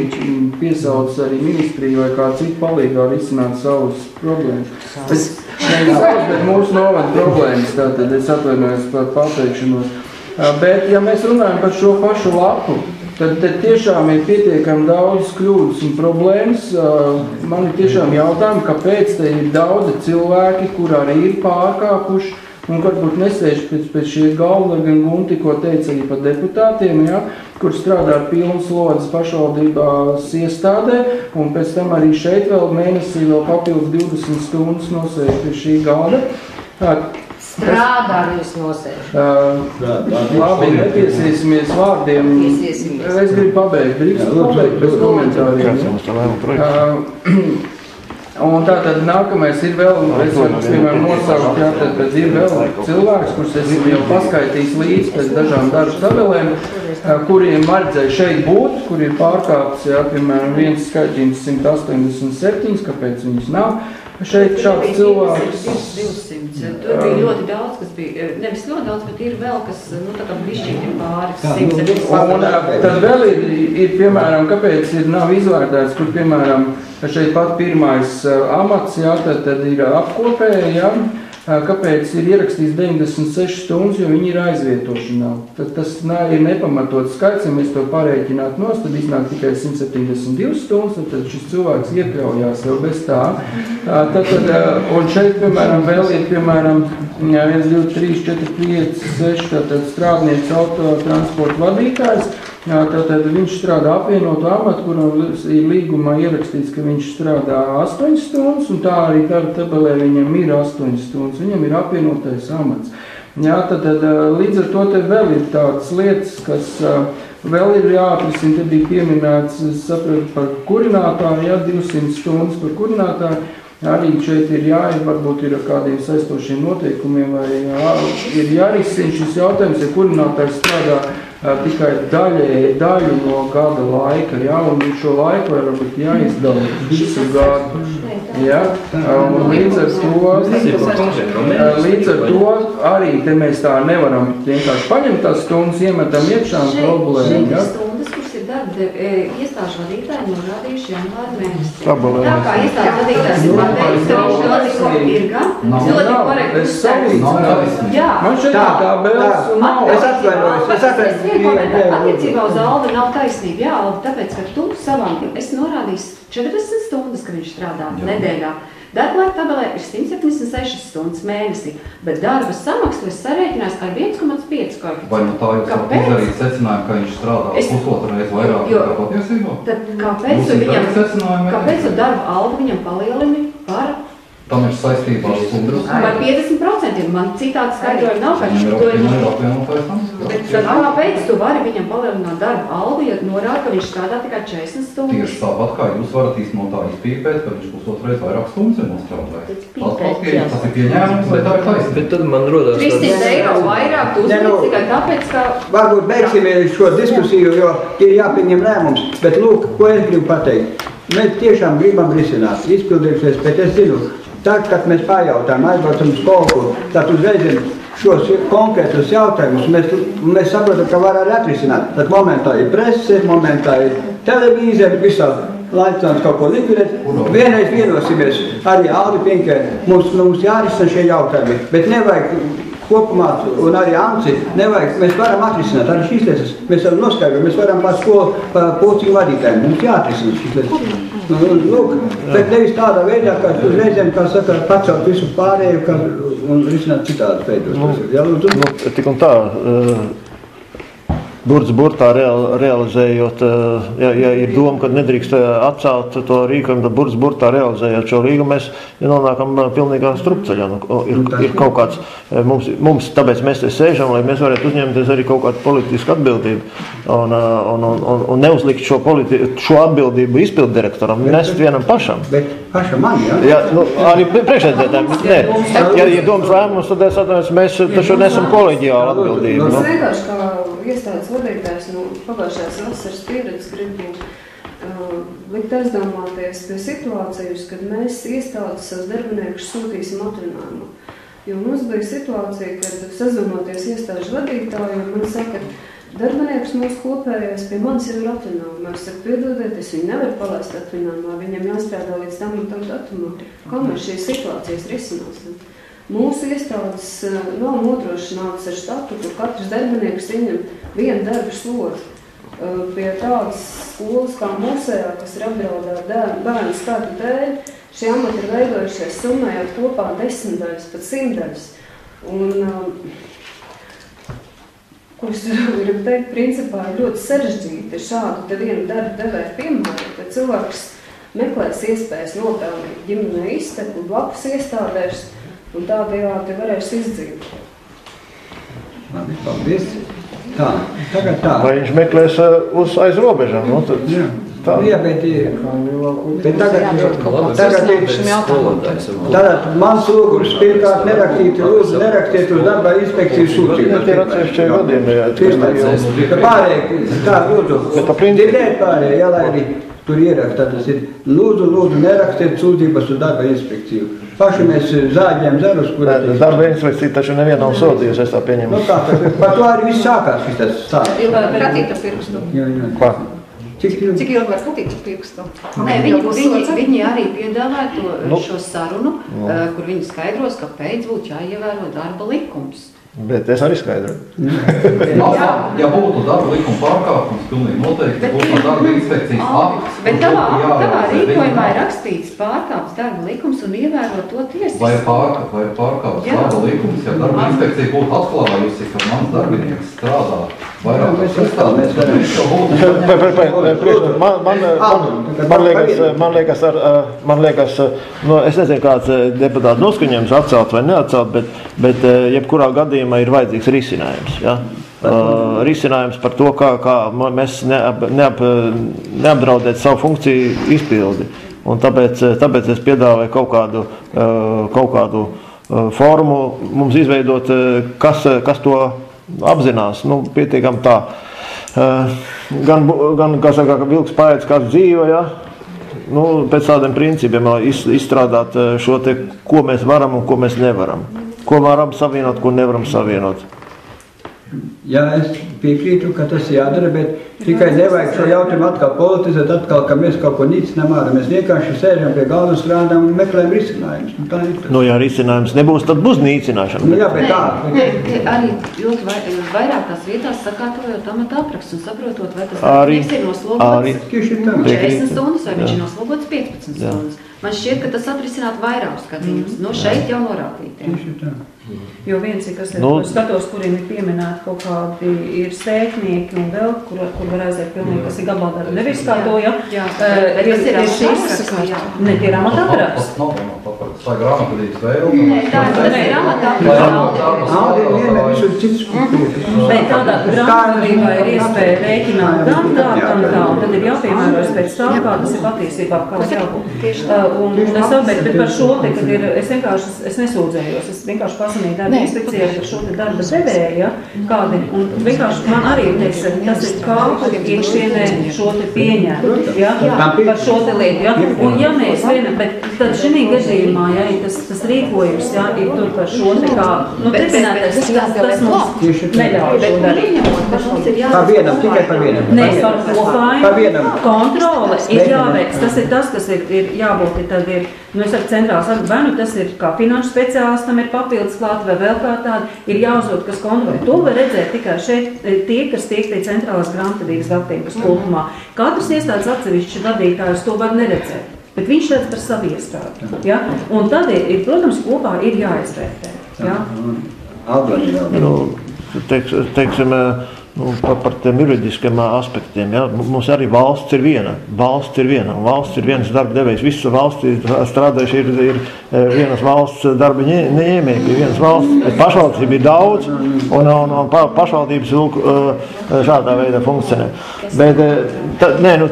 piesauc arī ministriju vai kā citu palīgā risināt savus problēmas. Bet mūsu novada problēmas, tātad es atvainojos par pateikšanos. Bet, ja mēs runājam par šo pašu lapu, tad tiešām ir pietiekami daudz kļūdas un problēmas. Man ir tiešām jautājumi, kāpēc te ir daudzi cilvēki, kur arī ir pārkāpuši, un varbūt nesēž pēc šie galva, gan Gunti, ko teica arī par deputātiem, ja, kur strādā ar pilnu slodzes pašvaldībās iestādē, un pēc tam arī šeit vēl mēnesī vēl papildus 20 stundas nosēž pie šī galda. Strādā jūs nosēž. Labi, nepiesiesimies vārdiem. Es gribu pabeigt, drīkst pabeigt bez komentāriem. Un tātad nākamais ir vēl, es varu, piemēram, nosaukt, jā, tad ir vēl cilvēks, kurus esam jau paskaitījis līdz pēc dažām darba tabelēm, kuriem vajadzēja šeit būt, kur ir pārkāpts, jā, piemēram, viens skaitījums 187, kāpēc viņas nav. Šeit šāds cilvēks... 200. Tur bija ļoti daudz, kas bija, nevis ļoti daudz, bet ir vēl, kas, tā kā bišķīgi pāris. 170. Un tad vēl ir, piemēram, kāpēc nav izvērtēts, kur, piemēram, šeit pat pirmais amats, jā, tad ir apkopēji, jā, kāpēc ir ierakstīts 96 stundas, jo viņi ir aizvietošanā. Tad tas ir nepamatots skaits, ja mēs to parēķinātu nost, tad iznāk tikai 172 stundas, tad šis cilvēks iekļaujās jau bez tā. Un šeit, piemēram, vēl ir, piemēram, 1, 2, 3, 4, 5, 6, tātad strādnieks autotransporta vadītājs, Tātad viņš strādā apvienotu amatu, kuram ir līgumā ierakstīts, ka viņš strādā 8 stundas, un tā arī darba tabelē viņam ir 8 stundas, viņam ir apvienotais amats. Jā, tad līdz ar to te vēl ir tādas lietas, kas vēl ir jāatrisina, te bija pieminēts, es sapratu, par kurinātāju, jā, 200 stundas par kurinātāju. Arī šeit ir varbūt ir ar kādiem saistošiem noteikumiem, vai ir jārisina šis jautājums, ja kurinātājs strādā tikai daļu no gada laika, jā, un šo laiku varbūt jāizdala visu gadu. Jā, un līdz ar to arī te mēs tā nevaram vienkārši paņemt tās stundas, iemetam iekšā un problēmu. Šeit ir stundas, kuras ir darba iestāžu vadītāji norādījuši janvāra mēnesī. Tā kā iestāžu vadītājs ir pateicis, ka viņš ļoti pirga, ļoti korekti uzstāvis. Man šeit tā bēles un nav. Es atvainojos. Attiecībā uz Aldu nav taisnība. Jā, Alda, tāpēc, ka tu savām, es norādīju 40 stundas, ka viņš strādā nedēļā. Darba laika tabelē ir 176 stundas mēnesī, bet darba samaksu es sarēķinās ar 1,5 koeficientu. Vai no tā jūs varat izdarīt secinājumu, ka viņš strādā pusotru reizi vairāk nekā patiesībā? Tad kāpēc darba algu viņam palielini par? Tam ir saistībā ar stundas. Par 50%. Man citādi skaidrojumi nav, ka viņš to ir. Bet kāpēc tu vari viņam palielināt darba algu, ja norāda, ka viņš strādā tikai 40 stundas? Tieši tāpat kā jūs varat īstenot tā izpīpēt, ka viņš pusotru reizi vairāk stundas ir nostrādājis. Tas ir pieņēmums, vai tā ir taisnība? Bet tad man rodās 300 eiro vairāk, tu uzmanīt tikai tāpēc, ka... Varbūt beigsim šo diskusiju, jo ir jāpieņem lēmums, bet lūk, ko es gribu pateikt. Mēs tiešām gribam risināt, izpildījušies, bet es zinu, tad, kad mēs pajautājam, aizbraucam uz kolku, tad uzreiz šos konkrētus jautājumus mēs saprotam, ka var arī atrisināt. Tad momentā ir prese, momentā ir televīzija, visā laiks kaut ko likvidēt. Vienreiz vienosimies, arī Aldi Pinkēni, mums jārisina šie jautājumi, bet nevajag kopumā, un arī Anci, nevajag, mēs varam atrisināt arī šīs lietas, mēs varam noskaidrot, mēs varam par skolu, par pulciņu vadītājiem, mums jāatrisina šīs lietas. Lūk, bet nevis tādā veidā, ka reizēm, kā saka, pacelt visu pārēju un risināt citādi veidos. Jā, lūdzu. Tik un tā, burts burtā realizējot, ja ir doma, ka nedrīkst atcelt to rīkojumu, tad burts burtā realizējot šo līgumu, mēs nonākam pilnīgā strupceļā. Ir kaut kāds, mums tāpēc mēs te sēžam, lai mēs varētu uzņemties arī kaut kādu politisku atbildību un neuzlikt šo atbildību izpildu direktoram, nest vienam pašam. Bet pašam man, jā? Jā, arī priekšsēdētājiem, nē. Ja ir domas lēmums, tad es atvainojos, mēs taču nesam koleģiālu atbildību. Es vienkārši kā iestādes vadītājs no pagājušās vasaras pieredzes gribu likt aizdomāties pie situācijas, kad mēs iestādes savus darbiniekus sūtīsim atvaļinājumā. Jo mums bija situācija, kad sazvanoties iestāžu vadītāju, man saka, darbinieks mūsu kopējais pie manis jau ir atvaļinājumā. Es saku, piedodiet, es viņu nevaru palaist atvaļinājumā, viņam jāstrādā līdz tam un tam datumam. Kā mēs šīs situācijas risināsim? Mūsu iestādes nav nodrošinātas ar štatu, kur katrs darbinieks ieņem vienu darbu slogu. Pie tādas skolas kā mūsējā, kas ir apdraudēta bērnu skatu dēļ, šie amati ir veidojušies summējot kopā 10 daļas, pat 100 daļas. Un, kurus, gribu teikt, principā ir ļoti sarežģīti šādu te vienu darbu devēju piemēru, ka cilvēks meklēs iespējas nopelnīt ģimenē iztekli, blakus iestādēs, un tādējādi varēs izdzīvot. Labi, paldies. Tā, tagad tā. Vai viņš meklēs aiz robežām? No, tad, jā, bet tagad mans lūgums pirmkārt nerakstiet uz darba inspekcijas sūdzību. Bet ir atsevišķie gadījumi. Pārējie, tā lūdzu, dzirdēt pārējie, jā, lai arī tur ierakstā, tas ir lūdzu nerakstiet sūdzības uz darba inspekciju. Paši mēs zāģējam zarus, kurā... Darba inspekcija taču nevienu nav sodījusi, es tā pieņemu. Nu kā, par to arī viss sākās, šis tas sāk. Ilgi var skatīt ar pirkstu. Kā? Cik ilgi var skatīt ar pirkstu? Nē, viņi arī piedāvā šo sarunu, kur viņi skaidros, kāpēc būtu jāievēro darba likums. Bet es arī skaidroju. Ja būtu darba likuma pārkāpums, pilnīgi noteikti būtu darba inspekcijas akts. Bet tavā rīkojumā direktīvā ir rakstīts pārkāpts darba likums un ievērot to tiesiskumu. Vai pārkāpts darba likums, ja darba inspekcija būtu atklājusi, ka mans darbinieks strādā vairākas iestādēs, tad viņš jau būtu. Man liekas, es nezinu, kāds deputāts noskaņojums atcelt vai neatcelt, bet jebkurā gadījumā ir vajadzīgs risinājums. Ja? Risinājums par to, kā mēs neapdraudēt savu funkciju izpildi. Un tāpēc es piedāvāju kaut kādu formu mums izveidot, kas to apzinās. Pietiekam tā. Gan kā vilks paēdz kāds dzīvo, ja? Pēc tādiem principiem izstrādāt šo te, ko mēs varam un ko mēs nevaram. Ko varam savienot, ko nevaram savienot. Jā, es piekrītu, ka tas jādara, bet tikai nevajag šo jautājumu atkal politizēt, ka mēs kaut ko nīc nemāram. Mēs vienkārši sēžam pie galda strādām un meklējam risinājumus. Ja risinājums nebūs, tad būs nīcināšana. Jā, bet tā. Arī ļoti vairākās vietās sakārtojot amata aprakstu un saprotot, vai tas ir noslogots 40 stundas vai viņš ir noslogots 15 stundas. Man šķiet, ka tas atrisinātu vairākus gadījumus. Šeit jau norādītiem. Jo viens ir, kas ir skatos, kuriem ir pieminēti kaut kādi ir sētnieki un vēl, kur var aiziet pilnīgi, kas ir gabaldara. Nevis kā to, ja? Tas ir šis, ne, tie ir amata apraksts. Tā grāmatvedības vēl? Nē, tā ir amata apraksts. Bet tādā grāmatvedībā ir iespēja rēķināt gan tā, un tad ir jāpiemērojas pēc tā, kā tas ir patiesībā, kā jābūt. Un es atbeidzu, bet par šo te, kad ir, es nesūdzējos, es vienkārši pasanīju darba inspekcijā par šo te darba devēju, ja, kādi, un vienkārši man arī teiks, tas ir kā iekšienē šo te pieņēmu, ja, par šo te lietu, ja, un ja mēs vienam, bet tad šī gadījumā, ja, tas rīkojums, ja, ir tur par šo te kā, turpinātais, tas mums neļauj šo darīt. Par vienam, tikai par vienam. Nē, par kopājumu, kontrole ir jāveic, tas ir tas, kas ir jābūt, tad ir, es ar centrāls vai tas ir kā finanšu speciālistam ir papildus klāt vai vēl kā tāda, ir jāuzdod, kas kontrolē. To var redzēt tikai šeit tie, kas tiek pie centrālās grāmatvedības gatavības kopumā. Katrs iestādes atsevišķi vadītājs to var neredzēt, bet viņš redz par savu iestādi. Ja? Un tad ir, protams, kopā ir jāizvērtē. Ja? Teiksim, par tiem juridiskiem aspektiem. Ja? Mums arī valsts ir viena. Valsts ir viens darba devējs. Visu valstī strādājuši ir vienas valsts darba ņēmēji, vienas valsts. Pašvaldība ir daudz, un pašvaldības šādā veidā funkcionē. Bet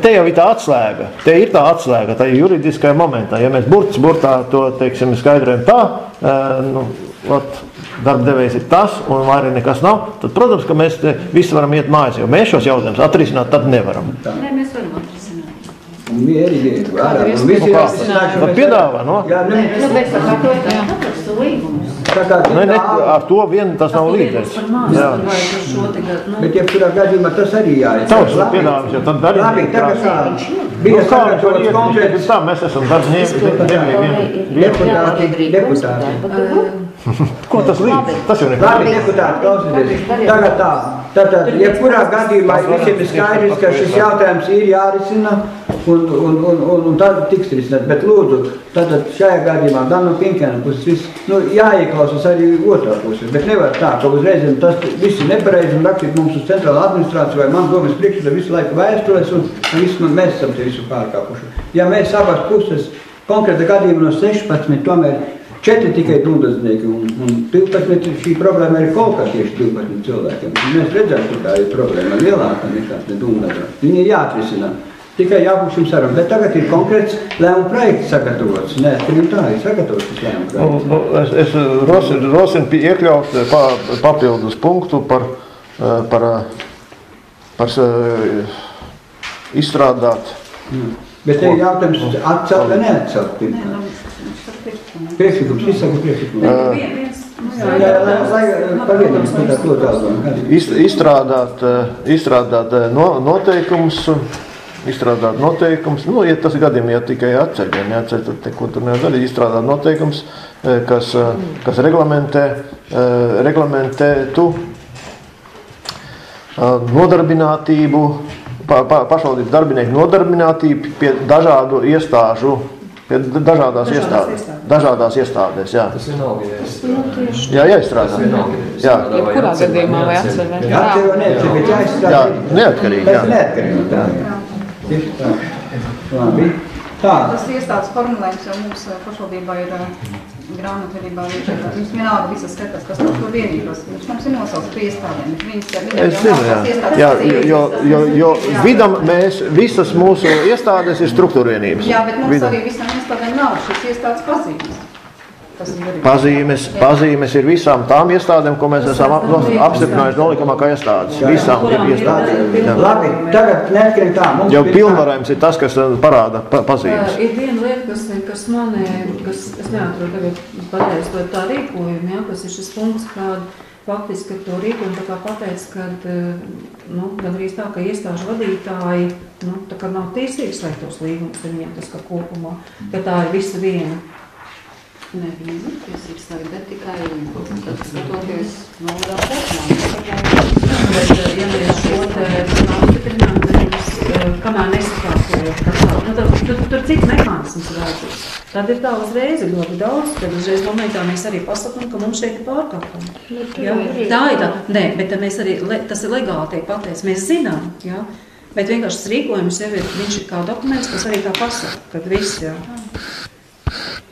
te jau ir tā atslēga. Te ir tā atslēga, tā ir juridiskajā momentā. Ja mēs burtā to, teiksim, skaidrojam tā, darba devējs ir tas, un vairāk nekas nav, tad, protams, ka mēs visi varam iet mājās, jo mēs šos jautājumus atrisināt tad nevaram. Nē, mēs varam atrisināt. Mierīgi, tad piedāvā, no? Bet sakārtojot aprakstu līgumus. Ar to vien tas nav līderis. Bet jebkurā gadījumā tas arī jāiet. Tavs piedāvājums, jo tad arī bija sagatavots konkrēts. Tā, mēs esam darba deputāti. Ko tas līdz? Tas jau Labi, deputāti, klausieties. Tagad tā. Tātad, jebkurā gadījumā visiem ir skaidrs, ka šis jautājums ir jārisina un tad tiks risināt. Bet lūdzu, tātad šajā gadījumā gan no Pinkēna puses viss, jāieklausas arī otrā puses. Bet nevar tā, ka uzreiz tas viss ir nepareizi un rakstīt mums uz centrālu administrāciju vai man domas priekšsēdē visu laiku vēstules un mēs esam te visu pārkāpuši. Ja mēs abās puses konkrēta gadījuma no 16 tomēr 4 tikai dundaznieki un 12 šī problēma ir kaut kā tieši 12 cilvēkiem. Mēs redzam, ka tā ir problēma lielāka nekā dundaznieki. Viņi ir jāatrisina. Tikai jābūt šim sarunam. Bet tagad ir konkrēts lēmuma projekts sagatavots. Nē, tā ir sagatavots šis lēmuma projekts. Es rosinu iekļaut papildus punktu par izstrādāt. Bet te ir jautājums atcelt vai neatcelt pirmā. Priekšlikums, izsaka priekšlikums. Izstrādāt noteikums, ja tas gadījumā ja tikai atceļ, ja neatceļ, tad ko tur nevar izstrādāt noteikums, kas reglamentētu nodarbinātību pašvaldības darbinieku nodarbinātību pie dažādu iestāžu, pie dažādās iestādēs, jā. Tas vienalga, Jā, jāizstrādā. Jā. Jebkurā gadījumā vai atcer, vai? Jā, neatkarīgi, jā. Neatkarīgi, tā. Tieši tā. Labi. Tā. Tas iestādes formulējums jau mums pašvaldībā ir grāmatvedībā līdzekā. Mums vienalga visas skatās, kas tur vienībās. Mums ir nosauks pie iestādēm, bet viņas Es zinu, jā. Jo vidam mēs, visas mūsu iestādes ir struktūrvienības. Jā, bet mums arī visam iestādēm nav šis iestādes pazīmes. Pazīmes ir visām tām iestādēm, ko mēs esam apstiprinājuši nolikumā kā iestādes. Visām ir iestādes. Labi, tagad neatkarīgi tā. Jau pilnvarējums ir tas, kas parāda pazīmes. Ir viena lieta, kas manē, es neatrodu tagad pateicu to tā rīkojumu, jā, kas ir šis punkts, kad faktiski to rīkojumu tā kā pateic, kad, gandrīz tā, ka iestāžu vadītāji, tā kā nav tiesīgi slēgtos līgumus ar viņiem, tas kā kopumā, ka tā ir visa viena. Nē, viņi ir tiesības slēgt, bet tikai skatoties no personām. Bet, ja mēs šo te apstiprinām, tad kamēr nesakārtojam, tur cits mehānisms vajadzīgs. Tad ir tā uzreiz ļoti daudz, tad uzreiz momentā mēs arī pasakām, ka mums šeit ir pārkāpumi. Tā ir tā, nē, bet mēs arī, tas ir legāli tiek pateicis, mēs zinām, jā, bet vienkārši tas rīkojums jau ir, viņš ir kā dokuments, kas arī tā pasaka, kad viss, jā.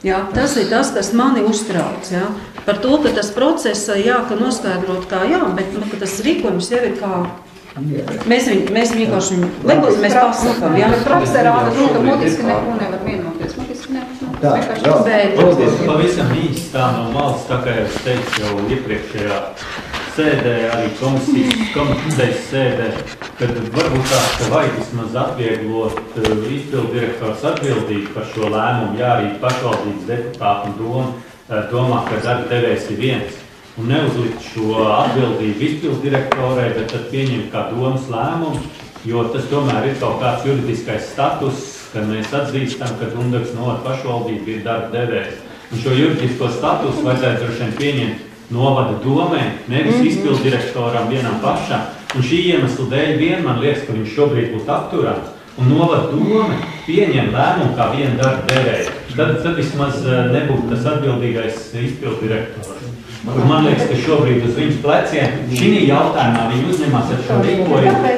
Jā, tas ir tas, kas mani uztrauc, jā. Par to, ka tas process, jā, ka noskaidrot kā jā, bet ka tas rīkojums jau ir kā, mēs vienkārši legos, mēs pasakam, jā. Bet praksē rāda, ka mutiski neko nevar vienoties, mutiski neko. Pavisam īsti tā no malas, tā kā jau es teicu jau iepriekšējā sēdē, arī komisijas sēdē, kad varbūt tā, ka vajag vismaz atvieglot izpildu direktors atbildību par šo lēmumu, jā, arī pašvaldības deputātu un domā, ka darba devējs ir viens. Un neuzlikt šo atbildību izpildu direktorai, bet tad pieņemt kā domas lēmumu, jo tas tomēr ir kaut kāds juridiskais status, kad mēs atzīstam, ka Dundagas novada pašvaldība ir darba devējs. Un šo juridisko statusu vajadzētu droši vien pieņemt novada domē, nevis izpildu direktoram vienam pašam. Un šī iemesla dēļ vien man liekas, ka viņš šobrīd būtu apturams. Un novada dome pieņem lēmumu kā vienu darba devēju. Tad vismaz nebūtu tas atbildīgais izpildu direktors. Man liekas, ka šobrīd uz viņas pleciem šī jautājumā viņi uzņemās ar šo rīkojumu.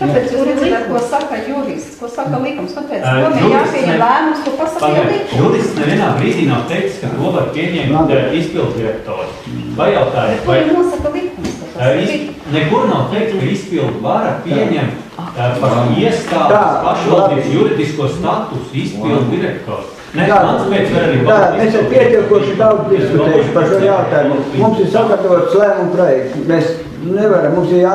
Tāpēc jūs redzat, ko saka jurists, ko saka likums, kāpēc domē jāpieņem lēmums, ko pasaka likums. Jurists nevienā brīdī nav teicis, ka to var pieņemt izpildu direktori. Vai jautājiet, vai... Ko nosaka likums? Nekur nav teikt, ka izpildu vara pieņem par iestādes pašvaldības juridisko statusu izpildu direktori. Mēs ar pietiekoši daudz diskutējuši par šo jautājumu. Mums ir sagatavots lēmumu projekts. Mēs nevaram, mums ir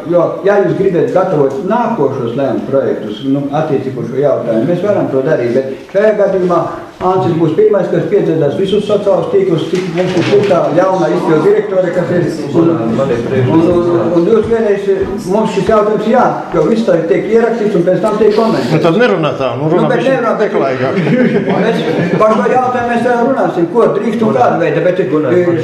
jo, ja jūs gribat gatavot nākošos lēmumu projektus, attiecīgi par šo jautājumu, mēs varam to darīt, bet šajā gadījumā Ancis būs pirmais, kas piedzīvās visus sociālos tīklus, cik mums ir tā jaunā izpildu direktore, kas ir, un jūs vienreiz, mums šis jautājums jā, jo viss tā tiek ierakstīts un pēc tam tiek komentēts. Bet tad nerunā tā, runā teklaigāk. Par šo jautājumu mēs vēl runāsim, ko drīkst un kāda veida, bet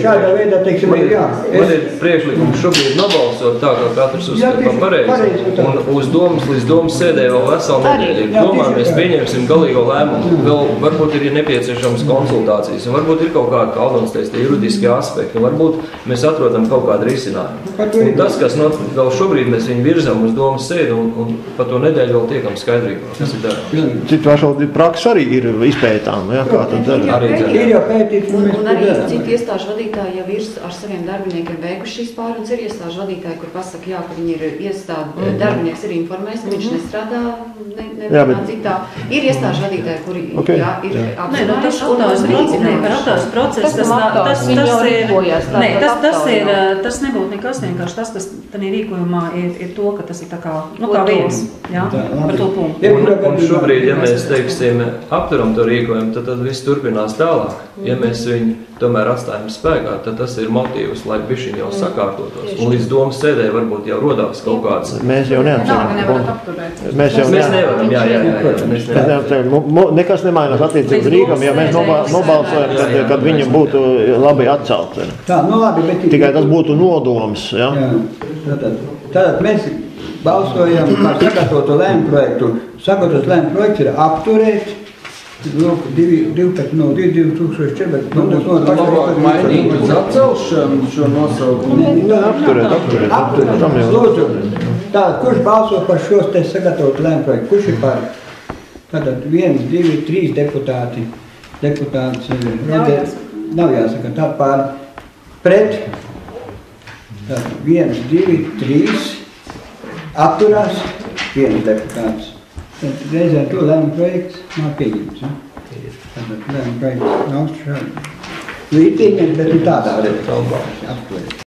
šādā veidā, teiksim, jā. Man ir priekšlikums šobrīd nobalsot tā, kā katrs uzskatām pareizi, un uz domas līdz domas sēdē vēl veselu nedēļu. Domā, mēs pieņemsim galīgo lēmumu, vēl varbūt ir nepieciešams konsultācijas, un varbūt ir kaut kāda, kā Aldons teica, juridiski aspekti, un varbūt mēs atrodam kaut kādu risinājumu. Un tas, kas vēl šobrīd mēs viņu virzam uz domas sēdu, un pa to nedēļu vēl tiekam skaidrībā, kas ir darām. Citu pašvaldību praksa arī ir izpētām, jā, kā tad dara. Ir jau pētīts, un arī citi iestāžu vadītāji jau ir ar saviem darbiniekiem veikuši šīs pārunas, ir iestāžu vadītāji, kur pasaka, jā, ka viņi ir iestādi, darbinieks ir informēs, viņš nestrādā nevienā citā. Ir iestāžu vadītāji, kuri jā, ir Nē, tas ir process, tas nebūtu nekas vienkārši tas, kas tādā rīkojumā ir to, ka tas ir tā kā, kā viens, jā, par to punktu. Un šobrīd, ja mēs, teiksim, apturam to rīkojumu, tad viss turpinās tālāk. Ja mēs viņu tomēr atstājam spēkā, tad tas ir motīvs, lai bišķiņ jau sakārtotos. Un līdz domas sēdē varbūt jau rodās kaut kāds. Mēs jau neatceram. Mēs nevaram, jā. Nekas nemainās attiecības Rīgam, ja mēs nobalsojam, kad viņam būtu labi atcelt. Tā, labi, bet... Tikai tas būtu nodoms, jā? Tātad mēs balsojam par sagatavotu lēmumu projektu. Sagatavots lēmumu projekts ir apturēt, lūk, 12.02.2014. Labāk mainīt uz atcelšanu šo nosaukumu. Apturēt. Lūdzu, tātad, kurš balso par šos te sagatavotu lēmumu projektu? Kurš ir par? Tātad 1, 2, 3 deputāti. Deputāts nav jāsaka. Tā par pret. Tātad 1, 2, 3. Atturās 1 deputāts. Reizē to lēmumu projekts nav pieņemts. Tātad lēmumu projekts nav šādi. Līdzīņi, bet tādā redz apturēt.